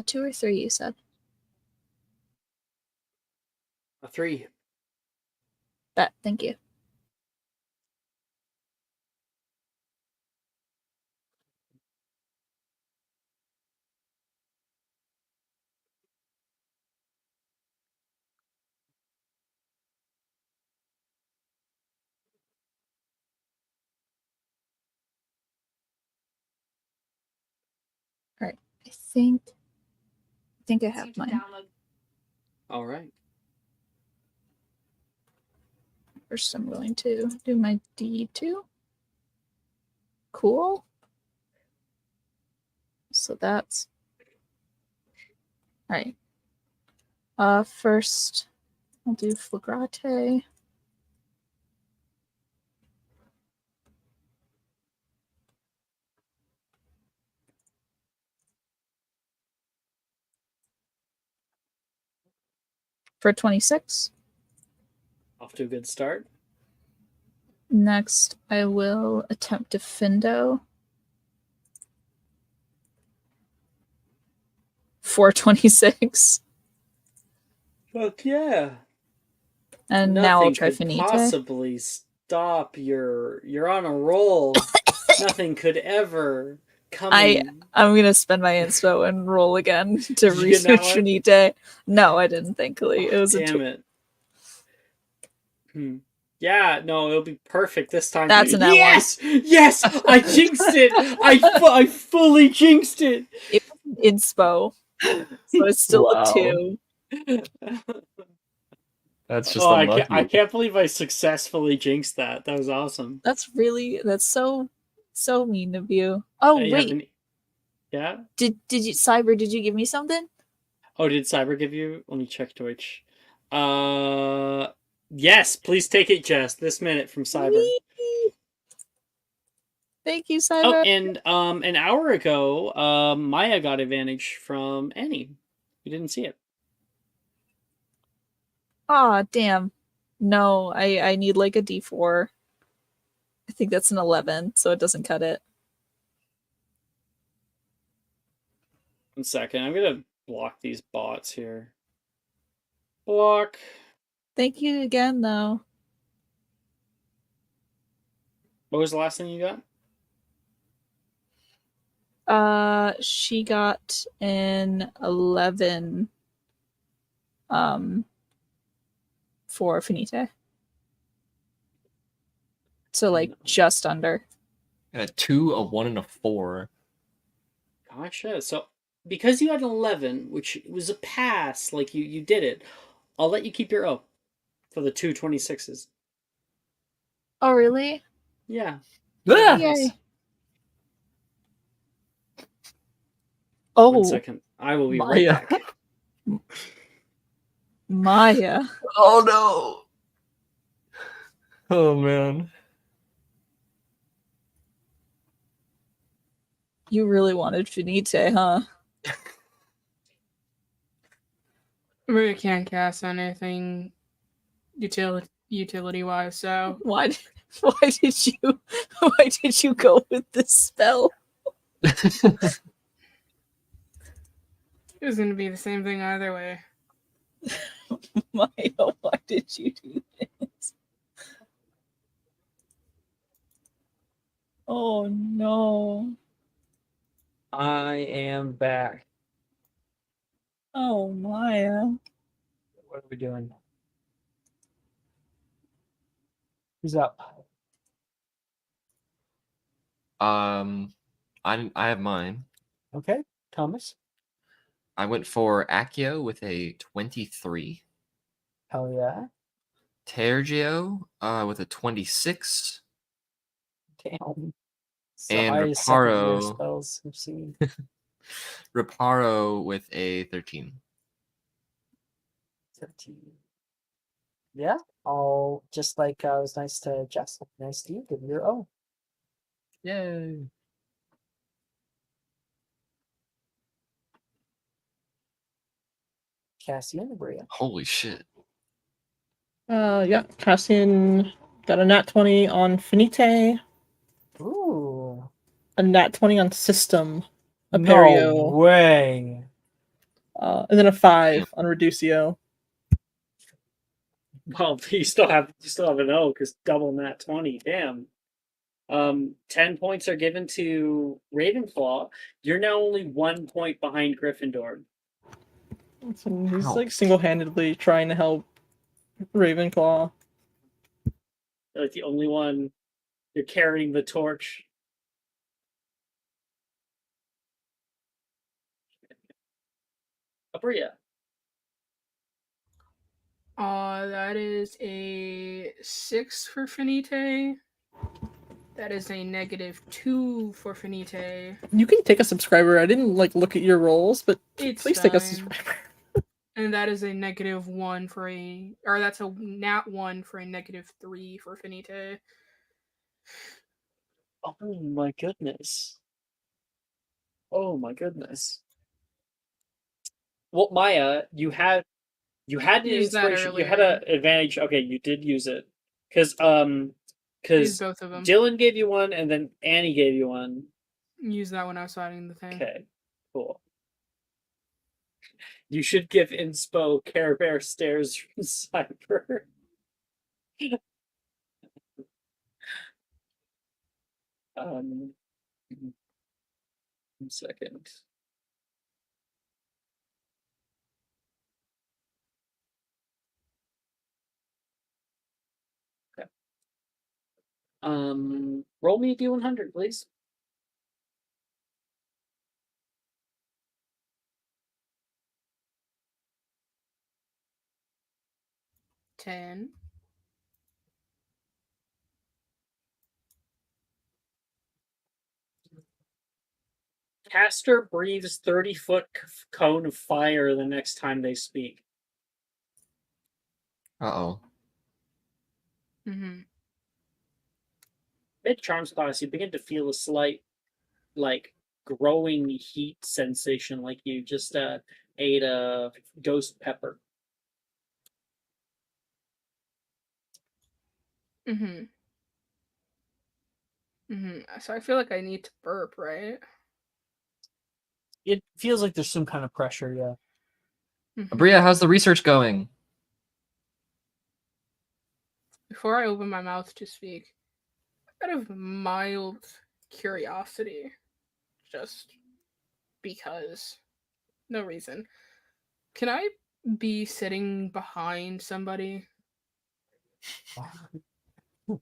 Two or three, you said. A 3. That, thank you. think I have mine. All right. First, I'm going to do my D2. Cool. So that's all right. First, I'll do Flagrate. For 26. Off to a good start. Next, I will attempt Defendo. 426. Fuck yeah. And now I'll Nothing try could Finite. possibly stop you're on a roll. Nothing could ever come in. I'm gonna spend my inspo and roll again to Did you get that research one? Finite. No, I didn't, thankfully. It was Damn it. Yeah, no, it'll be perfect this time. That's an that yes! Yes! I jinxed it! I fully jinxed it! It was an inspo. So it's still Wow. a 2. That's just I unlucky. can't believe I successfully jinxed that. That was awesome. That's so mean of you. Oh You wait. haven't- Yeah? Did you Cyber, did you give me something? Oh, did Cyber give you? Let me check Twitch. Yes, please take it just this minute from Cyber. Whee! Thank you, Oh, Cyber. and an hour ago, Maya got advantage from Annie. You didn't see it. Aw, damn. No, I need like a D4. I think that's an 11, so it doesn't cut it. 1 second. I'm gonna block these bots here. Block. Thank you again, though. What was the last thing you got? She got an 11 for Finite. So like just under. A 2, a 1, and a 4. Gotcha. So because you had an 11, which was a pass, like you did it, I'll let you keep your O for the 2 26s. Oh really? Yeah. Ah! Yay. Oh, 1 second. I will be Maya. right back. Maya. Oh no! Oh man. You really wanted Finite, huh? Really can't cast anything utility wise, so Why did you go with this spell? it was gonna be the same thing either way. Maya, why did you do this? Oh no. I am back. Oh Maya. What are we doing? Who's up? I have mine. Okay, Thomas. I went for Accio with a 23. Hell yeah. Tergio with a 26. Damn. And highest second-year Reparo. spells we've seen. Reparo with a 13. 13. Yeah, I'll just like it was nice to Jess. Nice to you. Give me your O. Yay. Cassie and Bria. Holy shit. Yeah, Cassian got a nat 20 on Finite, Ooh. a nat 20 on System, a No Perio, way. and then a 5 on Reducio. Well, you still have an O because double nat 20. Damn. 10 points are given to Ravenclaw. You're now only 1 point behind Gryffindor. So he's Wow. like single-handedly trying to help Ravenclaw. You're like the only one. You're carrying the torch. Abria. That is a 6 for Finite. That is a -2 for Finite. You can take a subscriber. I didn't look at your rolls, but It's please take a fine. subscriber. And that is a -1 for a, or that's a -1 for a -3 for Finite. Oh my goodness. Oh my goodness. Well, Maya, you had an Used that inspiration. You had earlier. an advantage. Okay, you did use it because Use both of them. Dylan gave you one, and then Annie gave you one. Use that when I was fighting the thing. Okay, cool. You should give inspo Care Bear stares from Cyber. One second. Okay. Roll me a D100, please. $10. Caster breathes 30-foot cone of fire the next time they speak. Uh-oh. Mm-hmm. Mid charms class, you begin to feel a slight, growing heat sensation, like you just ate a ghost pepper. Mm-hmm. Mm-hmm. So I feel like I need to burp, right? It feels like there's some kind of pressure, yeah. Mm-hmm. Abria, how's the research going? Before I open my mouth to speak, out of mild curiosity, just because, no reason, can I be sitting behind somebody? Yeah,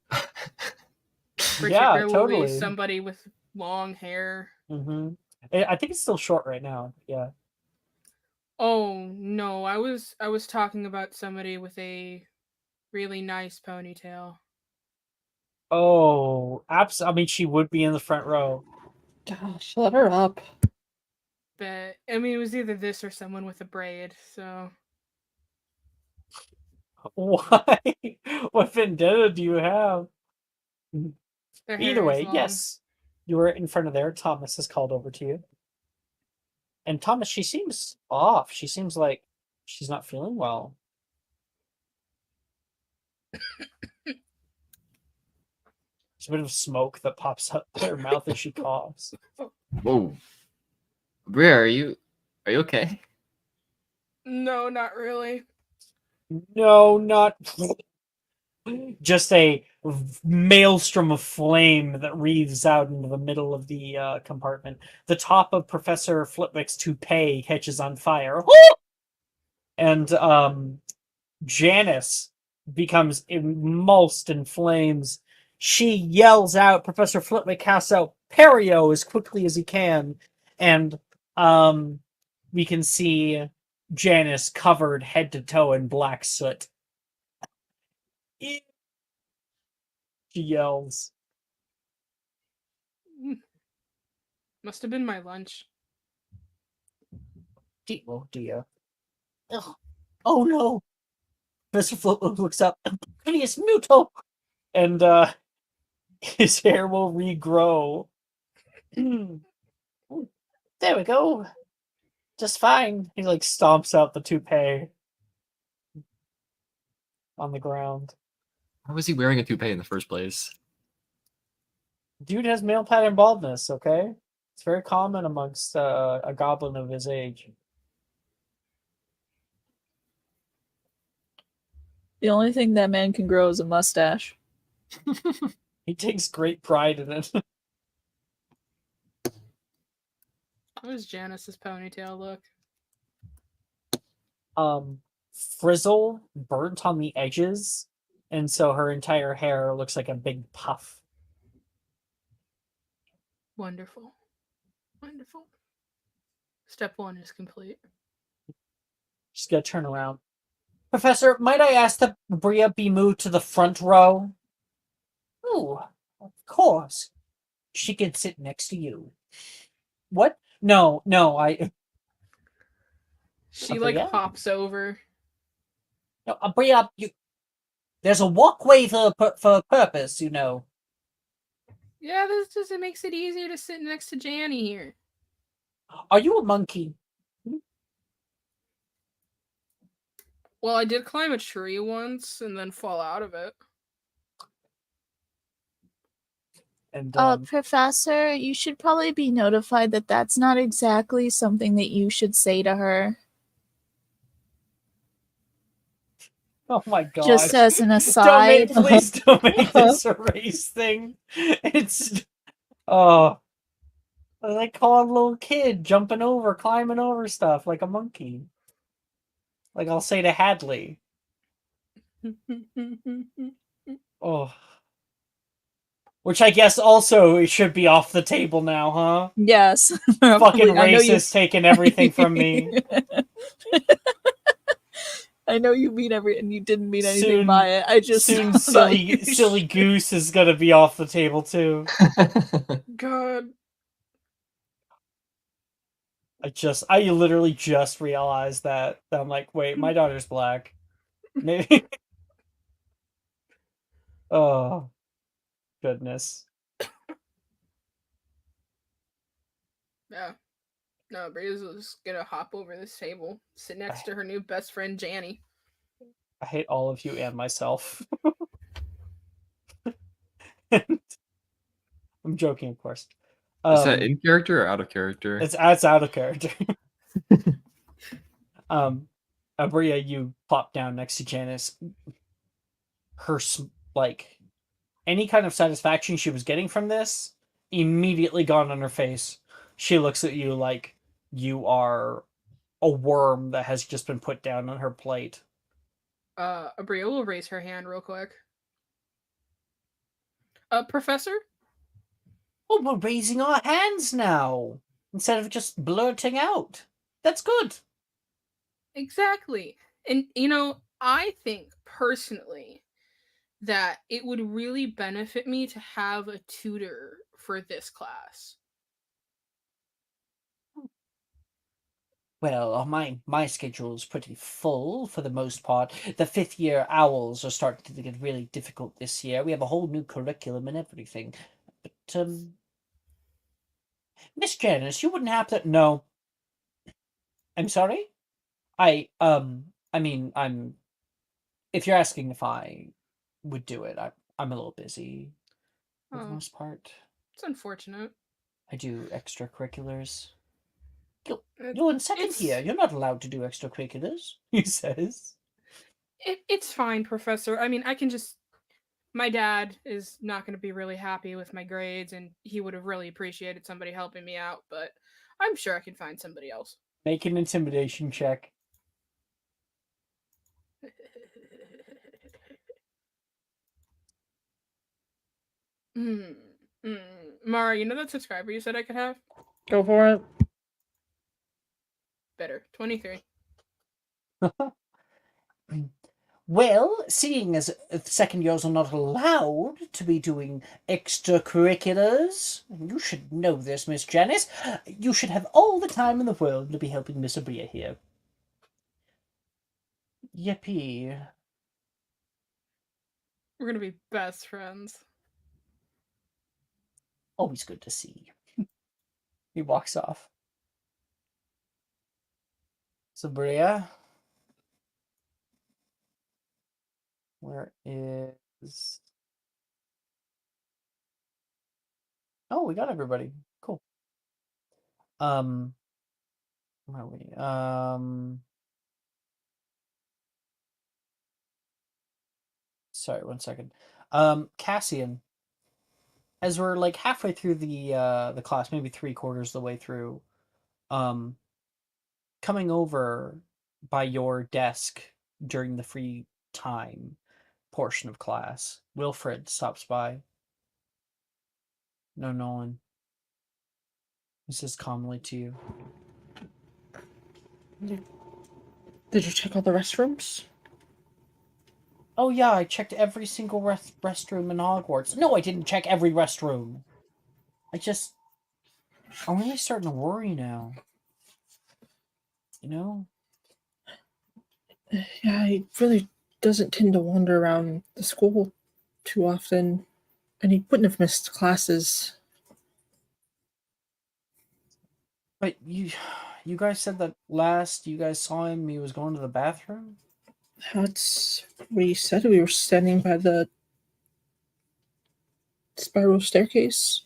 Particularly totally. somebody with long hair. Mm-hmm. I think it's still short right now. Yeah. Oh no, I was talking about somebody with a really nice ponytail. Oh, I mean, she would be in the front row. Gosh, let her up. But I mean, it was either this or someone with a braid. So Why? What vendetta do you have? their Either hair is way, long. yes. You were in front of there. Thomas has called over to you. And Thomas, she seems off. She seems like she's not feeling well. There's a bit of smoke that pops up her mouth as she coughs. Whoa. Abria, are you okay? No, not really. No, not just a maelstrom of flame that wreathes out into the middle of the compartment. The top of Professor Flitwick's toupee catches on fire. And Janice becomes immersed in flames. She yells out, Professor Flitwick casts out Perio as quickly as he can, and we can see Janice covered head to toe in black soot. She yells. Must have been my lunch. Oh dear. Ugh. Oh no. Professor Flitwick looks up. Hideous Muto! And his hair will regrow. There we go. Just fine. He stomps out the toupee on the ground. Why was he wearing a toupee in the first place? Dude has male pattern baldness, okay? It's very common amongst a goblin of his age. The only thing that man can grow is a mustache. He takes great pride in it. How does Janice's ponytail look? Frizzle burnt on the edges, and so her entire hair looks like a big puff. Wonderful. Wonderful. Step 1 is complete. She's gonna turn around. Professor, might I ask that Bria be moved to the front row? Oh, of course. She can sit next to you. What? No, I. She Bria? hops over. No, Bria, you. There's a walkway for a purpose, you know. Yeah, this just it makes it easier to sit next to Janny here. Are you a monkey? Well, I did climb a tree once and then fall out of it. And Professor, you should probably be notified that that's not exactly something that you should say to her. oh my god! Just as an Don't aside. please don't make this a race thing. It's I like call a little kid jumping over, climbing over stuff like a monkey. Like I'll say to Hadley. Oh. Which I guess also it should be off the table now, huh? Yes. Fucking I know you- racist taking everything from me. I know you mean and you didn't mean anything Soon- by it. I just Soon thought you silly goose is gonna be off the table too. God. I literally just realized that. I'm like, wait, my daughter's black. Maybe. Oh, goodness. Yeah. No, Bria's just gonna hop over this table, sit next to her new best friend, Janny. I hate all of you and myself. I'm joking, of course. Is that in character or out of character? It's out of character. Bria, you plop down next to Janice. Her any kind of satisfaction she was getting from this immediately gone on her face. She looks at you like you are a worm that has just been put down on her plate. Abria will raise her hand real quick. Professor? Oh, we're raising our hands now instead of just blurting out. That's good. Exactly. And, I think personally that it would really benefit me to have a tutor for this class. Well, my schedule is pretty full for the most part. The 5th year owls are starting to get really difficult this year. We have a whole new curriculum and everything. But, Miss Janice, you wouldn't have to... No. I'm sorry? If you're asking if I would do it, I'm a little busy for the most part. It's unfortunate. I do extracurriculars. You're in second year. You're not allowed to do extracurriculars, he says. It's fine, Professor. I mean, I can just... My dad is not going to be really happy with my grades, and he would have really appreciated somebody helping me out, but I'm sure I can find somebody else. Make an intimidation check. Mara, you know that subscriber you said I could have? Go for it. Better. 23. Well, seeing as second years are not allowed to be doing extracurriculars, you should know this, Miss Janice. You should have all the time in the world to be helping Miss Abria here. Yippee. We're going to be best friends. Always good to see. He walks off. Sabria, where is... Oh, we got everybody. Cool. Where are we? Sorry, 1 second. Cassian, as we're like halfway through the class, maybe 3/4 of the way through, coming over by your desk during the free time portion of class, Wilfred stops by. No, Nolan. He says calmly to you. Did you check all the restrooms? Oh yeah, I checked every single restroom in Hogwarts. No, I didn't check every restroom. I'm really starting to worry now. You know? Yeah, he really doesn't tend to wander around the school too often, and he wouldn't have missed classes. But you guys said that last you guys saw him, he was going to the bathroom? That's what he said. We were standing by the spiral staircase.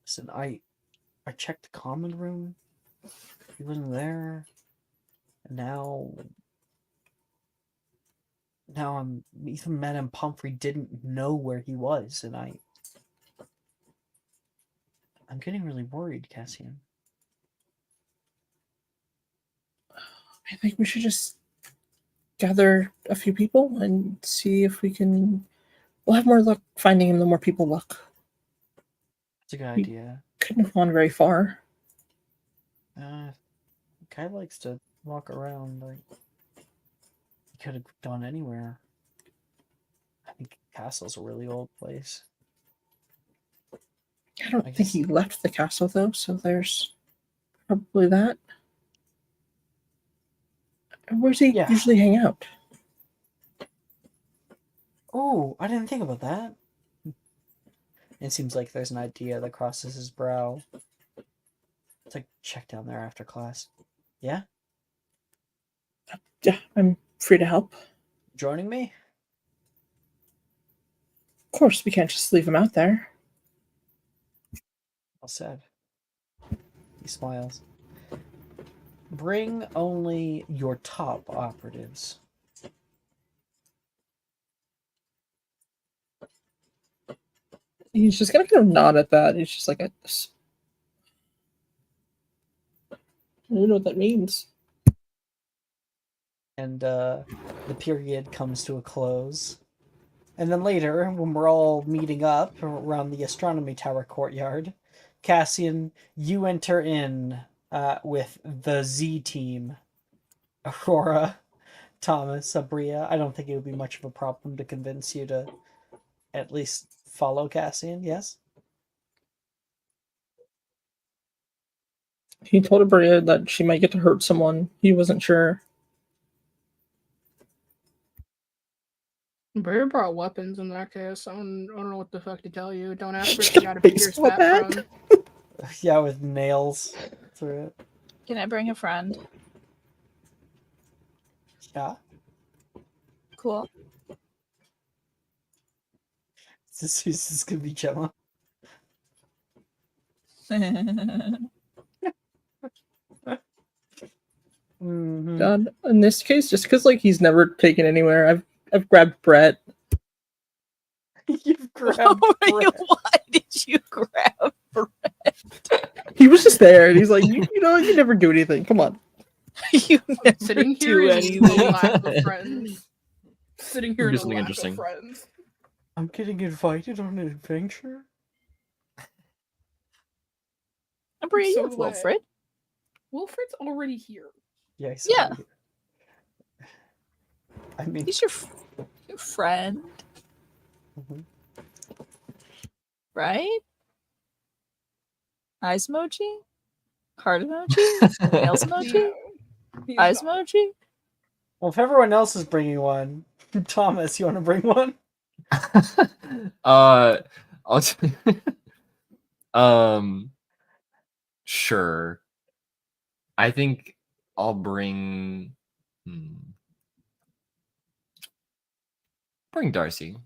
Listen, I checked the common room. He wasn't there. And now even Madame Pomfrey didn't know where he was, and I'm getting really worried, Cassian. I think we should just gather a few people and see if we can. We'll have more luck finding him the more people look. That's a good idea. Couldn't have gone very far. Guy likes to walk around. Like, he could have gone anywhere. I think castle's a really old place. I don't think he left the castle though, so there's probably that. Where's he usually hang out? Oh, I didn't think about that. It seems like there's an idea that crosses his brow. It's like, check down there after class. Yeah? Yeah, I'm free to help. Joining me? Of course, we can't just leave him out there. Well said. He smiles. Bring only your top operatives. He's just gonna kind of nod at that. He's just like, I don't know what that means. And the period comes to a close. And then later, when we're all meeting up around the astronomy tower courtyard, Cassian, you enter in with the Z team. Aurora, Thomas, Sabria. I don't think it would be much of a problem to convince you to at least follow Cassian, yes? He told Abria that she might get to hurt someone. He wasn't sure. Bria brought weapons in that case. I don't know what the fuck to tell you. Don't ask where she got a pierce that from. Yeah, with nails through it. Can I bring a friend? Yeah. Cool. This is gonna be Gemma. Mm-hmm. God, in this case, just because like he's never taken anywhere, I've grabbed Brett. You've grabbed Brett. Why did you grab Brett? He was just there, and he's like, you know, you never do anything. Come on. You never Sitting do here anything. in a lack of friends. Sitting here in a something lack interesting. of friends. I'm getting invited on an adventure? Abria, you So have Wilfred. Wilfred's already here. Yeah, he's Yeah. already here. I mean, He's your friend. Mhm. Right? Eyes emoji? Heart emoji? Nails emoji? He's Eyes not. emoji? Well, if everyone else is bringing one, Thomas, you want to bring one? I'll t- sure. I think I'll bring bring Darcy.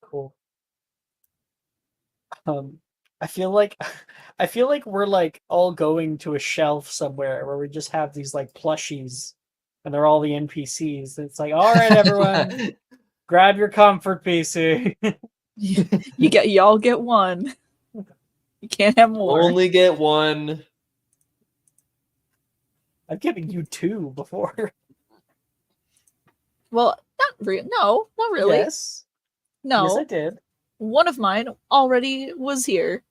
Cool. I feel like we're like all going to a shelf somewhere where we just have these like plushies and they're all the NPCs. It's like, all right, everyone, grab your comfort PC. Y'all get one. You can't have more. Only get one. I've given you two before. Well, no, not really. Yes. No. Yes, I did. One of mine already was here.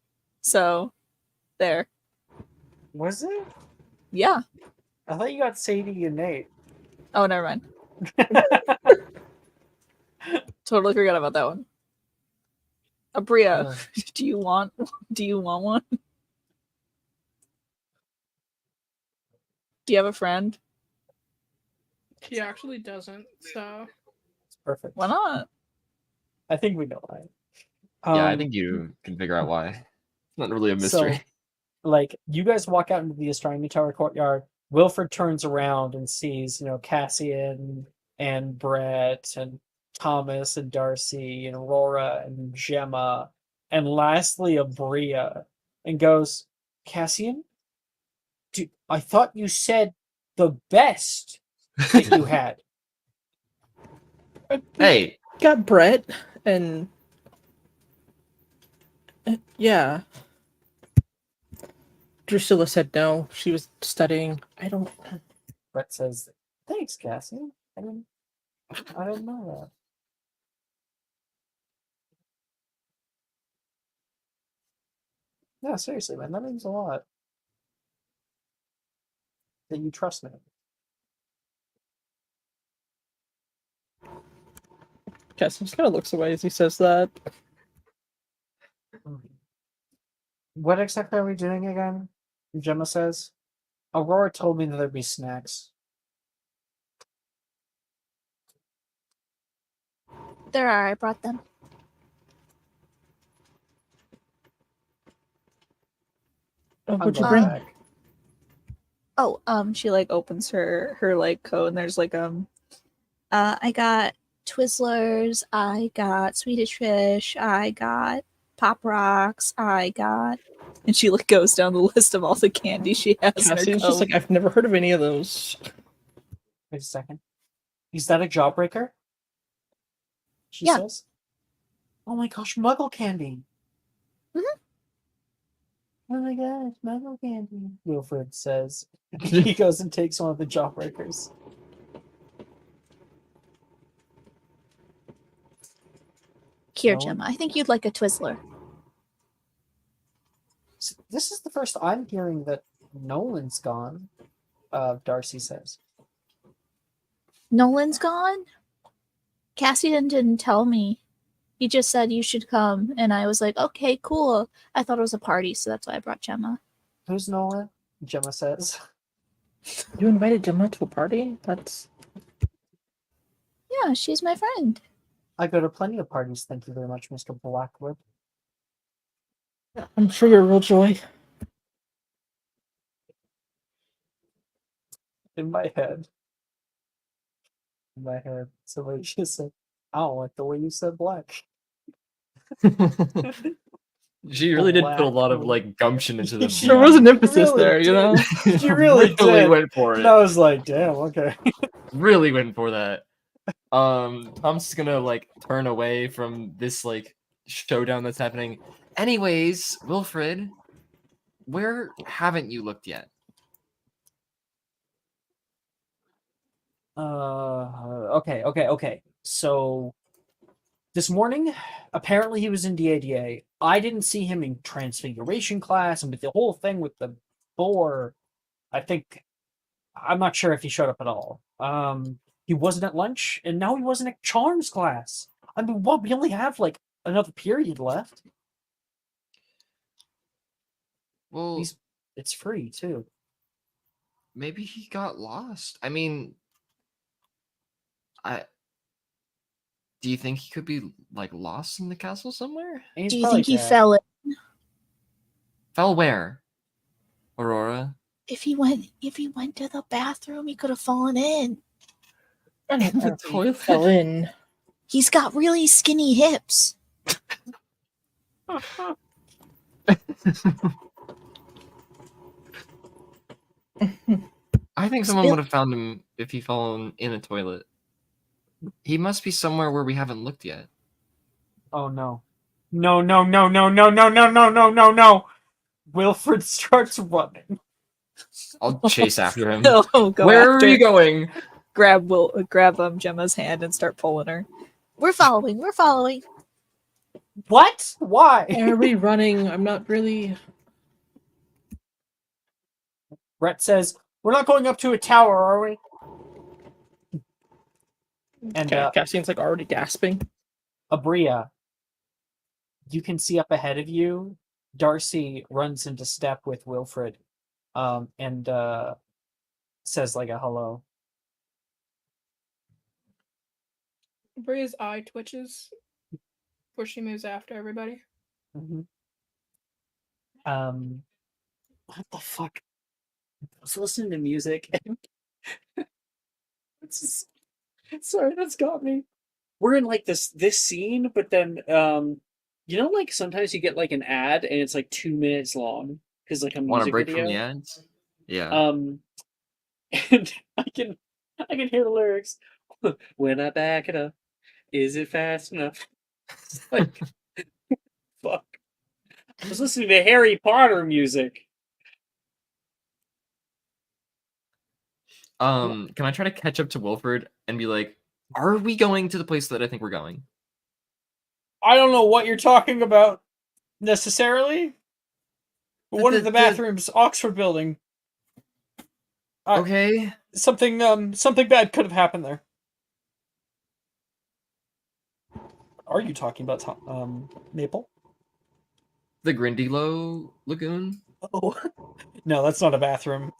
So, there. Was it? Yeah. I thought you got Sadie and Nate. Oh, never mind. Totally forgot about that one. Abria, do you want one? Do you have a friend? She actually doesn't, so Perfect. Why not? I think we know why. Yeah, I think you can figure out why. It's not really a mystery. So, like, you guys walk out into the astronomy tower courtyard. Wilfred turns around and sees, Cassian and Brett and Thomas and Darcy and Aurora and Gemma and lastly Abria and goes, Cassian, I thought you said the best that you had. Hey, Got Brett and yeah. Drusilla said no. She was studying. I don't. Brett says, thanks, Cassian. I didn't know that. No, seriously, man, that means a lot. That you trust me. Cassian just kind of looks away as he says that. What exactly are we doing again? Gemma says. Aurora told me that there'd be snacks. There are. I brought them. Oh, I'm what'd you going bring? back. Oh, she like opens her like coat and there's like I got Twizzlers, I got Swedish Fish, I got Pop Rocks, I got, and she like goes down the list of all the candy she has in her Cassian's coat. just like, I've never heard of any of those. Wait a second. Is that a jawbreaker? She Yeah. says. Oh my gosh, muggle candy. Mhm. Oh my gosh, muggle candy. Wilfred says. He goes and takes one of the jawbreakers. Here, No one? Gemma, I think you'd like a Twizzler. This is the first I'm hearing that Nolan's gone. Darcy says. Nolan's gone? Cassian didn't tell me. He just said you should come, and I was like, okay, cool. I thought it was a party, so that's why I brought Gemma. Who's Nolan? Gemma says. You invited Gemma to a party? That's. Yeah, she's my friend. I go to plenty of parties, thank you very much, Mr. Blackwood. I'm sure you're a real joy. In my head, somebody just said, I don't like the way you said black. she really did put a lot of Blackwood. like gumption into the. She There was an emphasis really there, you know? She really did. went for And it. I was like, damn, okay. Really went for that. Tom's just gonna like turn away from this like showdown that's happening. Anyways, Wilfred, where haven't you looked yet? Okay. So this morning, apparently he was in DADA. I didn't see him in Transfiguration class, and with the whole thing with the boar, I'm not sure if he showed up at all. He wasn't at lunch, and now he wasn't at Charms class. I mean, what? We only have like another period left. Well, It's free too. maybe he got lost. I mean, do you think he could be like lost in the castle somewhere? And he's Do you probably think he dead. fell in? Fell where? Aurora? If he went to the bathroom, he could have fallen in. I don't know. He toilet? fell in. He's got really skinny hips. I think someone Spill- would have found him if he fell in a toilet. He must be somewhere where we haven't looked yet. Oh no. No. Wilfred starts running. I'll chase after him. He'll go Where after, are you going? grab Gemma's hand and start pulling her. We're following. What? Why? Why are we running? I'm not really. Brett says, we're not going up to a tower, are we? And Okay, Cassian's like already gasping. Abria, you can see up ahead of you, Darcy runs into step with Wilfred, and says like a hello. Bria's eye twitches before she moves after everybody. Mm-hmm. What the fuck? I was listening to music. Sorry, that's got me. We're in like this scene, but then like sometimes you get like an ad and it's like 2 minutes long because like a Want a music break from the video. ads? Yeah. And I can hear the lyrics. When I back it up, is it fast enough? Like, fuck. I was listening to Harry Potter music. Can I try to catch up to Wilfred and be like, are we going to the place that I think we're going? I don't know what you're talking about necessarily. But one of the bathrooms, Oxford building. Okay. Something bad could have happened there. Are you talking about Maple? The Grindylow Lagoon? Oh, no, that's not a bathroom.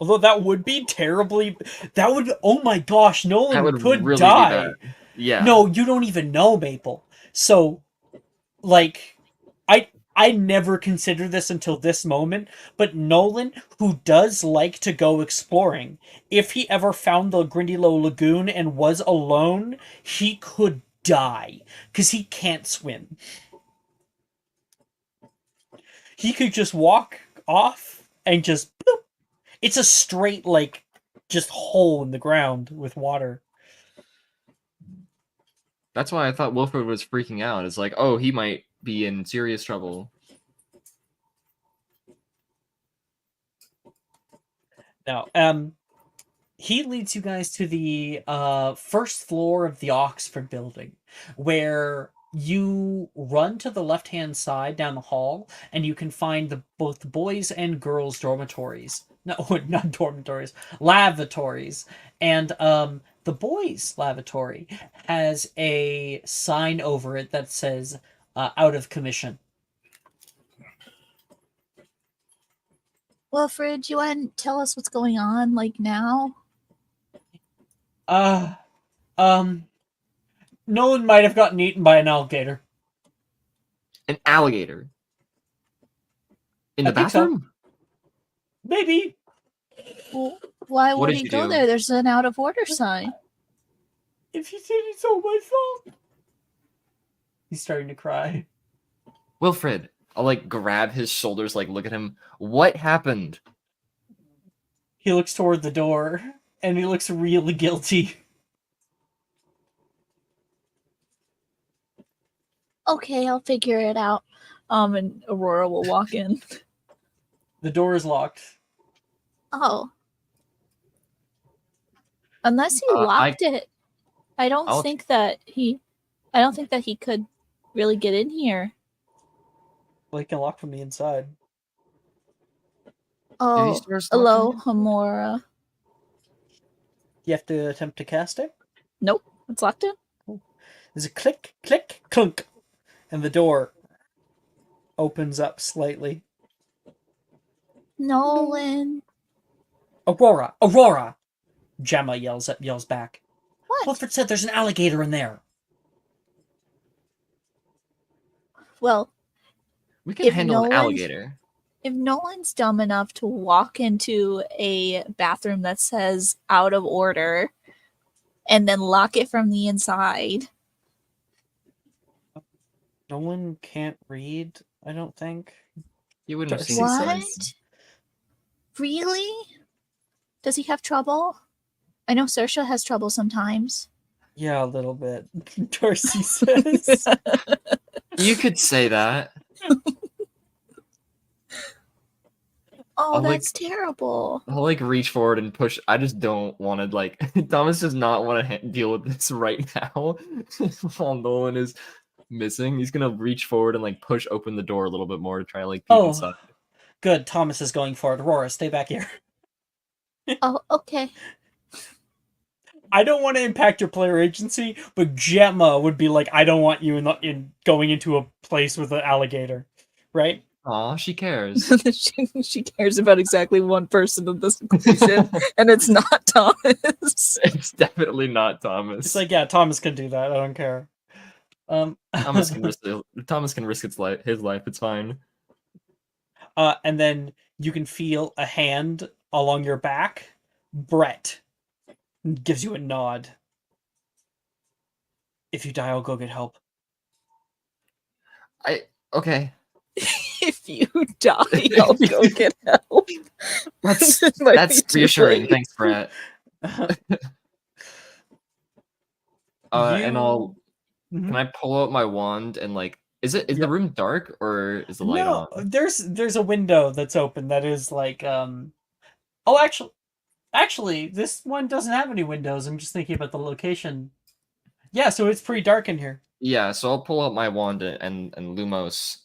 Although that would be terribly. That would. Oh my gosh, Nolan That would could really die. be bad. Yeah. No, you don't even know Maple. So, like, I never considered this until this moment, but Nolan, who does like to go exploring, if he ever found the Grindylow Lagoon and was alone, he could die because he can't swim. He could just walk off and just bloop. It's a straight like just hole in the ground with water. That's why I thought Wilfred was freaking out. It's like, oh, he might be in serious trouble. Now, he leads you guys to the first floor of the Oxford building, where you run to the left-hand side down the hall, and you can find both the boys and girls' dormitories. No, not dormitories, lavatories. And the boys' lavatory has a sign over it that says out of commission. Wilfred, you want to tell us what's going on, like now? Nolan might have gotten eaten by an alligator. An alligator? In the think so. bathroom? Maybe. Well, why What would did he you go do? there? There's an out of order sign. If you said it's all my fault. He's starting to cry. Wilfred, I'll like grab his shoulders, like look at him. What happened? He looks toward the door, and he looks really guilty. Okay, I'll figure it out. And Aurora will walk in. The door is locked. Oh. Unless he locked it. I don't think that he could really get in here. Well, he can lock from the inside. Oh, hello, Hamora. You have to attempt to cast it? Nope, it's locked in. There's a click, click, clunk, and the door opens up slightly. Nolan. Aurora! Gemma yells back. What? Wilfred said there's an alligator in there. Well, we can handle an alligator. If Nolan's dumb enough to walk into a bathroom that says out of order and then lock it from the inside. Nolan can't read, I don't think. You wouldn't have seen What? Really? Does he have trouble? I know Saoirse has trouble sometimes. Yeah, a little bit. Darcy says. You could say that. Oh, that's terrible. I'll like reach forward and push. I just don't want to like. Thomas does not want to deal with this right now. While Nolan is missing, he's gonna reach forward and like push open the door a little bit more to try to like peek inside. Good. Thomas is going for it. Aurora, stay back here. Oh, okay. I don't want to impact your player agency, but Gemma would be like, I don't want you in going into a place with an alligator, right? Aw, she cares. she cares about exactly one person in this equation, and it's not Thomas. It's definitely not Thomas. It's like, yeah, Thomas can do that. I don't care. Thomas can risk his life. It's fine. And then you can feel a hand along your back. Brett gives you a nod. If you die, I'll go get help. Okay. If you die, I'll go get help. That's It might be too reassuring. late. Thanks, Brett. And I'll. Mhm. Can I pull out my wand and like? Is Yep. the room dark or is the light No, on? there's a window that's open that is like Oh, actually, this one doesn't have any windows. I'm just thinking about the location. Yeah, so it's pretty dark in here. Yeah, so I'll pull out my wand and Lumos,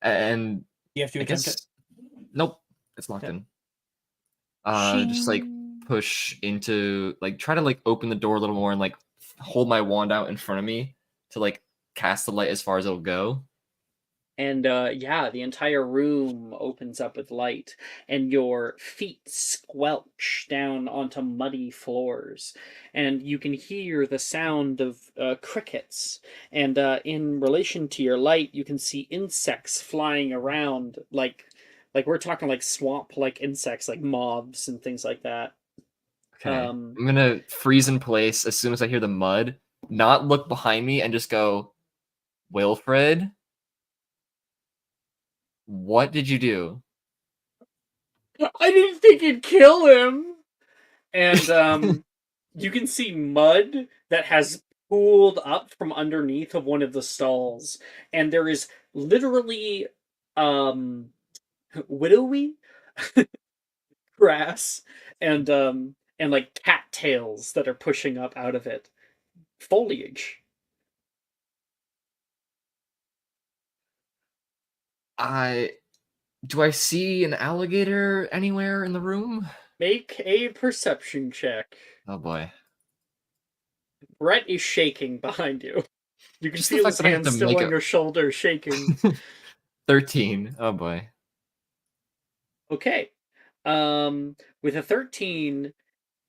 and You have to I attempt guess it. nope, it's locked Okay. in. Just like push into like try to like open the door a little more and like hold my wand out in front of me to like cast the light as far as it'll go. And yeah, the entire room opens up with light, and your feet squelch down onto muddy floors, and you can hear the sound of crickets. And in relation to your light, you can see insects flying around, like we're talking like swamp-like insects, like moths and things like that. Okay, I'm gonna freeze in place as soon as I hear the mud, not look behind me, and just go, Wilfred. What did you do? I didn't think it'd kill him. And you can see mud that has pooled up from underneath of one of the stalls, and there is literally widowy grass and like cattails that are pushing up out of it. Foliage. Do I see an alligator anywhere in the room? Make a perception check. Oh boy. Brett is shaking behind you. You can Just the feel fact his that I have hand to still make on a- your shoulder shaking. 13. Oh boy. Okay. With a 13,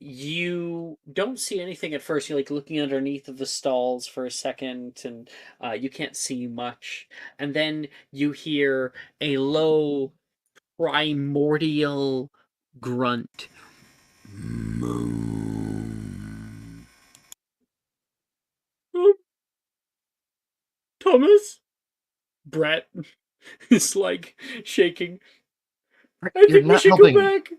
you don't see anything at first. You're like looking underneath of the stalls for a second, and you can't see much. And then you hear a low, primordial grunt. Thomas? Brett is like shaking. I You're think we not should helping. go back.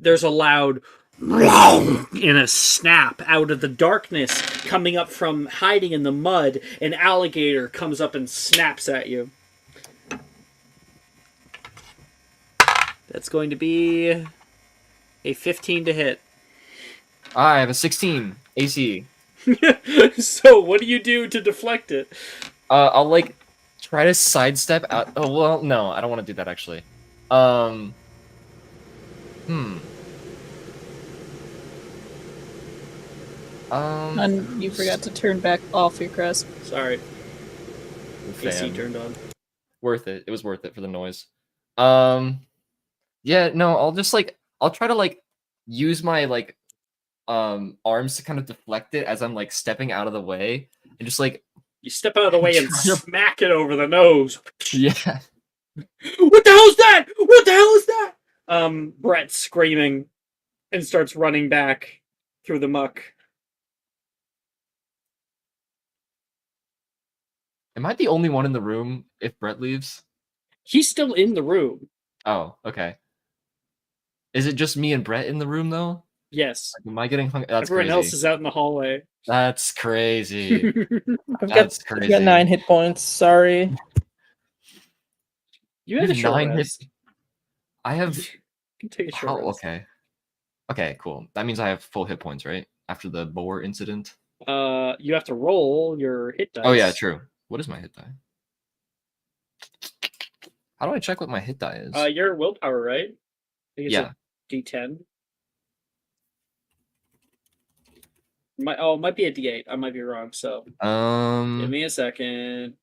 There's a loud and a snap out of the darkness coming up from hiding in the mud. An alligator comes up and snaps at you. That's going to be a 15 to hit. I have a 16 AC. So what do you do to deflect it? I'll like try to sidestep out. Oh well, no, I don't want to do that actually. Hmm. And you forgot to turn back off your crest. Sorry, AC Fan. turned on. Worth it. It was worth it for the noise. Yeah, no, I'll try to like use my like arms to kind of deflect it as I'm like stepping out of the way and just like You step out of the way and smack it over the nose. yeah. What the hell's that? What the hell is that? Brett screaming and starts running back through the muck. Am I the only one in the room if Brett leaves? He's still in the room. Oh, okay. Is it just me and Brett in the room though? Yes. Like, am I getting hung? That's Everyone crazy. else is out in the hallway. That's crazy. I've That's got crazy. 9 hit points. Sorry. You had a short 9 rest. hit. I have. You can take a short How? rest. Okay. Okay, cool. That means I have full hit points, right? After the boar incident. You have to roll your hit dice. Oh yeah, true. What is my hit die? How do I check what my hit die is? Your willpower, right? think it's Yeah. a D10. It might be a D8. I might be wrong. So give me a second.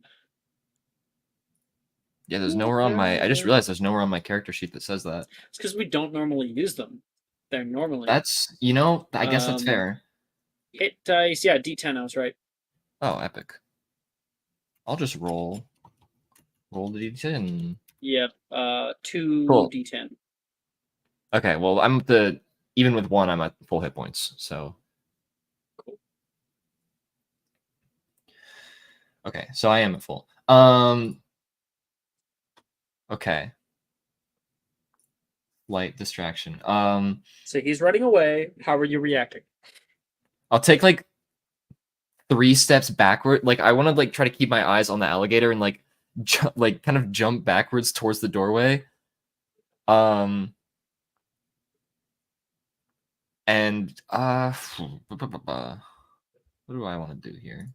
Yeah, there's nowhere on my. I just realized there's nowhere on my character sheet that says that. It's because we don't normally use them. They're normally That's I guess that's fair. hit dice. Yeah, D10. I was right. Oh, epic. I'll just roll the d10. Yep. 2 Cool. D10. Okay, well, even with 1, I'm at full hit points. So Cool. Okay, so I am at full. Okay. Light distraction. So he's running away. How are you reacting? I'll take like 3 steps backward. Like I want to like try to keep my eyes on the alligator and like kind of jump backwards towards the doorway. And what do I want to do here?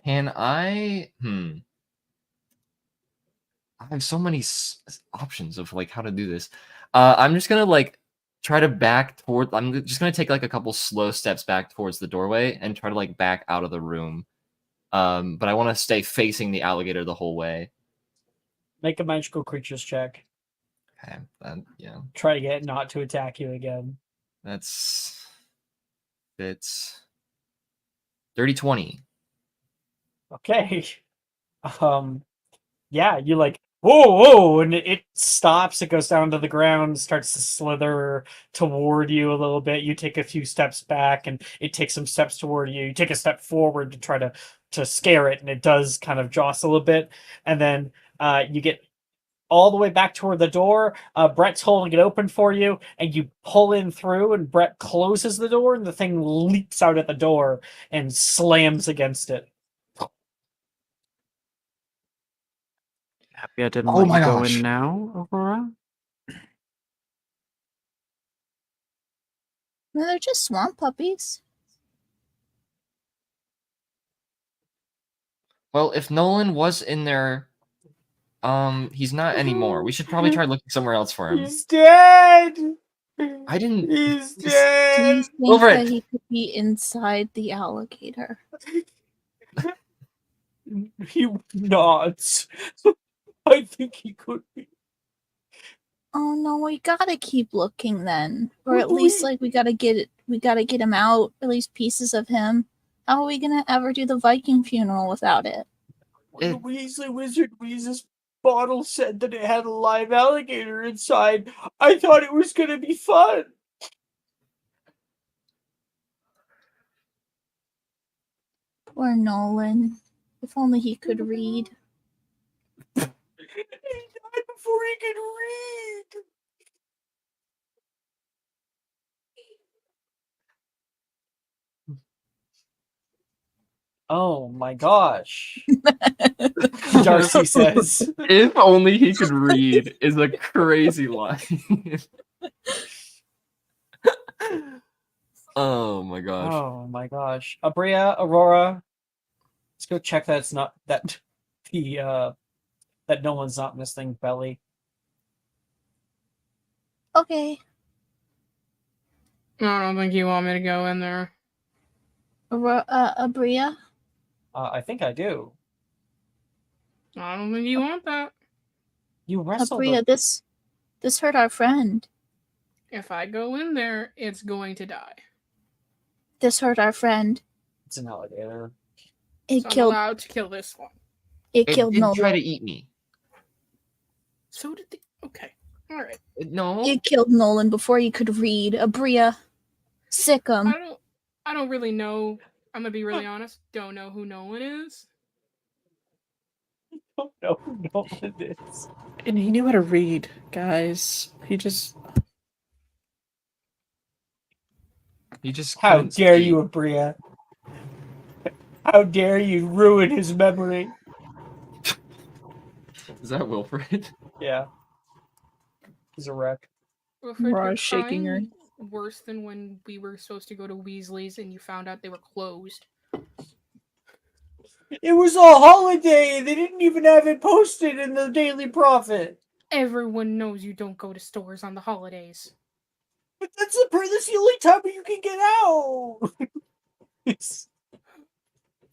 Can I? I have so many options of like how to do this. I'm just gonna like try to back toward. I'm just gonna take like a couple slow steps back towards the doorway and try to like back out of the room. But I want to stay facing the alligator the whole way. Make a magical creatures check. Okay, yeah. Try to get it not to attack you again. It's dirty 20. Okay. Yeah, you like whoa, and it stops. It goes down to the ground, starts to slither toward you a little bit. You take a few steps back, and it takes some steps toward you. You take a step forward to try to scare it, and it does kind of jostle a bit. And then you get all the way back toward the door. Brett's holding it open for you, and you pull in through, and Brett closes the door, and the thing leaps out at the door and slams against it. Happy I didn't Oh let my you go gosh. in now, Aurora? No, they're just swamp puppies. Well, if Nolan was in there, he's not anymore. We should probably try looking somewhere else for him. He's dead. I didn't. He's Do dead. you think Over that it. he could be inside the alligator? He nods. I think he could be. Oh no, we gotta keep looking then, or What at do least we- like we gotta get him out. At least pieces of him. How are we gonna ever do the Viking funeral without it? When the Weasley Wizard Weasley's bottle said that it had a live alligator inside, I thought it was gonna be fun. Poor Nolan. If only he could read. He died before he could read. Oh my gosh. Darcy says. If only he could read is a crazy line. Oh my gosh. Oh my gosh. Abria, Aurora. Let's go check that it's not that that no one's not missing Belly. Okay. I don't think you want me to go in there. Abria? I think I do. I don't think you want that. You wrestled Abria, this hurt our friend. If I go in there, it's going to die. This hurt our friend. It's an alligator. It So killed I'm allowed to kill this one. it It killed did Nolan. try to eat me. So did the. Okay. All right. No. It killed Nolan before he could read. Abria. Sick him. I don't really know. I'm gonna be really honest. Don't know who Nolan is. Oh no, no it is. And he knew how to read, guys. He just. How couldn't dare see. you, Abria? How dare you ruin his memory? Is that Wilfred? Yeah. He's a wreck. Wilfred, Laura's you're shaking her. crying worse than when we were supposed to go to Weasley's and you found out they were closed. It was a holiday. They didn't even have it posted in the Daily Prophet. Everyone knows you don't go to stores on the holidays. But that's the only time you can get out.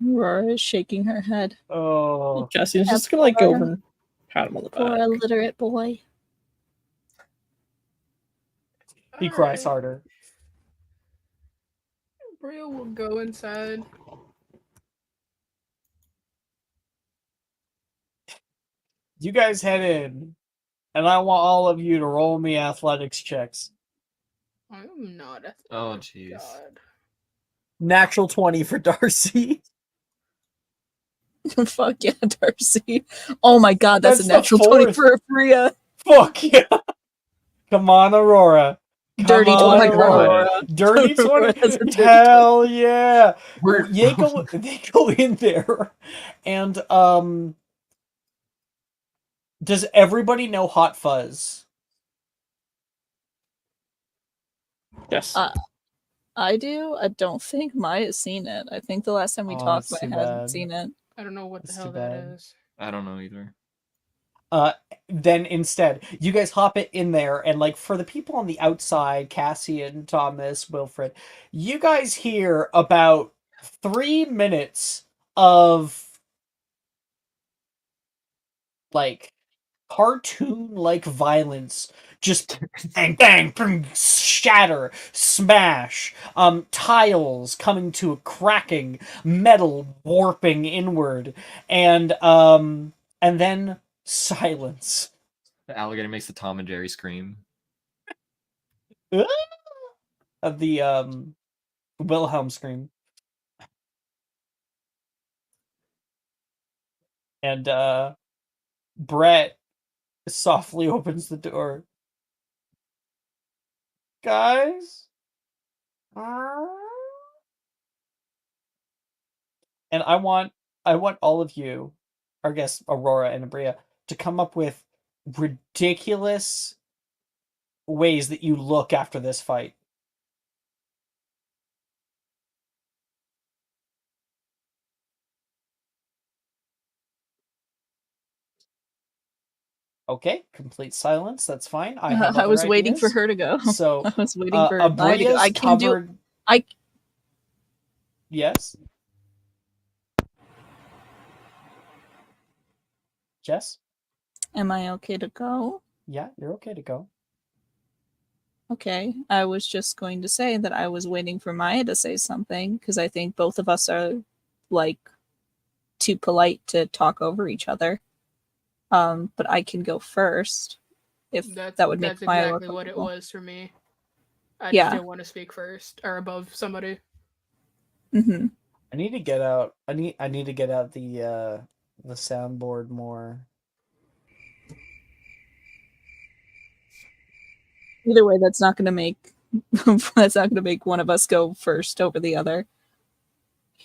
Aurora is shaking her head. Oh, Cassian's just gonna like go over and pat him on the Poor back. illiterate boy. he cries harder. Bria will go inside. You guys head in, and I want all of you to roll me athletics checks. I'm not athletic. Oh, jeez. God. Natural 20 for Darcy. Fuck yeah, Darcy. Oh my god, that's a That's the natural 20 fourth. for Bria. Fuck yeah. Come on, Aurora. Come Dirty on, 20 for Aurora. Aurora. Dirty Aurora has a 20. dirty Hell yeah. We're- They go in there, and does everybody know Hot Fuzz? Yes. I do. I don't think Maya's seen it. I think the last time we Oh, talked, that's Maya too hasn't bad. seen it. I don't know what That's the hell too that bad. is. I don't know either. Then instead, you guys hop it in there, and like for the people on the outside, Cassian, Thomas, Wilfred, you guys hear about 3 minutes of like cartoon-like violence, just bang, bang, boom, shatter, smash, tiles coming to a cracking, metal warping inward, and then silence. The alligator makes the Tom and Jerry scream. Of the Wilhelm scream. And Brett softly opens the door. Guys? And I want all of you, or I guess Aurora and Abria, to come up with ridiculous ways that you look after this fight. Okay, complete silence. That's fine. I have I was other waiting for ideas. her to go. So I was waiting for Maya to go. Abria's I can do. covered. I Yes. Jess? am I okay to go? Yeah, you're okay to go. Okay, I was just going to say that I was waiting for Maya to say something because I think both of us are like too polite to talk over each other. But I can go first if that would make That's Maya exactly more what it comfortable. was for me. I Yeah. just didn't want to speak first or above somebody. Mm-hmm. I need to get out. I need to get out the soundboard more. Either way, that's not going to make one of us go first over the other.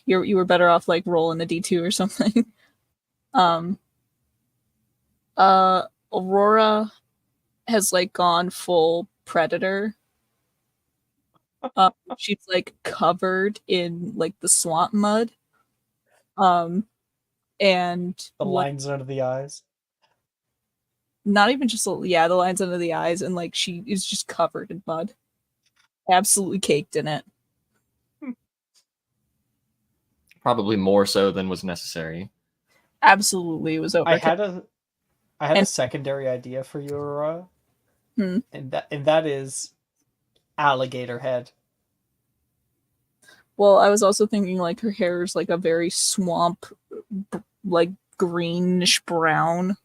You were better off like rolling a d2 or something. Aurora has like gone full predator. She's like covered in like the swamp mud. And The like, lines under the eyes. not even just the lines under the eyes, and like she is just covered in mud, absolutely caked in it. Probably more so than was necessary. Absolutely, it was over. I had a And- secondary idea for you, Aurora. Hmm. And that is alligator head. Well, I was also thinking like her hair is like a very swamp, like greenish brown.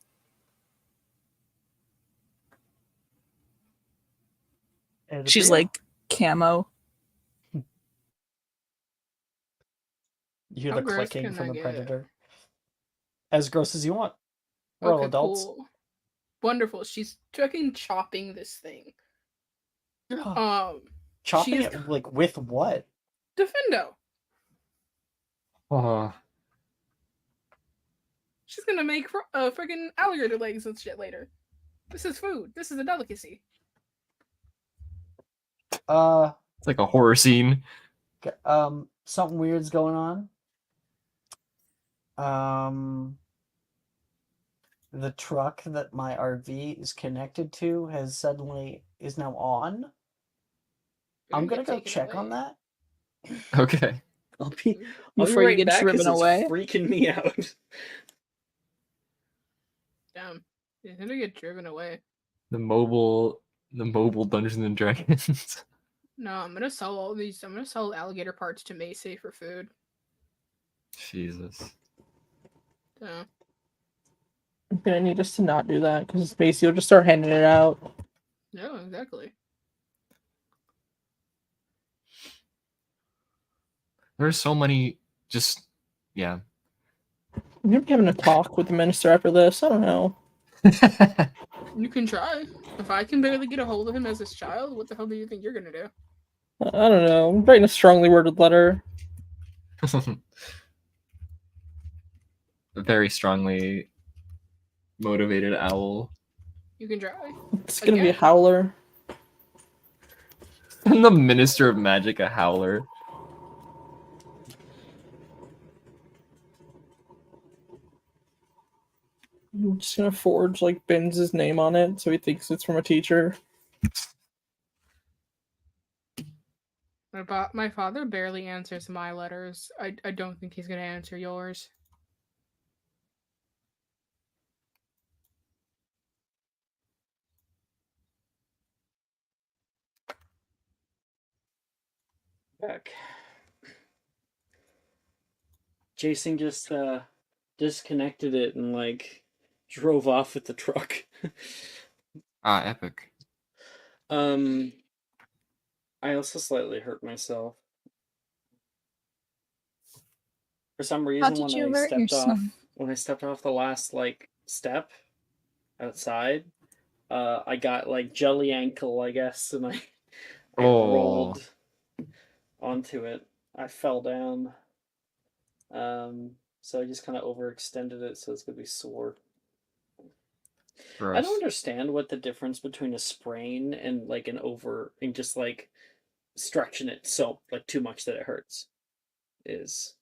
And She's Abria? like camo. You hear How the gross clicking can from I the get? predator. As gross as you want. We're all Okay, adults. cool. Wonderful. She's fucking chopping this thing. Chopping she's it like with what? Defendo. Oh, She's gonna make freaking alligator legs and shit later. This is food. This is a delicacy. it's like a horror scene. Something weird's going on. The truck that my RV is connected to is now on. I'm gonna Get go taken check on away. that. Okay. I'll be Before you right get back because driven it's away. freaking me out. Damn. You're gonna get driven away. The mobile Dungeons and Dragons. No, I'm gonna sell all these. I'm gonna sell alligator parts to Macy for food. Jesus. So, I'm gonna need us to not do that because Macy will just start handing it out. no, exactly. There's so many just yeah. I'm gonna be having a talk with the minister after this. I don't know. You can try. If I can barely get a hold of him as his child, what the hell do you think you're gonna do? I don't know. I'm writing a strongly worded letter. A very strongly motivated owl. You can try. It's gonna be a Again. howler. And the Minister of Magic a howler. I'm just gonna forge like Ben's name on it so he thinks it's from a teacher. My father barely answers my letters. I don't think he's gonna answer yours. Back. Jason just disconnected it and like drove off with the truck. Ah, epic. I also slightly hurt myself. For some reason, did you hurt when yourself? I stepped off the last like step outside, I got like jelly ankle, I guess, and I rolled onto it. I fell down. So I just kind of overextended it, so it's gonna be sore. Gross. I don't understand what the difference between a sprain and like and just like stretching it so like too much that it hurts is.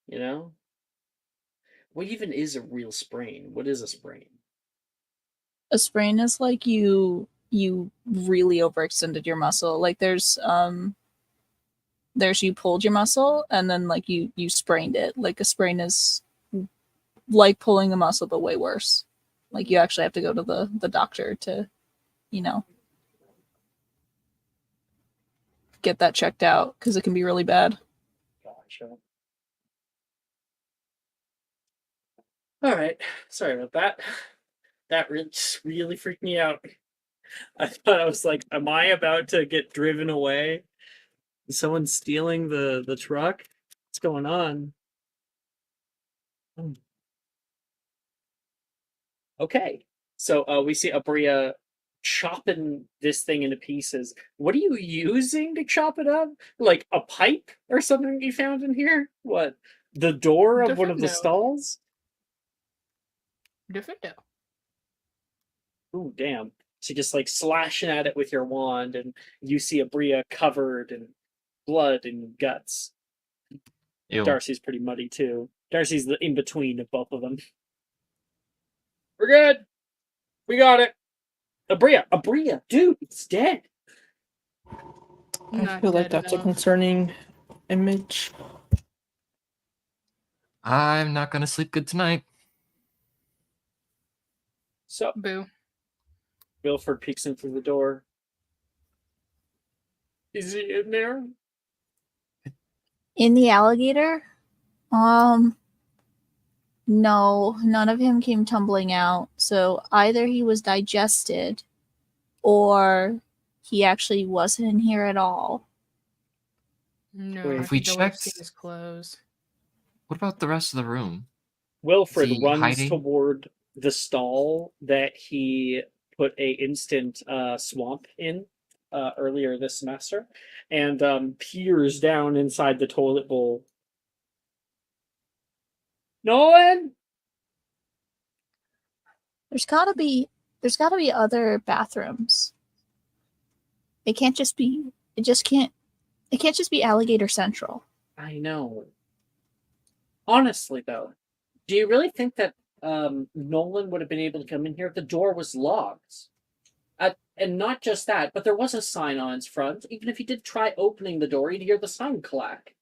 You know? What even is a real sprain? What is a sprain? A sprain is like you really overextended your muscle. Like there's you pulled your muscle and then like you sprained it. Like a sprain is like pulling a muscle but way worse. Like you actually have to go to the doctor to, you know, get that checked out because it can be really bad. Gotcha. All right. Sorry about that. That really freaked me out. I thought I was like, am I about to get driven away? Is someone stealing the truck? What's going on? Okay. So we see Abria chopping this thing into pieces. What are you using to chop it up? Like a pipe or something you found in here? What? The door of one of the Defendo. stalls? Defendo. Ooh, damn. So just like slashing at it with your wand, and you see Abria covered in blood and guts. Ew. Darcy's pretty muddy too. Darcy's the in between of both of them. We're good. We got it. Abria, dude, it's dead. I Not feel like dead that's a enough. concerning image. I'm not gonna sleep good tonight. So Boo. Wilford peeks in through the door. Is he in there? In the alligator? No, none of him came tumbling out. So either he was digested or he actually wasn't in here at all. No, Wait, I if we think I would have checked- seen his clothes. What about the rest of the room? Wilfred Is he runs hiding? toward the stall that he put a instant swamp in earlier this semester, and peers down inside the toilet bowl. Nolan? There's gotta be other bathrooms. It can't just be it can't just be Alligator Central. I know. Honestly, though, do you really think that Nolan would have been able to come in here if the door was locked? And not just that, but there was a sign on its front. Even if he did try opening the door, he'd hear the sign clack.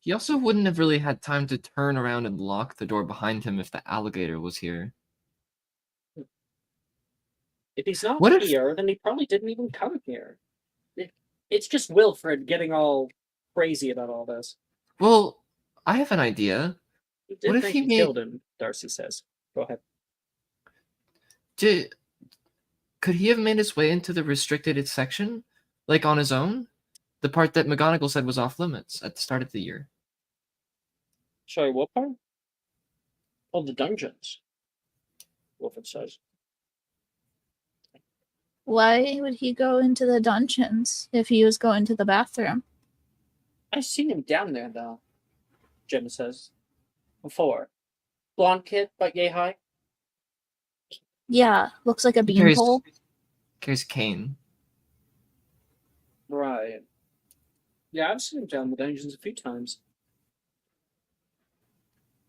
He also wouldn't have really had time to turn around and lock the door behind him if the alligator was here. If he's not What if- here, then he probably didn't even come here. It's just Wilfred getting all crazy about all this. Well, I have an idea. He did What if think he he made- killed him, Darcy says. Go ahead. Could he have made his way into the restricted section, like on his own? The part that McGonagall said was off limits at the start of the year. Sorry, what part? Oh, the dungeons. Wilfred says. Why would he go into the dungeons if he was going to the bathroom? I've seen him down there, though, Gemma says. Before. Blonde kid, but yay high. Yeah, looks like a He carries beanpole. a cane. Right. Yeah, I've seen him down the dungeons a few times.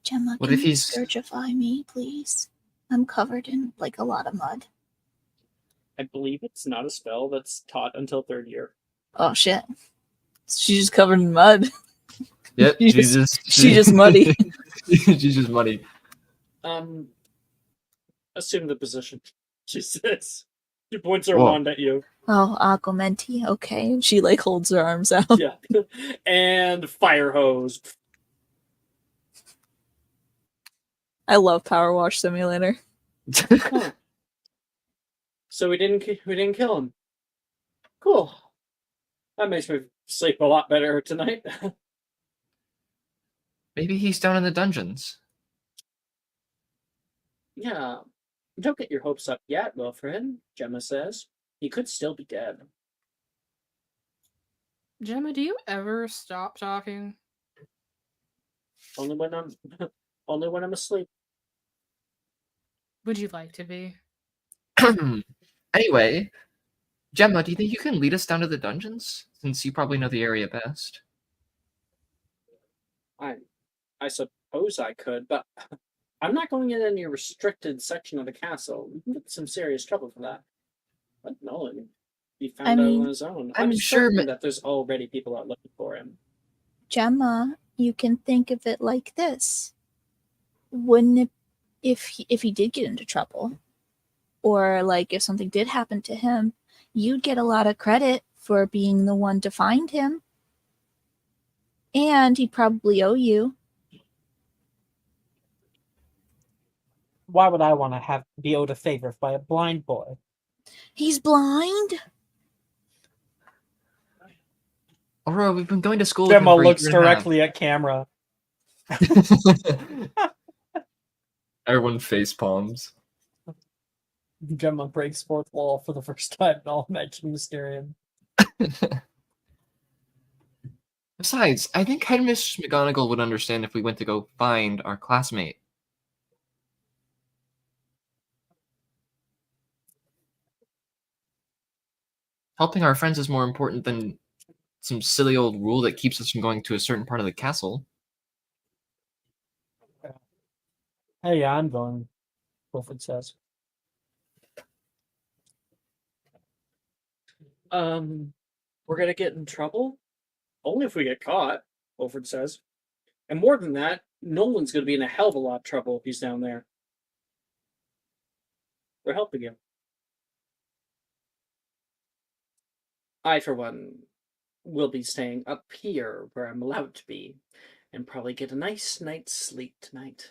Gemma, What can if you he's- searchify me, please? I'm covered in like a lot of mud. I believe it's not a spell that's taught until 3rd year. Oh shit. She's just covered in mud. Yep, She's just muddy. She's just muddy. Assume the position. She says. She points her Whoa. wand at you. Oh, Aquamenti. Okay. She like holds her arms out. Yeah. And fire hose. I love Power Wash Simulator. Huh. So we didn't kill him. Cool. That makes me sleep a lot better tonight. Maybe he's down in the dungeons. Yeah. Don't get your hopes up yet, Wilfred, Gemma says. He could still be dead. Gemma, do you ever stop talking? Only when I'm asleep. Would you like to be? Anyway, Gemma, do you think you can lead us down to the dungeons? Since you probably know the area best. I suppose I could, but I'm not going in any restricted section of the castle. We can get some serious trouble for that. Let Nolan be found out mean, on his own. I'm I'm sure certain that there's already people out looking for him. Gemma, you can think of it like this. Wouldn't it, if he did get into trouble, or like if something did happen to him, you'd get a lot of credit for being the one to find him. And he'd probably owe you. Why would I want to be owed a favor by a blind boy? He's blind? Aurora, we've been going to school with him Gemma for a looks year and a half. directly at camera. Everyone face palms. Gemma breaks fourth wall for the first time in all Magic Mysterium. Besides, I think Headmistress McGonagall would understand if we went to go find our classmate. Helping our friends is more important than some silly old rule that keeps us from going to a certain part of the castle. Hey, yeah, I'm going, Wilfred says. We're gonna get in trouble? Only if we get caught, Wilfred says. And more than that, Nolan's gonna be in a hell of a lot of trouble if he's down there. We're helping him. I, for one, will be staying up here where I'm allowed to be, and probably get a nice night's sleep tonight,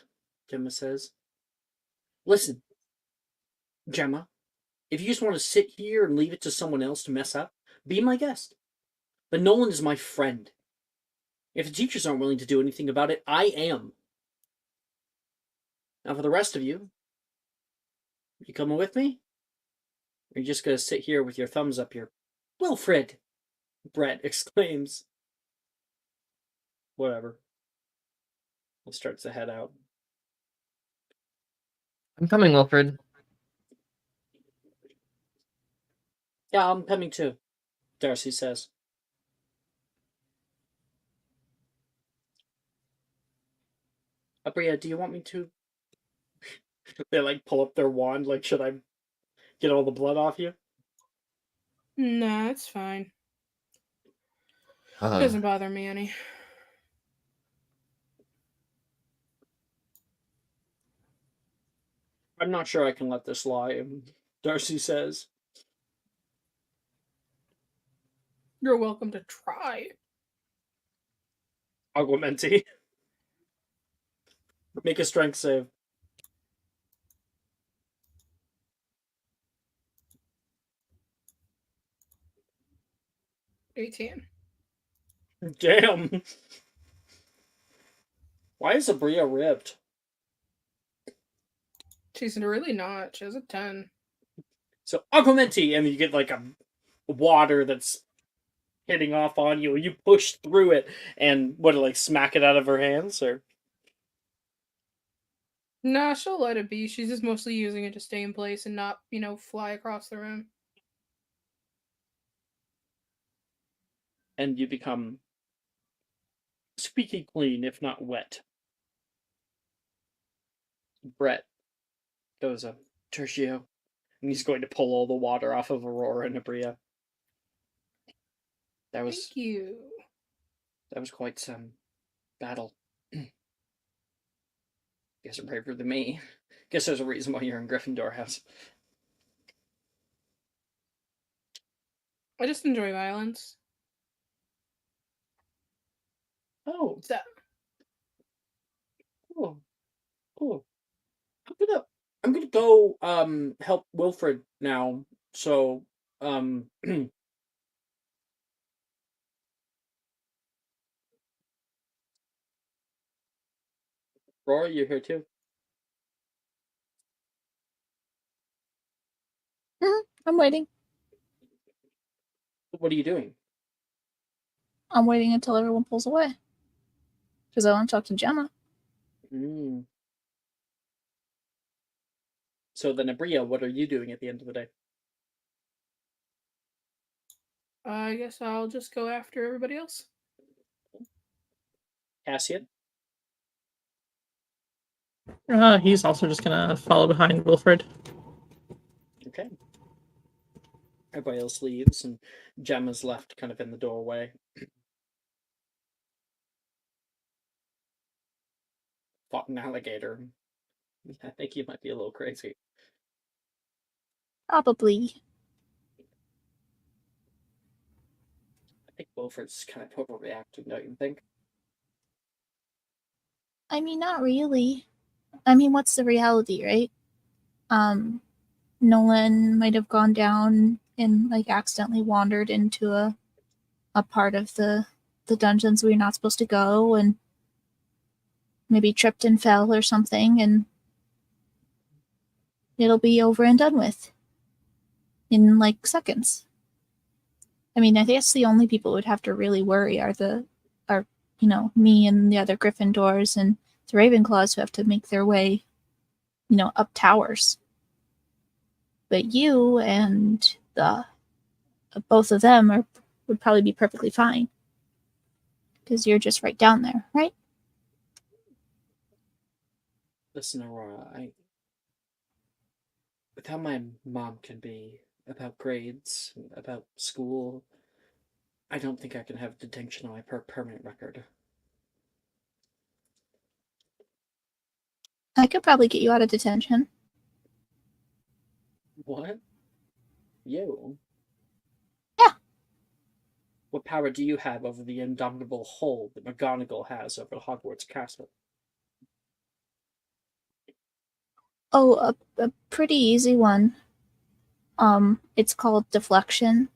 Gemma says. Listen, Gemma, if you just want to sit here and leave it to someone else to mess up, be my guest. But Nolan is my friend. If the teachers aren't willing to do anything about it, I am. Now for the rest of you, you coming with me? Or are you just going to sit here with your thumbs up your... Wilfred! Brett exclaims. Whatever. He starts to head out. I'm coming, Wilfred. Yeah, I'm coming too, Darcy says. Abria, do you want me to? They like pull up their wand. Like, should I get all the blood off you? Nah, it's fine. It Uh, doesn't bother me any. I'm not sure I can let this lie. Darcy says. You're welcome to try. Aguamenti. Make a strength save. $18. Damn. Why is Abria ripped? She's really not. She has a 10. So Aguamenti, and you get like a water that's hitting off on you. You push through it, and what? Like smack it out of her hands, or Nah, she'll let it be. She's just mostly using it to stay in place and not, fly across the room. and you become squeaky clean, if not wet. Brett goes Tertio, and he's going to pull all the water off of Aurora and Abria. Thank you. That was quite some battle. Guess you're braver than me. Guess there's a reason why you're in Gryffindor House. I just enjoy violence. Oh, So, cool, cool. I'm gonna go help Wilfred now. So Rory, you're here too. I'm waiting. What are you doing? I'm waiting until everyone pulls away. Because I want to talk to Gemma. Mm. So then, Abria, what are you doing at the end of the day? I guess I'll just go after everybody else. Cassian? He's also just gonna follow behind Wilfred. Okay. Everybody else leaves, and Gemma's left kind of in the doorway. Fought an alligator. I think you might be a little crazy. Probably. I think Wilfred's kind of overreacting, don't you think? I mean, not really. I mean, what's the reality, right? Nolan might have gone down and like accidentally wandered into a part of the dungeons we're not supposed to go, and maybe tripped and fell or something, and it'll be over and done with in like seconds. I mean, I guess the only people who would have to really worry are me and the other Gryffindors and the Ravenclaws who have to make their way, up towers. But you and the both of them would probably be perfectly fine because you're just right down there, right? Listen, Aurora, with how my mom can be about grades, about school, I don't think I can have detention on my permanent record. I could probably get you out of detention. What? You? Yeah. What power do you have over the indomitable hold that McGonagall has over Hogwarts Castle? Oh, a pretty easy one. It's called deflection.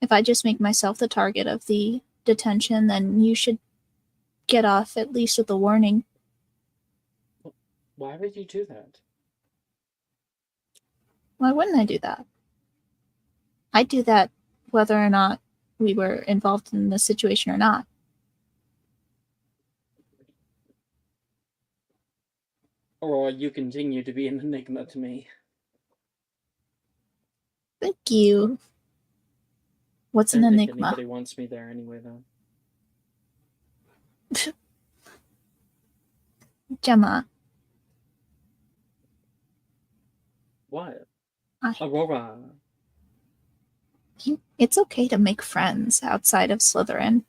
If I just make myself the target of the detention, then you should get off at least with a warning. Why would you do that? Why wouldn't I do that? I'd do that whether or not we were involved in this situation or not. Aurora, you continue to be an enigma to me. Thank you. What's I an don't think enigma? anybody wants me there anyway, though. Gemma, What? I- Aurora. it's okay to make friends outside of Slytherin.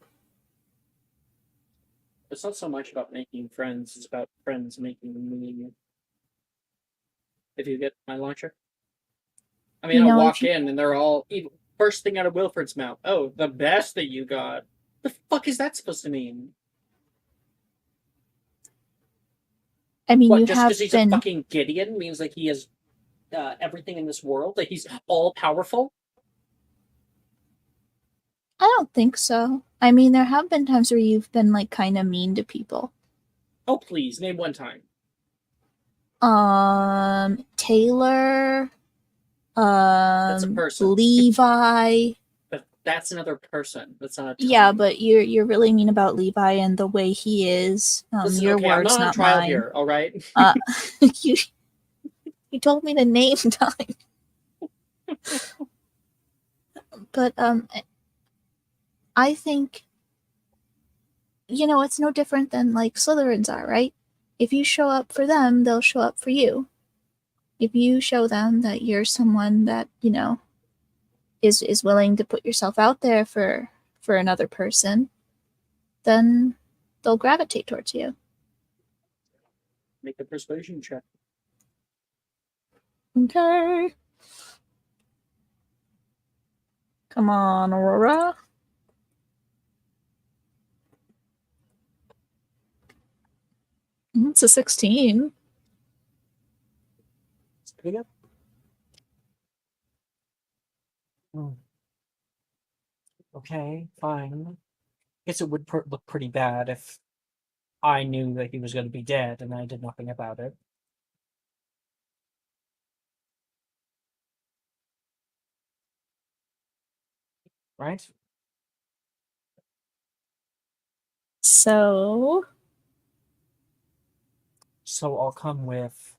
It's not so much about making friends, it's about friends making me. If you get my launcher. I mean, You I'll know, if walk you- in and they're all first thing out of Wilfred's mouth. Oh, the best that you got. The fuck is that supposed to mean? I mean, What, you just have because he's been. a fucking Gideon means like he has everything in this world? Like he's all powerful? I don't think so. I mean, there have been times where you've been like kind of mean to people. Oh, please, name one time. Taylor, That's a person. Levi. But that's another person. That's not a Yeah, time. but you're really mean about Levi and the way he is. Listen, Your okay, I'm words, not on not trial mine. here, all right? You you told me to name time, but I think it's no different than like Slytherins are, right? If you show up for them, they'll show up for you. If you show them that you're someone that is willing to put yourself out there for another person, then they'll gravitate towards you. Make a persuasion check. Okay. Come on, Aurora. It's a 16. It's pretty good. Oh. Okay, fine. Guess it would look pretty bad if I knew that he was going to be dead and I did nothing about it. Right? So So I'll come with.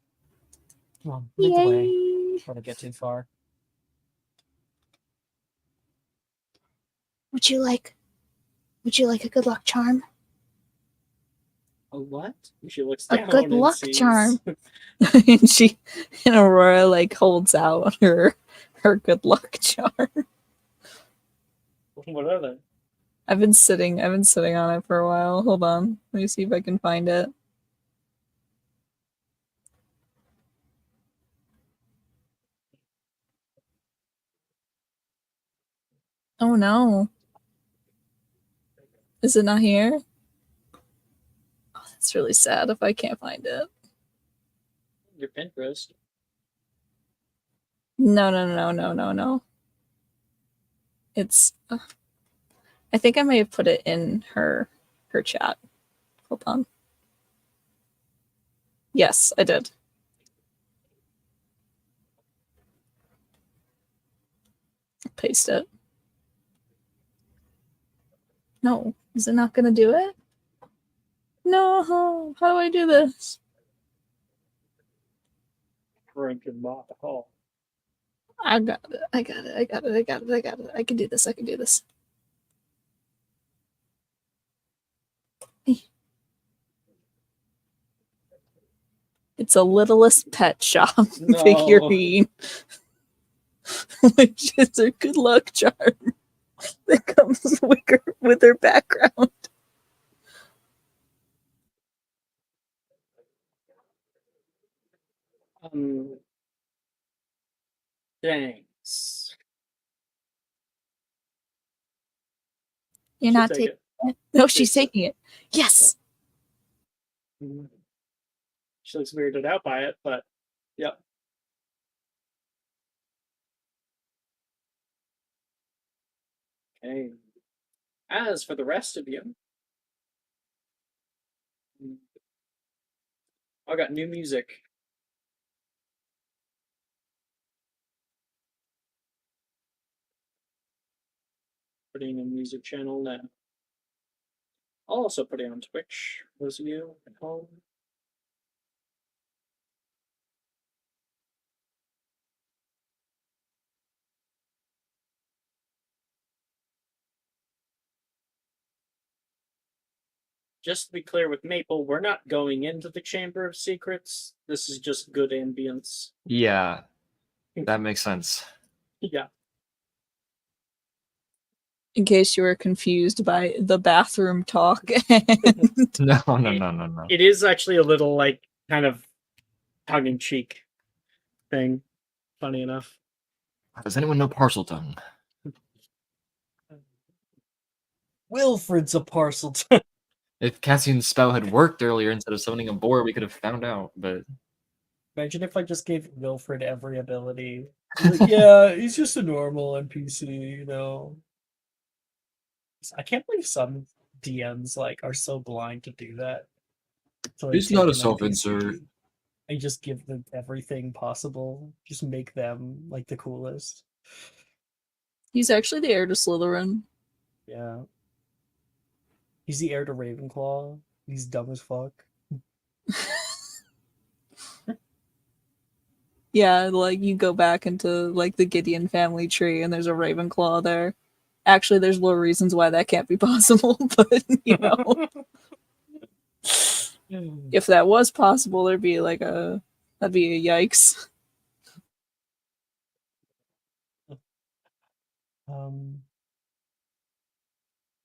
Well, lead the way. yay. Before I get too far. Would you like a good luck charm? A what? She looks A down good and luck sees. charm. and Aurora like holds out her good luck charm. What are they? I've been sitting on it for a while. Hold on. Let me see if I can find it. Oh no. Is it not here? Oh, that's really sad if I can't find it. Your Pinterest. No. It's I think I may have put it in her chat. Hold on. Yes, I did. Paste it. No, is it not gonna do it? No, how do I do this? Drinking alcohol. I got it. I can do this. It's a Littlest Pet Shop No. figurine, which is a good luck charm that comes with her background. Thanks. You're She'll not take taking it. it. No, she's Takes it. taking it. Yes. She looks weirded out by it, but yep. Okay. As for the rest of you, I got new music. Putting a music channel now. I'll also put it on Twitch. Those of you at home. Just to be clear with Maple, we're not going into the Chamber of Secrets. This is just good ambience. Yeah, that makes sense. Yeah. In case you were confused by the bathroom talk. No. No. It is actually a little, like, kind of tongue-in-cheek thing. Funny enough. Does anyone know parcel tongue? Wilfred's a parcel. If Cassian's spell had worked earlier instead of summoning a boar, we could have found out, but Imagine if I just gave Wilfred every ability. Like, yeah, he's just a normal NPC, you know. I can't believe some DMs like are so blind to do that. So he's not a self-insert. And just give them everything possible. Just make them like the coolest. He's actually the heir to Slytherin. Yeah. He's the heir to Ravenclaw. He's dumb as fuck. Yeah, like you go back into like the Gideon family tree and there's a Ravenclaw there. Actually, there's more reasons why that can't be possible, but you know. If that was possible, that'd be a yikes.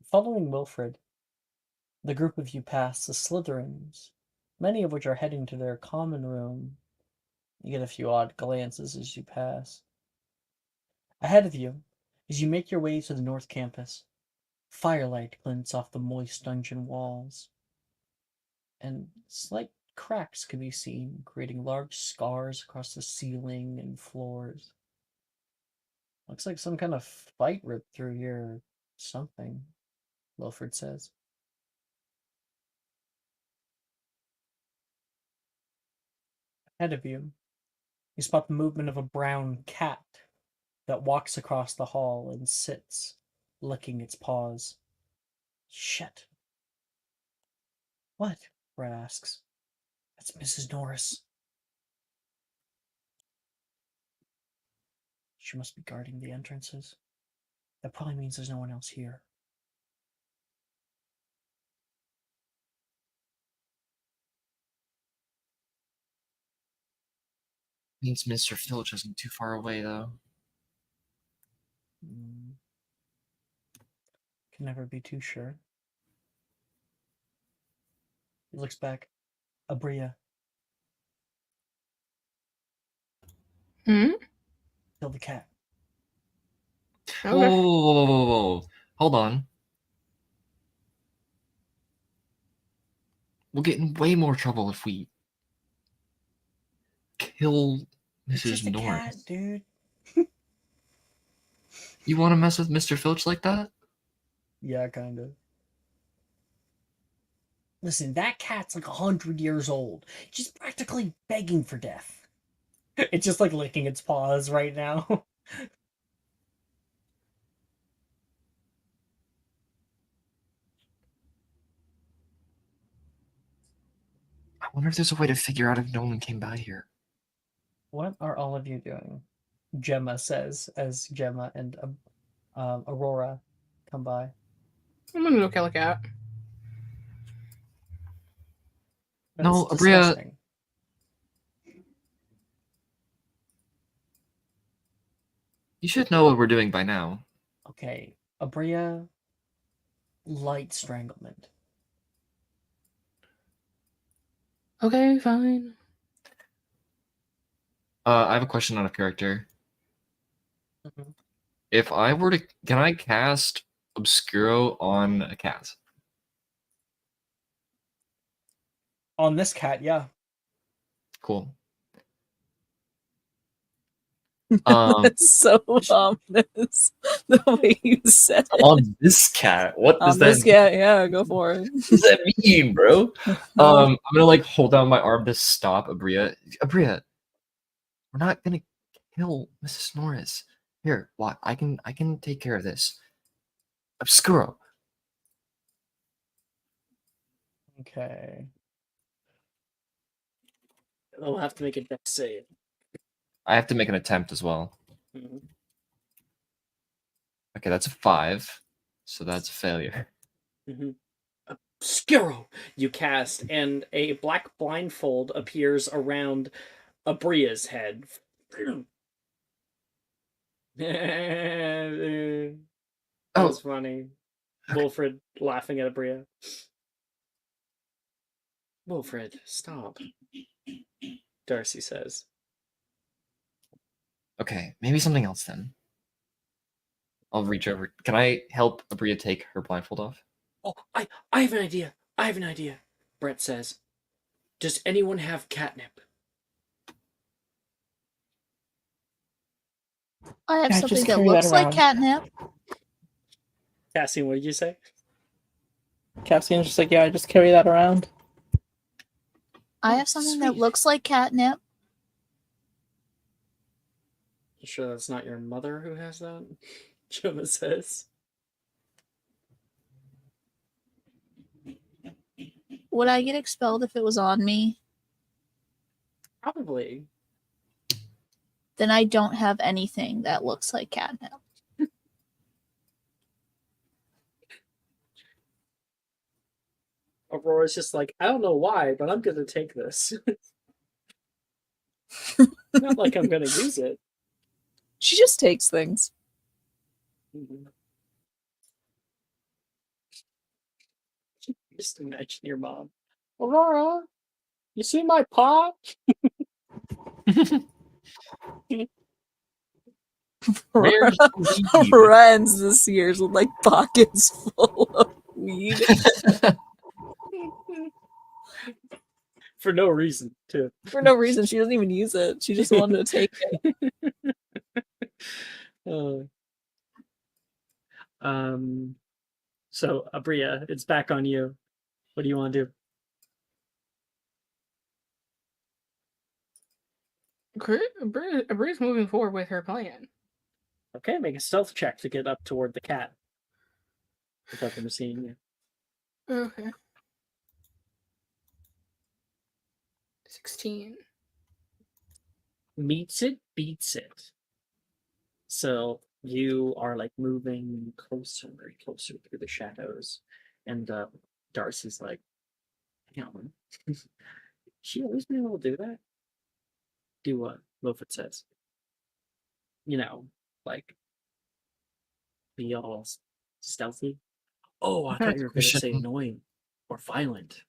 Following Wilfred, the group of you pass the Slytherins, many of which are heading to their common room. You get a few odd glances as you pass. Ahead of you, as you make your way to the North Campus, firelight glints off the moist dungeon walls, and slight cracks can be seen, creating large scars across the ceiling and floors. Looks like some kind of fight ripped through here or something, Wilfred says. Ahead of you, you spot the movement of a brown cat that walks across the hall and sits, licking its paws. Shit. What? Brett asks. That's Mrs. Norris. She must be guarding the entrances. That probably means there's no one else here. Means Mr. Filch isn't too far away, though. Can never be too sure. He looks back. Abria. Hmm? Kill the cat. Okay. Whoa. Hold on. We'll get in way more trouble if we kill It's Mrs. just a Norris. cat, dude. You want to mess with Mr. Filch like that? Yeah, kind of. Listen, that cat's like 100 years old. She's practically begging for death. It's just like licking its paws right now. I wonder if there's a way to figure out if no one came by here. What are all of you doing? Gemma says as Gemma and Aurora come by. I'm gonna go kill a cat. That's No, Abria. disgusting. You should know what we're doing by now. Okay, Abria, light stranglement. Okay, fine. I have a question on a character. Mhm. If I were to, can I cast Obscuro on a cat? On this cat, yeah. Cool. That's so ominous. The way you said it. On this cat, what does On that this mean? cat, yeah, go for it. What does that mean, bro? I'm gonna like hold out my arm to stop Abria. Abria, we're not gonna kill Mrs. Norris. Here, what? I can take care of this. Obscuro. Okay. I'll have to make a dex save. I have to make an attempt as well. Mhm. Okay, that's a 5, so that's a failure. Mhm. Skiro! You cast, and a black blindfold appears around Abria's head. That was funny. Wilfred laughing at Abria. Wilfred, stop. Darcy says. Okay, maybe something else then. I'll reach over. Can I help Abria take her blindfold off? Oh, I have an idea. I have an idea. Brett says. Does anyone have catnip? I have Yeah, something just that carry that looks like around. catnip. Cassie, what did you say? Cassian's just like, yeah, I just carry that around. I have something that sweet. looks like catnip. You sure that's not your mother who has that? Jonah says. Would I get expelled if it was on me? Probably. Then I don't have anything that looks like catnip. Aurora's just like, I don't know why, but I'm gonna take this. Not like I'm gonna use it. She just takes things. Just imagine your mom. Aurora, you see my paw? Where's the weed? Friends this year's with like pockets full of weed. For no reason, too. For no reason. She doesn't even use it. She just wanted to take it. So Abria, it's back on you. What do you want to do? Abria's moving forward with her plan. Okay, make a stealth check to get up toward the cat. Without them seeing you. Okay. 16. Meets it, beats it. So you are like moving closer through the shadows. And Darcy's like, hang on. She always been able to do that? Do what Wilfred says. You know, like be all stealthy. Oh, I thought you were going to say annoying or violent.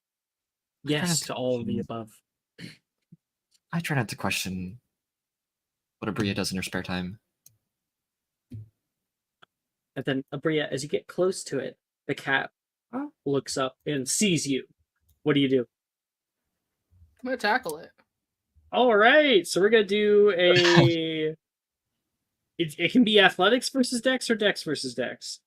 Yes to all of the above. I try not to question what Abria does in her spare time. And then Abria, as you get close to it, the cat looks up and sees you. What do you do? I'm gonna tackle it. All right, so we're gonna do a. It can be athletics versus dex or dex versus dex.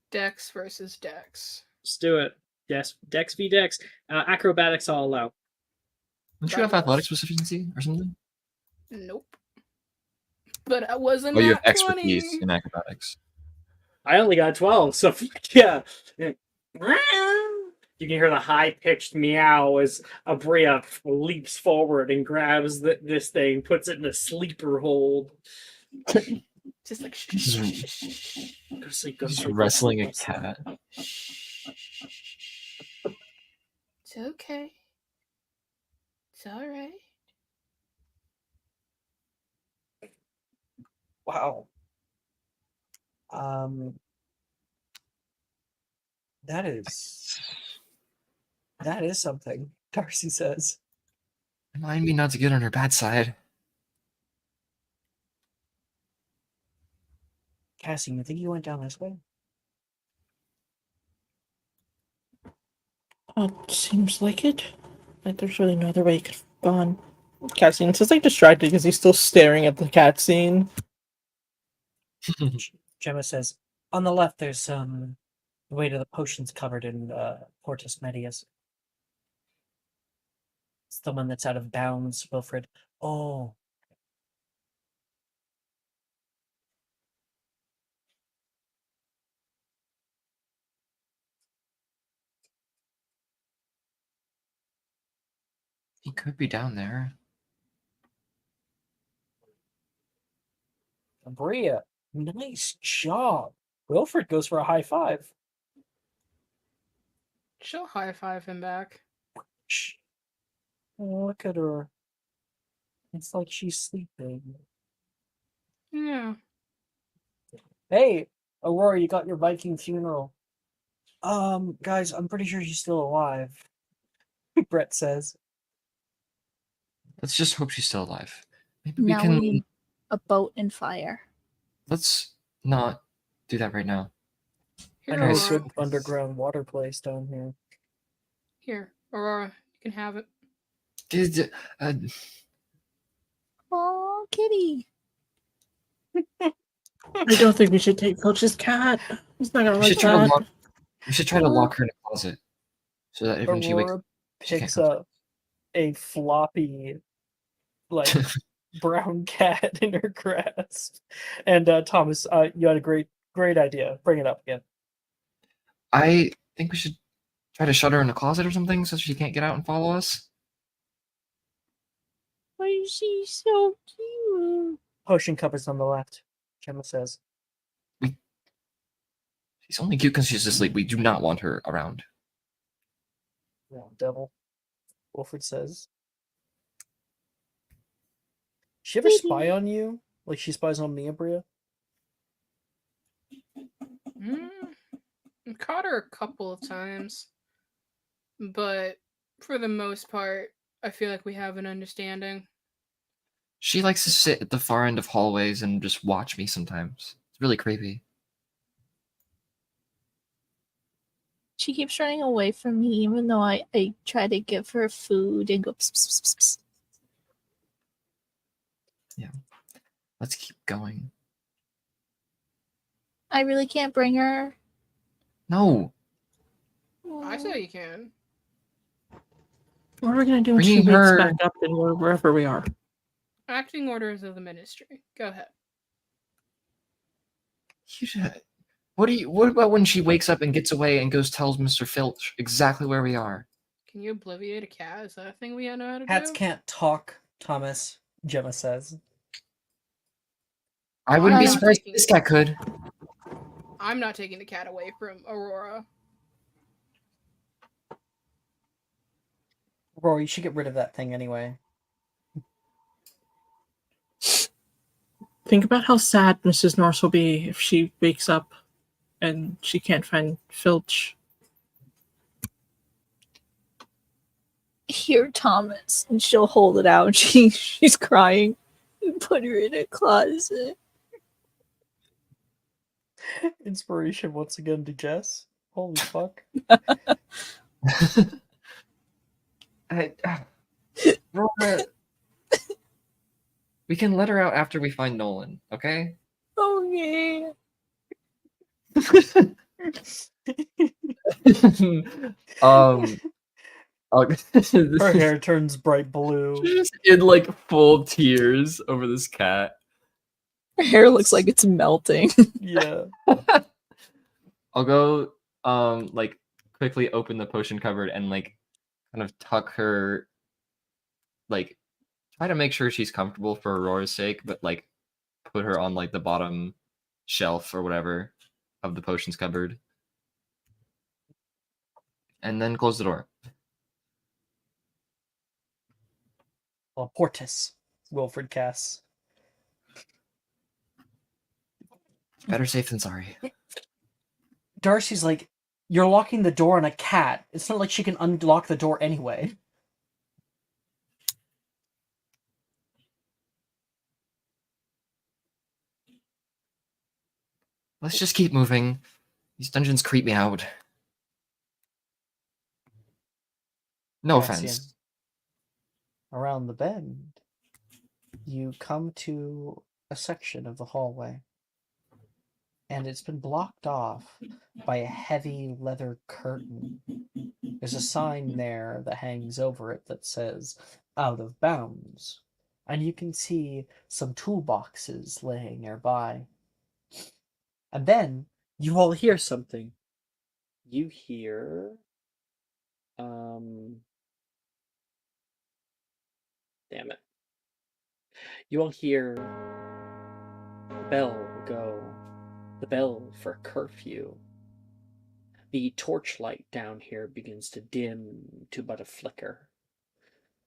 Dex versus Dex. Let's do it. Yes, dex v dex. Acrobatics I'll allow. Don't you have athletics with efficiency or something? Nope. But I wasn't. Oh, you have expertise in acrobatics. I only got 12, so yeah. You can hear the high-pitched meow as Abria leaps forward and grabs this thing, puts it in a sleeper hold. Just like Go to sleep, go to Just sleep. wrestling a cat. It's okay. It's all right. Wow. That is something, Darcy says. Remind me not to get on her bad side. Cassie, you think you went down this way? Seems like it. Like there's really no other way you could have gone. Cassian's just like distracted because he's still staring at the cat scene. Gemma says, on the left there's the way to the potions covered in Portus Medius. It's the one that's out of bounds, Wilfred. Oh. He could be down there. Abria, nice job. Wilfred goes for a high five. She'll high five him back. Shh. Oh, look at her. It's like she's sleeping. Yeah. Hey, Aurora, you got your Viking funeral. Guys, I'm pretty sure she's still alive. Brett says. Let's just hope she's still alive. Maybe we Now can. we need a boat and fire. Let's not do that right now. I Here, know a Guys. Aurora. good underground water place down here. Here, Aurora. You can have it. Uh, Oh, kitty. I don't think we should take Filch's cat. He's not gonna we like should try to that. lock. We should try to lock her in a closet so that when she wakes, Aurora she can't picks come. up a floppy, like, brown cat in her grasp. And Thomas, you had a great idea. Bring it up again. I think we should try to shut her in a closet or something so she can't get out and follow us. Why is she so cute? Potion cupboard's on the left, Gemma says. She's only cute because she's asleep. We do not want her around. Oh, devil. Wilfred says. She ever spy on you? Like she spies on me, Bria? I caught her a couple of times. But for the most part, I feel like we have an understanding. She likes to sit at the far end of hallways and just watch me sometimes. It's really creepy. She keeps running away from me, even though I try to give her food and go pss, pss, pss, pss. Yeah. Let's keep going. I really can't bring her. No. I say you can. What are we gonna do when she Bringing wakes her- back up and we're wherever we are? Acting orders of the ministry. Go ahead. What about when she wakes up and gets away and goes tells Mr. Filch exactly where we are? Can you obliviate a cat? Is that a thing we know how to Cats do? can't talk, Thomas, Gemma says. I wouldn't be I'm not surprised if taking this it. cat could. I'm not taking the cat away from Aurora. Rory, you should get rid of that thing anyway. Think about how sad Mrs. Norse will be if she wakes up and she can't find Filch. Here, Thomas. And she'll hold it out. She's crying. Put her in a closet. Inspiration once again to Jess. Holy fuck. Rora, we can let her out after we find Nolan, okay? Okay. um, Her hair turns bright blue. She's in like full tears over this cat. Her hair looks like it's melting. Yeah. I'll go like quickly open the potion cupboard and like kind of tuck her, like try to make sure she's comfortable for Aurora's sake, but like put her on like the bottom shelf or whatever of the potions cupboard. And then close the door. Portis, Wilfred casts. Better safe than sorry. Darcy's like, you're locking the door on a cat. It's not like she can unlock the door anyway. Let's just keep moving. These dungeons creep me out. No Cassian. offense. Around the bend, you come to a section of the hallway. And it's been blocked off by a heavy leather curtain. There's a sign there that hangs over it that says, "Out of bounds." And you can see some toolboxes laying nearby. And then you all hear something. You hear damn it. You all hear the bell go. The bell for curfew. The torchlight down here begins to dim to but a flicker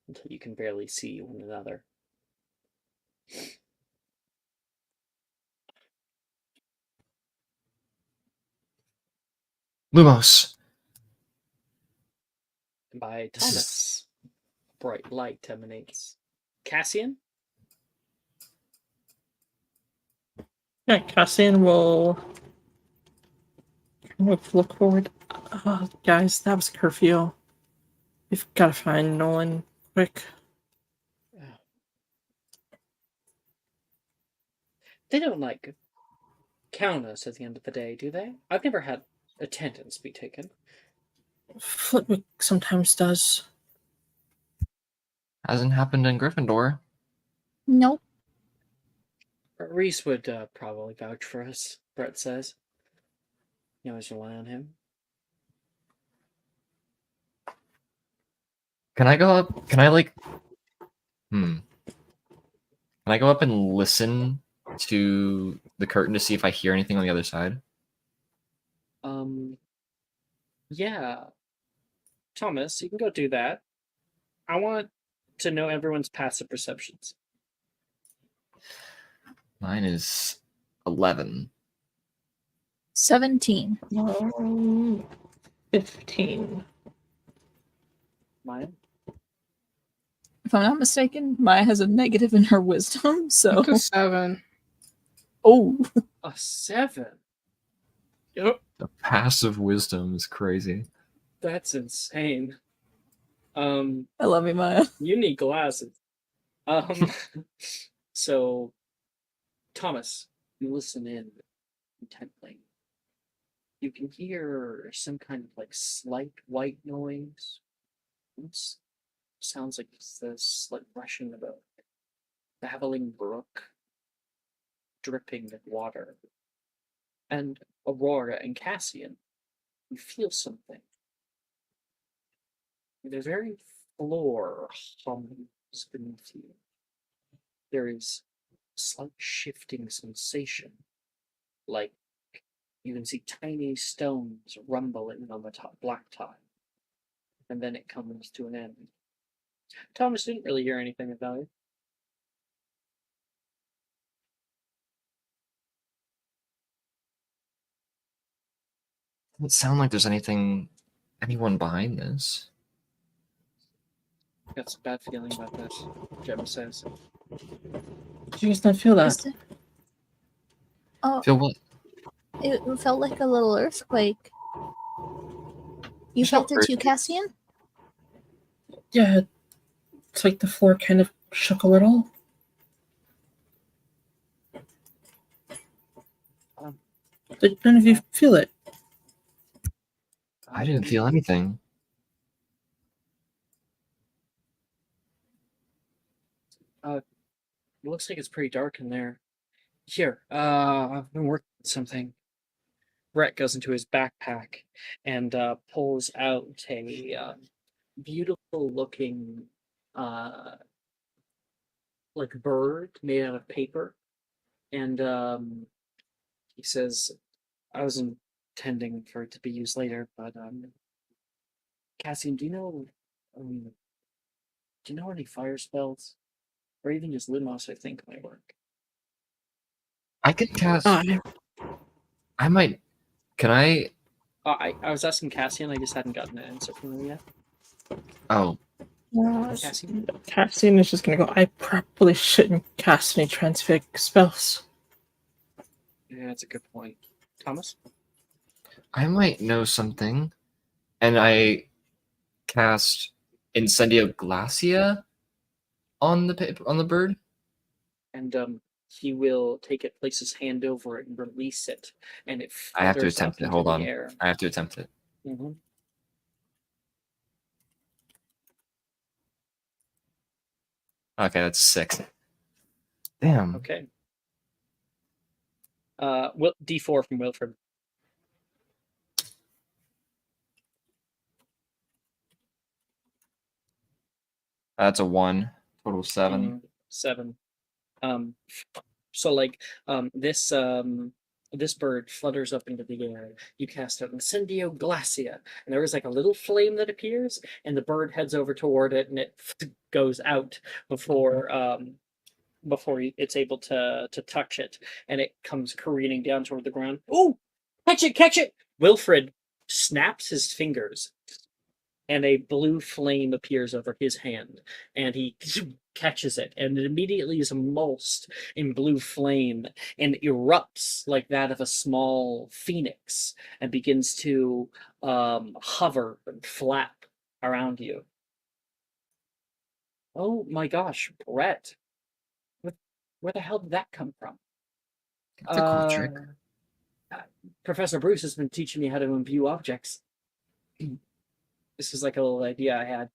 until you can barely see one another. Lumos. And by This is- Thomas, bright light emanates. Cassian? Yeah, Cassian will kind of look forward. Guys, that was curfew. We've got to find Nolan quick. They don't count us at the end of the day, do they? I've never had attendance be taken. Flitwick sometimes does. Hasn't happened in Gryffindor. Nope. Reese would probably vouch for us, Brett says. You always rely on him. Can I go up? Can I like? Can I go up and listen to the curtain to see if I hear anything on the other side? Yeah. Thomas, you can go do that. I want to know everyone's passive perceptions. Mine is 11. 17. 15. Maya? If I'm not mistaken, Maya has a negative in her wisdom, so. It's a 7. Oh, A 7? Yep. The passive wisdom is crazy. That's insane. I love you, Maya. You need glasses. So, Thomas, you listen in intently. You can hear some kind of slight white noise. It sounds like it's the slight rushing of a babbling brook, dripping with water. And Aurora and Cassian, you feel something. The very floor hums beneath you. There is a slight shifting sensation, like you can see tiny stones rumbling on the black tile. And then it comes to an end. Thomas didn't really hear anything about it. Doesn't sound like there's anyone behind this. Got some bad feeling about this, Gemma says. Did you guys not feel that? Is it- Oh, Feel what? it felt like a little earthquake. You It's not felt it too, earthquake. Cassian? Yeah, it's like the floor kind of shook a little. Did none of you feel it? I didn't feel anything. It looks like it's pretty dark in there. Here, I've been working on something. Brett goes into his backpack and pulls out a beautiful looking bird made out of paper. And he says, I was intending for it to be used later, but Cassian, do you know any fire spells? Or even just Lumos, I think, might work. I could cast. I I might. Can I? I was asking Cassian, I just hadn't gotten an answer from him yet. Oh, Cassian? Cassian is just gonna go, I probably shouldn't cast any transfig spells. Yeah, that's a good point. Thomas? I might know something. And I cast Incendio Glacia on the paper, on the bird. And he will take it, place his hand over it, and release it. And it I have to flutters attempt up it. into Hold the on. air. I have to attempt it. Mm-hmm. Okay, that's 6. Damn. Okay. D4 from Wilfred. That's a 1. Total 7. 7. So this this bird flutters up into the air. You cast out Incendio Glacia, and there is like a little flame that appears, and the bird heads over toward it, and it goes out before it's able to touch it, and it comes careening down toward the ground. Ooh, catch it, catch it! Wilfred snaps his fingers, and a blue flame appears over his hand, and he catches it, and it immediately is emulsed in blue flame and erupts like that of a small phoenix and begins to hover and flap around you. Oh my gosh, Brett. Where the hell did that come from? It's a cool trick. Professor Bruce has been teaching me how to imbue objects. This is like a little idea I had,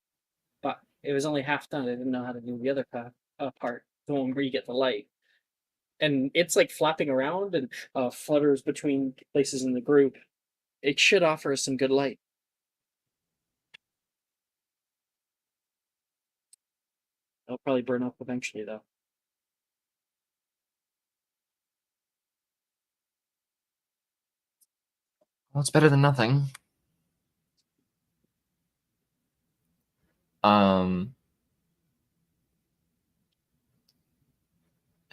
but it was only half done. I didn't know how to do the other part, the one where you get the light. And it's like flapping around and flutters between places in the group. It should offer us some good light. It'll probably burn up eventually, though. Well, it's better than nothing. I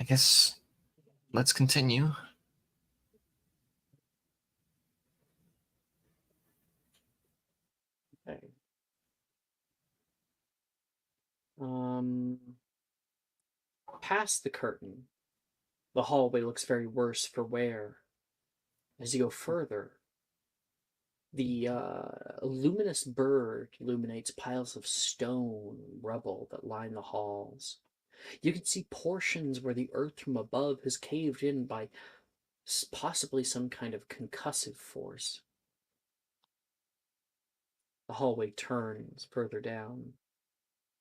guess let's continue. Okay. Past the curtain, the hallway looks very worse for wear. As you go further, the luminous bird illuminates piles of stone and rubble that line the halls. You can see portions where the earth from above has caved in by possibly some kind of concussive force. The hallway turns further down,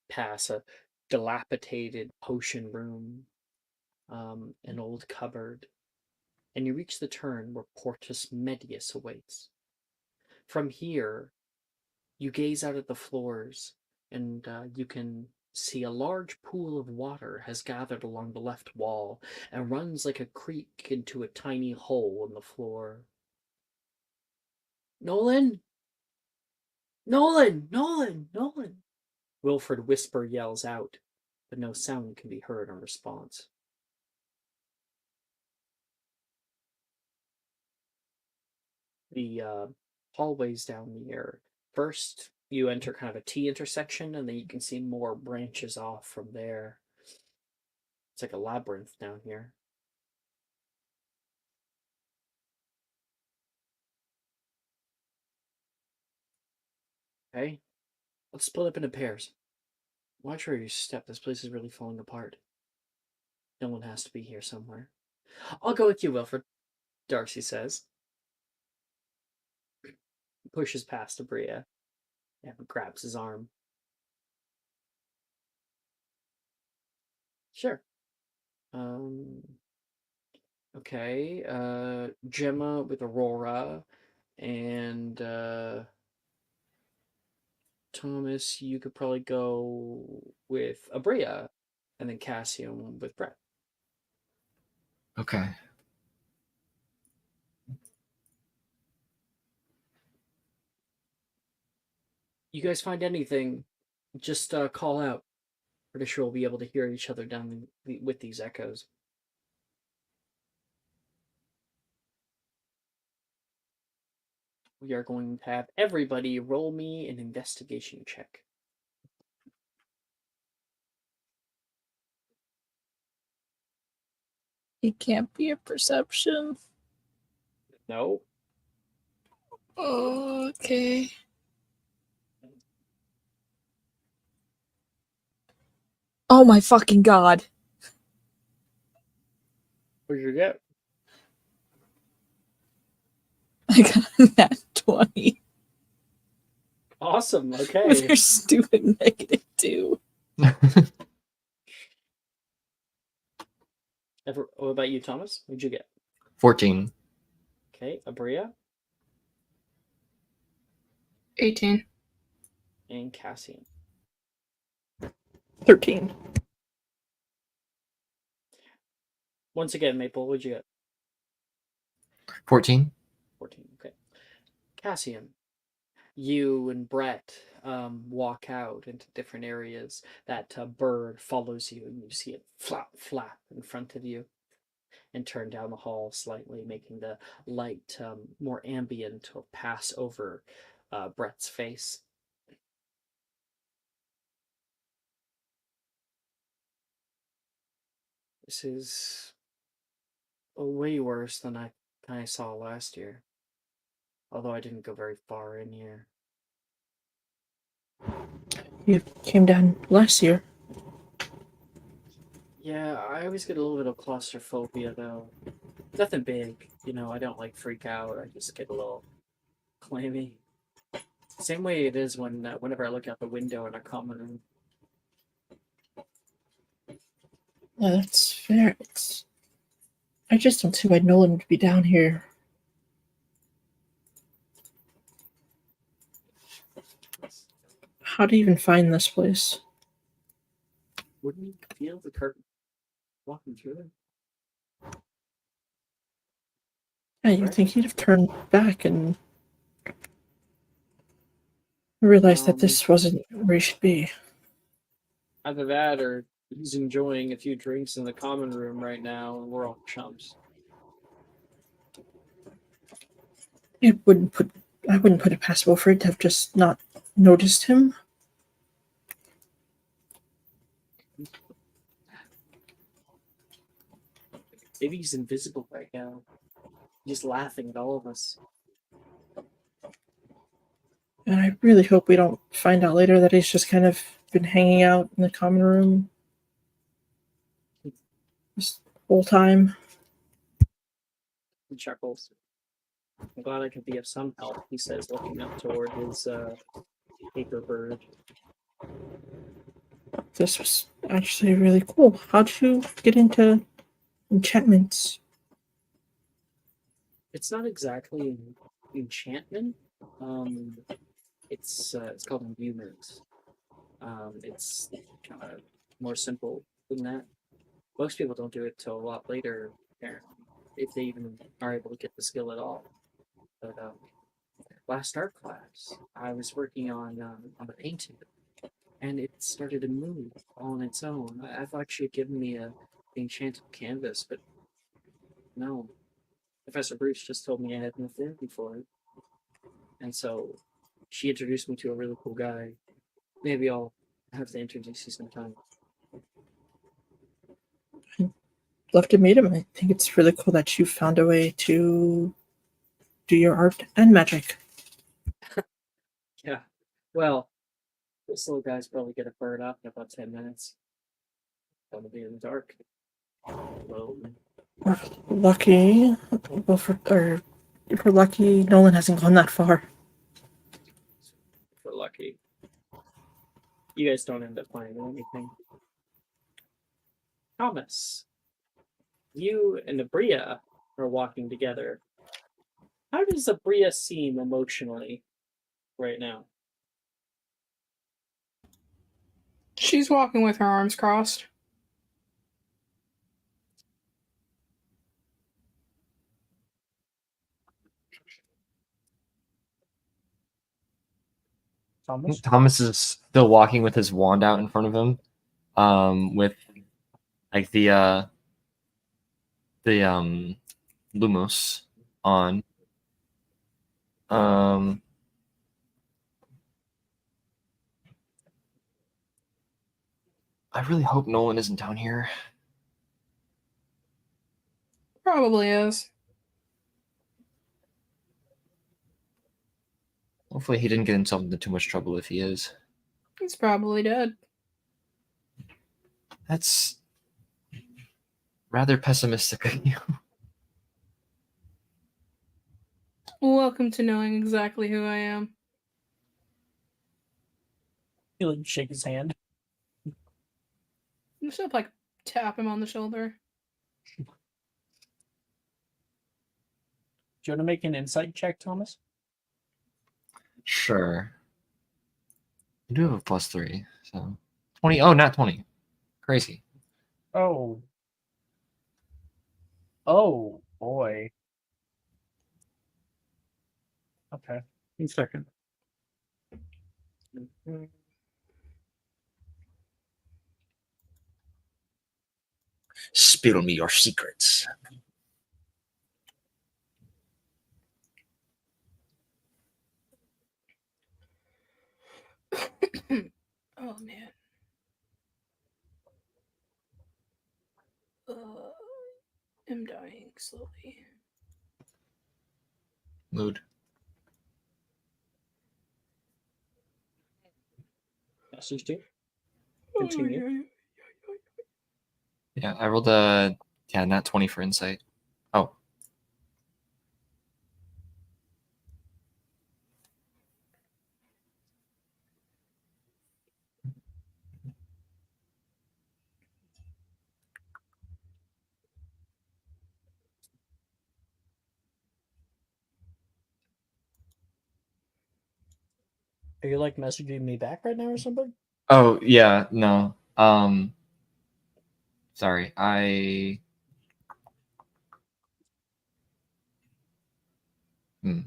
past a dilapidated potion room, an old cupboard, and you reach the turn where Portus Medius awaits. From here, you gaze out at the floors, and you can see a large pool of water has gathered along the left wall and runs like a creek into a tiny hole in the floor. Nolan! Nolan! Nolan! Nolan! Wilfred Whisper yells out, but no sound can be heard in response. The hallways down here. First, you enter kind of a T intersection, and then you can see more branches off from there. It's like a labyrinth down here. Okay, let's split up into pairs. Watch where you step. This place is really falling apart. No one has to be here somewhere. I'll go with you, Wilfred, Darcy says. Pushes past Abria and grabs his arm. Sure. Okay, Gemma with Aurora, and Thomas, you could probably go with Abria, and then Cassium with Brett. Okay. You guys find anything, just call out. Pretty sure we'll be able to hear each other down with these echoes. We are going to have everybody roll me an investigation check. It can't be a perception. No. Okay. Oh my fucking god. What did you get? I got that 20. Awesome, With okay. your stupid -2. What about you, Thomas? What'd you get? 14. Okay, Abria 18. and Cassian. 13. Once again, Maple, what'd you get? 14. 14. Okay. Cassian, you and Brett walk out into different areas. That bird follows you, and you see it flap in front of you, and turn down the hall slightly, making the light more ambient or pass over Brett's face. This is way worse than I saw last year. Although I didn't go very far in here. You came down last year. Yeah, I always get a little bit of claustrophobia though. Nothing big, I don't like freak out. I just get a little clammy. Same way it is whenever I look out the window in a common room. No, that's fair. I just don't see why Nolan would be down here. How do you even find this place? Wouldn't you feel the curtain walking through it? Yeah, you'd Right. think he'd have turned back and realized that this wasn't where he should be. Either that or he's enjoying a few drinks in the common room right now and we're all chumps. I wouldn't put it past Wilfred to have just not noticed him. Maybe he's invisible right now. He's laughing at all of us. And I really hope we don't find out later that he's just kind of been hanging out in the common room this whole time. He chuckles. I'm glad I could be of some help, he says, looking up toward his paper bird. This was actually really cool. How'd you get into enchantments? It's not exactly an enchantment. It's called imbuement. It's kind of more simple than that. Most people don't do it till a lot later, apparently, if they even are able to get the skill at all. But last art class, I was working on a painting, and it started to move all on its own. I thought she had given me a enchanted canvas, but no. Professor Bruce just told me I had no affinity for it, and so she introduced me to a really cool guy. Maybe I'll have to introduce you sometime. Love to meet him. I think it's really cool that you found a way to do your art and magic. Yeah. Well, this little guy's probably gonna burn up in about 10 minutes. Gonna be in the dark. Well, We're lucky. If we're lucky, Nolan hasn't gone that far. if we're lucky. You guys don't end up finding anything. Thomas, you and Abria are walking together. How does Abria seem emotionally right now? She's walking with her arms crossed. Thomas is still walking with his wand out in front of him, with like the Lumos on. I really hope Nolan isn't down here. Probably is. Hopefully he didn't get himself into too much trouble if he is. He's probably dead. That's rather pessimistic of you. Welcome to knowing exactly who I am. You like shake his hand. I'm just gonna tap him on the shoulder. Do you want to make an insight check, Thomas? Sure. You do have a +3, so 20. Oh, not 20. Crazy. Oh. Oh boy. Okay. 1 second. Spill me your secrets. Oh man. I'm dying slowly. Mood. Message two. Oh, Continue. Yeah, I rolled a nat 20 for insight. Oh. Are you like messaging me back right now or something? Oh, yeah, no. Sorry. Trying to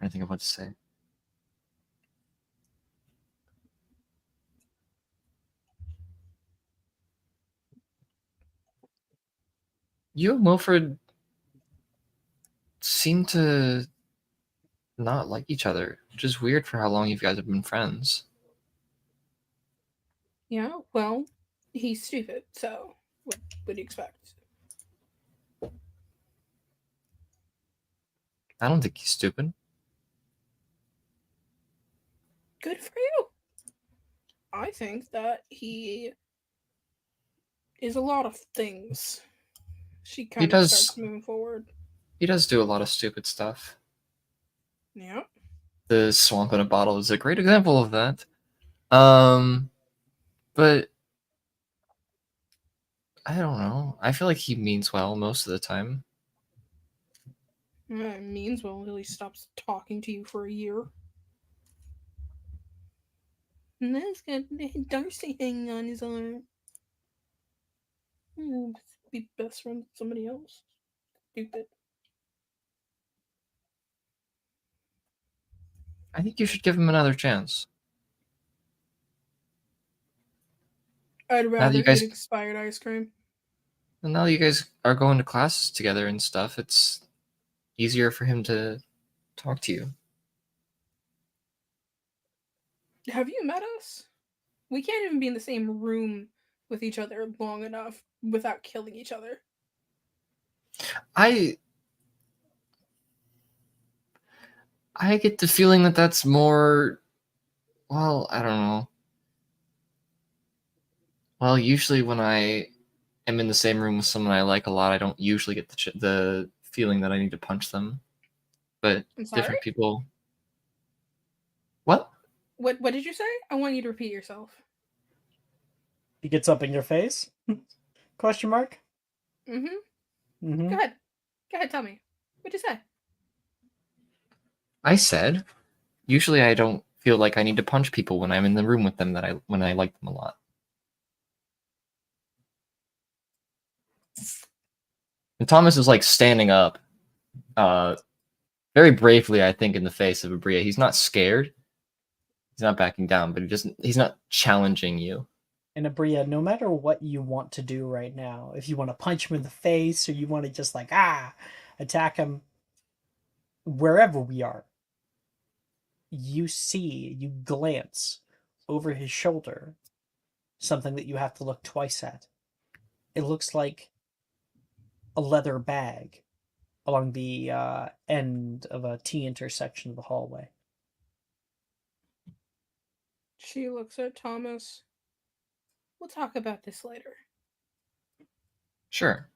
think of what to say. You and Wilfred seem to not like each other, which is weird for how long you guys have been friends. Yeah, well, he's stupid, so what would you expect? I don't think he's stupid. Good for you. I think that he is a lot of things. She kind of starts moving forward. He does do a lot of stupid stuff. Yeah. The swamp in a bottle is a great example of that. But I don't know. I feel like he means well most of the time. It means well until he stops talking to you for a year. And that's got Darcy hanging on his arm. Be best friends with somebody else. Stupid. I think you should give him another chance. I'd Now that rather you guys, eat expired ice cream. now that you guys are going to classes together and stuff, it's easier for him to talk to you. Have you met us? We can't even be in the same room with each other long enough without killing each other. I get the feeling that that's more. Well, I don't know. Well, usually when I am in the same room with someone I like a lot, I don't usually get the feeling that I need to punch them. But I'm sorry? different people. What? What did you say? I want you to repeat yourself. He gets up in your face? Question mark? Mm-hmm. Mm-hmm. Go ahead. Go ahead, tell me. What'd you say? I said, usually I don't feel like I need to punch people when I'm in the room with them when I like them a lot. And Thomas is like standing up, very bravely, I think, in the face of Abria. He's not scared. He's not backing down, but he's not challenging you. And Abria, no matter what you want to do right now, if you want to punch him in the face or you want to just like, attack him, wherever we are, you glance over his shoulder, something that you have to look twice at. It looks like a leather bag along the end of a T intersection of the hallway. She looks at Thomas. We'll talk about this later. Sure.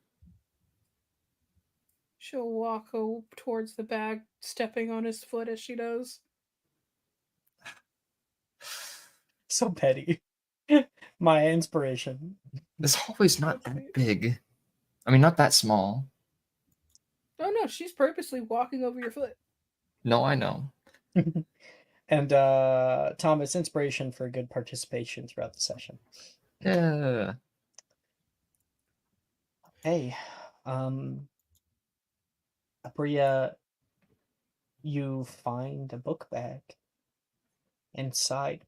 She'll walk towards the bag, stepping on his foot as she does. So petty. My inspiration. This hallway's not that big. I mean, not that small. Oh no, she's purposely walking over your foot. No, I know. And Thomas, inspiration for good participation throughout the session. Yeah. Hey, Abria, you find a book bag. Inside,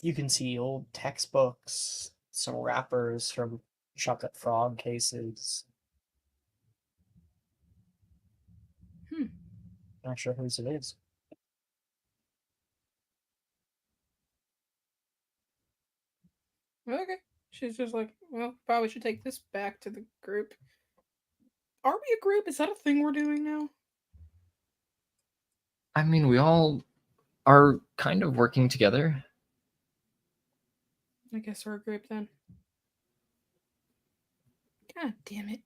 you can see old textbooks, some wrappers from chocolate frog cases. Hmm. Not sure whose it is. Okay. She's just like, well, probably should take this back to the group. Are we a group? Is that a thing we're doing now? I mean, we all are kind of working together. I guess we're a group then. God damn it.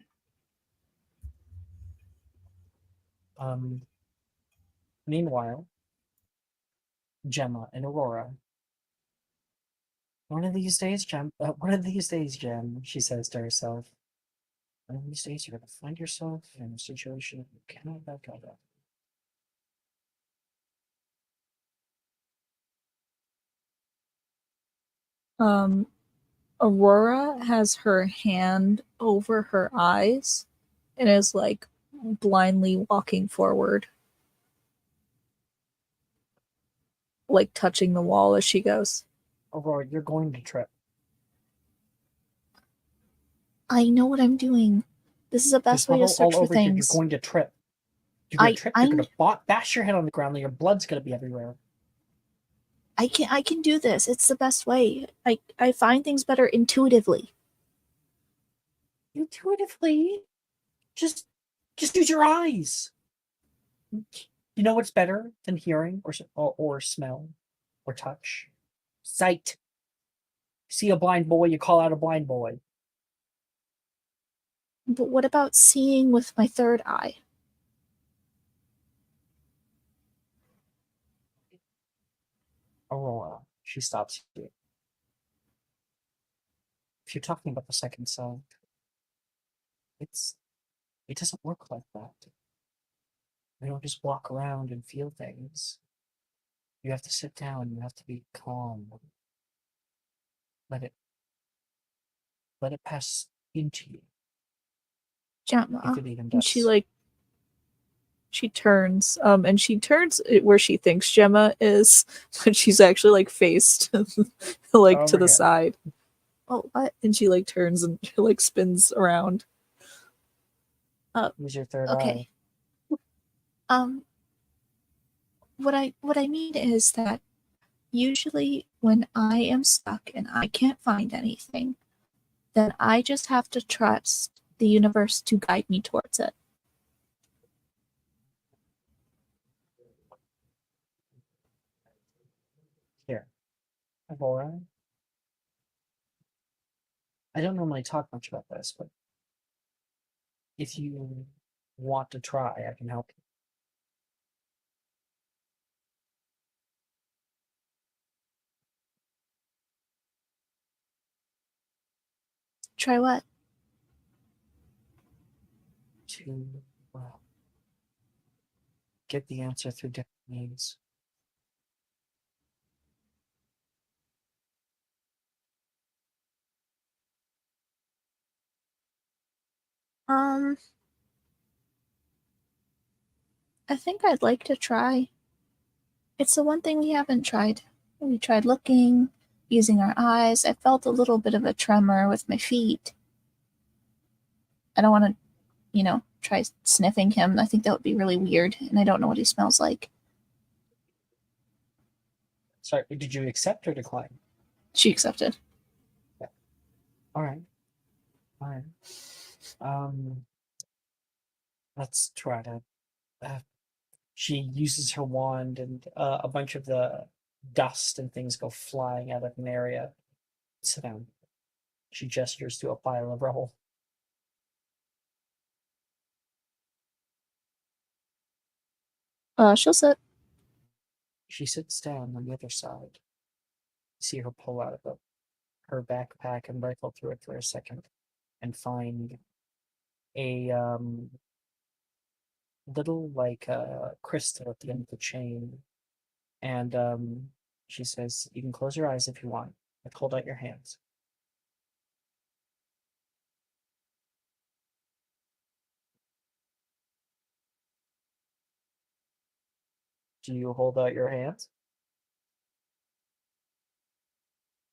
Meanwhile, Gemma and Aurora. One of these days, Gem, she says to herself. One of these days, you're going to find yourself in a situation you cannot back out of. Aurora has her hand over her eyes and is like blindly walking forward, like touching the wall as she goes. Aurora, you're going to trip. I know what I'm doing. This is the best There's way to puddle search all for over you. You're things. going to trip. You're going to trip. You're I- going to bash your head on the ground, and your blood's going to be everywhere. I can do this. It's the best way. I find things better intuitively. Intuitively, just use your eyes. You know what's better than hearing or smell or touch? Sight. See a blind boy, you call out a blind boy. But what about seeing with my third eye? Aurora, she stops you. If you're talking about the second sight, it doesn't work like that. You don't just walk around and feel things. You have to sit down, you have to be calm. Let it pass into you, if Gemma. it even And does. she turns, and she turns where she thinks Gemma is, but she's actually like faced like to Over the here. side. Oh, what? And she like turns and like spins around. Use your third Okay. eye. What I mean is that usually when I am stuck and I can't find anything, then I just have to trust the universe to guide me towards it. Here. Aurora. I don't normally talk much about this, but if you want to try, I can help you. Try what? To, well, get the answer through different means. I think I'd like to try. It's the one thing we haven't tried. We tried looking, using our eyes. I felt a little bit of a tremor with my feet. I don't want to, try sniffing him. I think that would be really weird, and I don't know what he smells like. Sorry, did you accept or decline? She accepted. All right. All right. Let's try to. She uses her wand, and a bunch of the dust and things go flying out of an area. Sit down. She gestures to a pile of rubble. She'll sit. She sits down on the other side. See her pull out her backpack and rifle through it for a second, and find a little like crystal at the end of the chain. And she says, "You can close your eyes if you want, but hold out your hands." Do you hold out your hands?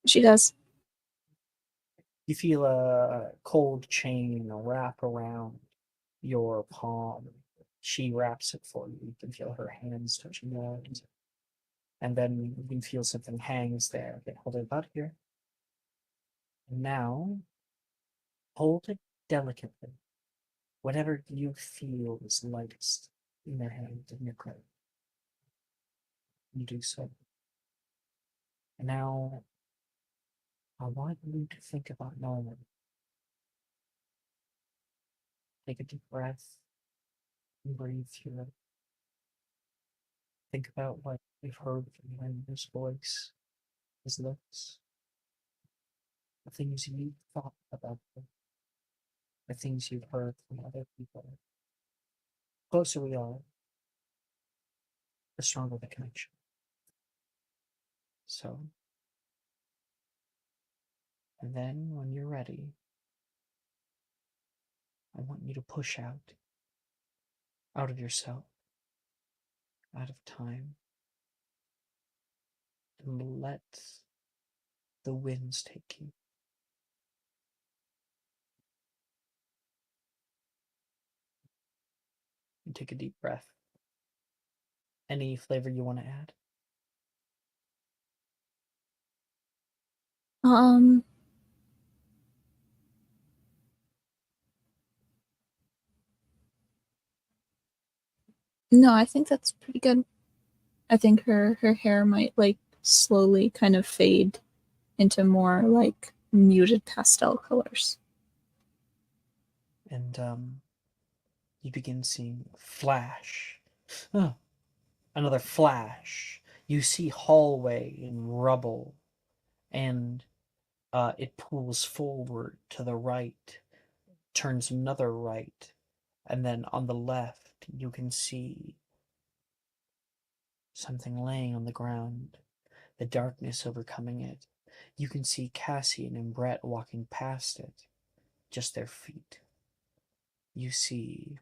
She does. You feel a cold chain wrap around your palm. She wraps it for you. You can feel her hands touching yours. And then you can feel something hangs there. Okay, hold it about here. And now, hold it delicately. Whatever you feel is lightest in your hand, in your grip. You do so. And now, I want you to think about Nolan. Take a deep breath and breathe through it. Think about what you've heard from him, his voice, his looks, the things you've thought about them, the things you've heard from other people. The closer we are, the stronger the connection. So, and then when you're ready, I want you to push out of yourself, out of time, and let the winds take you. And take a deep breath. Any flavor you want to add? Um, no, I think that's pretty good. I think her hair might like slowly kind of fade into more like muted pastel colors. And you begin seeing flash. Oh, another flash. You see hallway in rubble, and it pulls forward to the right, turns another right, and then on the left you can see something laying on the ground, the darkness overcoming it. You can see Cassian and Brett walking past it, just their feet. You see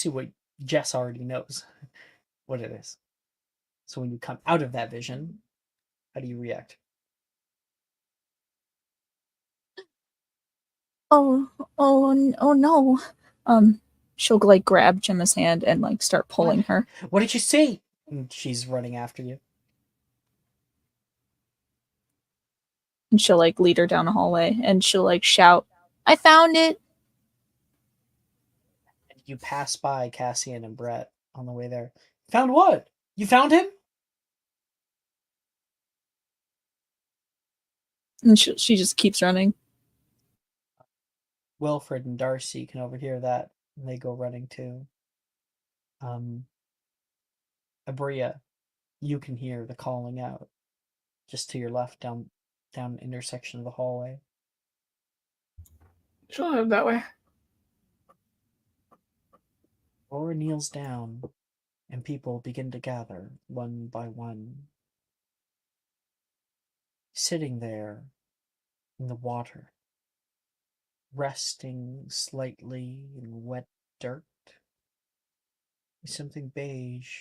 what Jess already knows what it is. So when you come out of that vision, how do you react? Oh no. She'll like grab Gemma's hand and like start pulling her. What did you see? And she's running after you. And she'll like lead her down a hallway and she'll like shout, "I found it!" And you pass by Cassian and Brett on the way there. Found what? You found him? And she just keeps running. Wilfred and Darcy can overhear that, and they go running too. Abria, you can hear the calling out just to your left down intersection of the hallway. She'll head that way. Aurora kneels down, and people begin to gather one by one. Sitting there in the water, resting slightly in wet dirt, is something beige,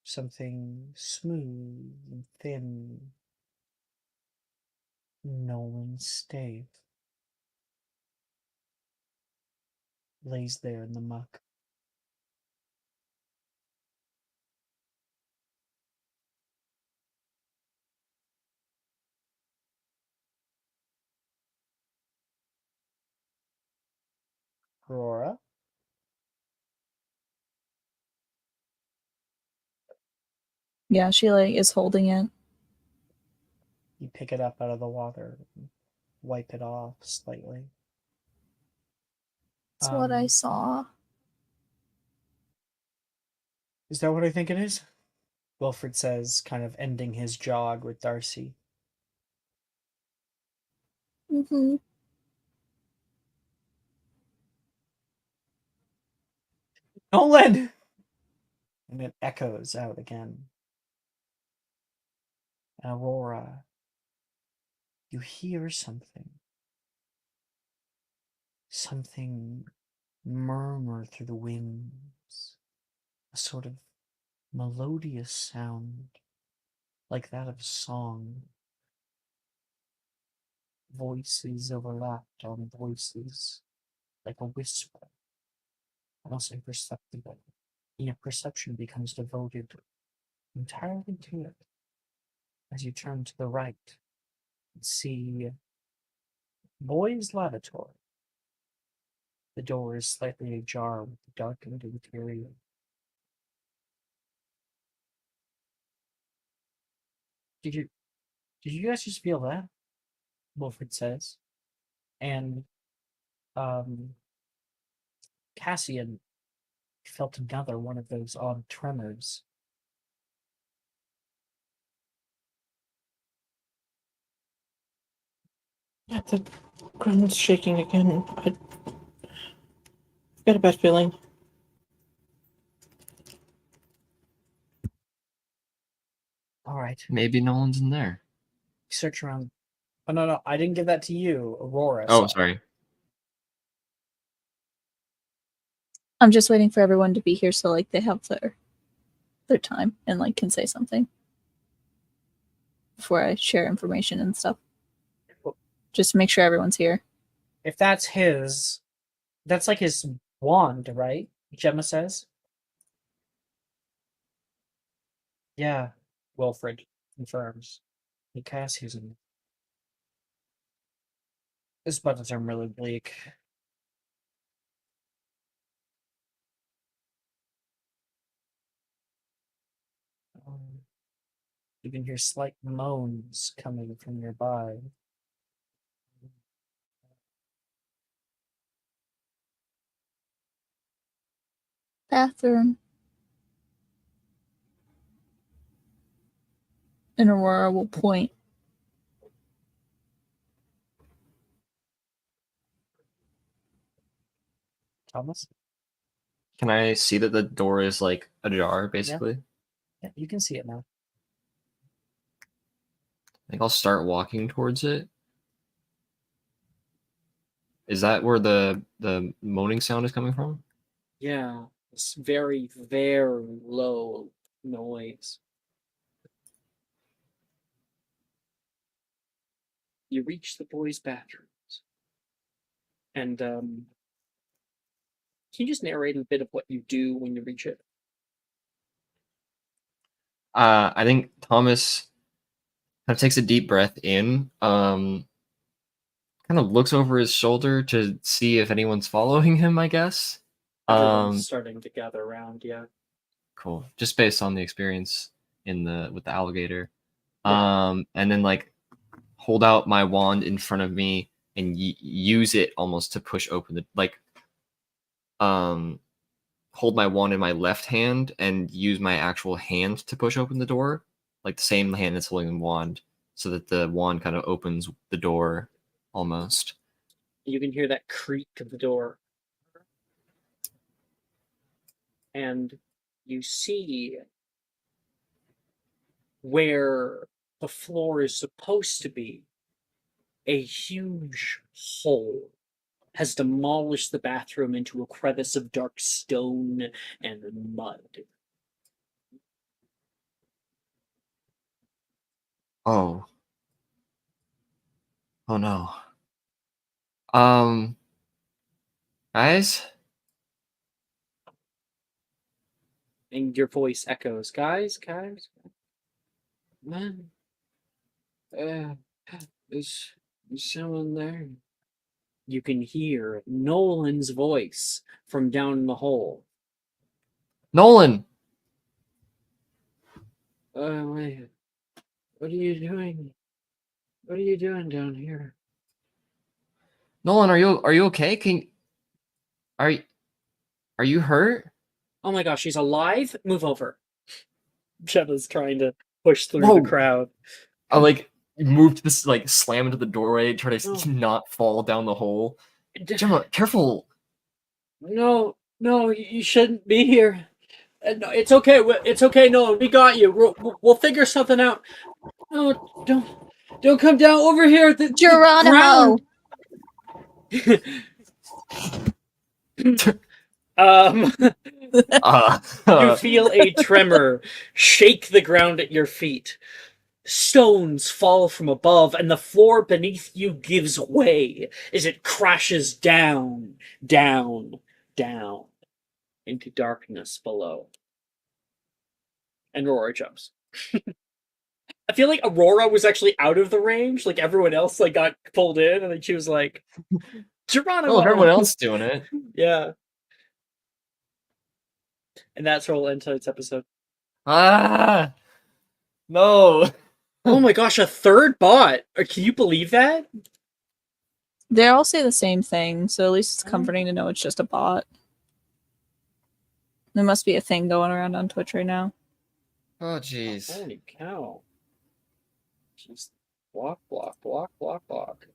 something smooth and thin. Nolan's stave lays there in the muck. Aurora? Yeah, she like is holding it. You pick it up out of the water and wipe it off slightly. That's what I saw. Is that what I think it is? Wilfred says, kind of ending his jog with Darcy. Mm-hmm. Nolan! And it echoes out again. And Aurora, you hear something. Something murmur through the wings, a sort of melodious sound, like that of a song. Voices overlapped on voices, like a whisper, almost imperceptible. Your perception becomes devoted entirely to it as you turn to the right and see boys' lavatory. The door is slightly ajar with the darkened interior. Did you guys just feel that? Wilfred says. And Cassian felt another one of those odd tremors. Yeah, the ground's shaking again. I've got a bad feeling. All right. Maybe no one's in there. Search around. Oh, no, I didn't give that to you, Aurora. Oh, so- sorry. I'm just waiting for everyone to be here so like they have their time and like can say something before I share information and stuff. Just to make sure everyone's here. If that's his, that's like his wand, right? Gemma says. Yeah, Wilfred confirms. He casts his. This buttons are really bleak. You can hear slight moans coming from nearby. Bathroom. And Aurora will point. Thomas? Can I see that the door is like ajar, basically? Yeah, you can see it now. I think I'll start walking towards it. Is that where the moaning sound is coming from? Yeah, it's very, very low noise. You reach the boys' bathrooms. And can you just narrate a bit of what you do when you reach it? I think Thomas kind of takes a deep breath in, kind of looks over his shoulder to see if anyone's following him, I guess. Everyone's starting to gather around, yeah. Cool. Just based on the experience with the alligator. Yeah. And then like hold out my wand in front of me and use it almost to push open hold my wand in my left hand and use my actual hand to push open the door, like the same hand that's holding the wand, so that the wand kind of opens the door almost. You can hear that creak of the door. And you see where the floor is supposed to be a huge hole has demolished the bathroom into a crevice of dark stone and mud. Oh. Oh no. Guys? And your voice echoes, guys, man, is someone there? You can hear Nolan's voice from down in the hole. Nolan! Wait, what are you doing? What are you doing down here? Nolan, are you okay? Are you hurt? Oh my gosh, she's alive? Move over. Gemma's trying to push through Whoa. the crowd. I like move to this, like slam into the doorway, try to Oh. not fall down the hole. Gemma, careful! No, you shouldn't be here. No, it's okay. It's okay, Nolan. We got you. We'll figure something out. No, don't come down over here. The Geronimo! ground. You feel a tremor shake the ground at your feet. Stones fall from above, and the floor beneath you gives way as it crashes down, down, down into darkness below. And Aurora jumps. I feel like Aurora was actually out of the range. Like everyone else, like got pulled in, and then she was like, "Geronimo." Oh, everyone else doing it. Yeah. And that's where we'll end tonight's episode. Ah, no. Oh my gosh, a third bot! Can you believe that? They all say the same thing, so at least it's Oh. comforting to know it's just a bot. There must be a thing going around on Twitch right now. Oh, jeez. Holy cow. Just block, block, block, block, block.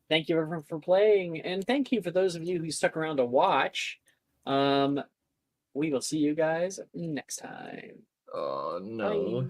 Thank you everyone for playing, and thank you for those of you who stuck around to watch. We will see you guys next time. Oh, no. Bye.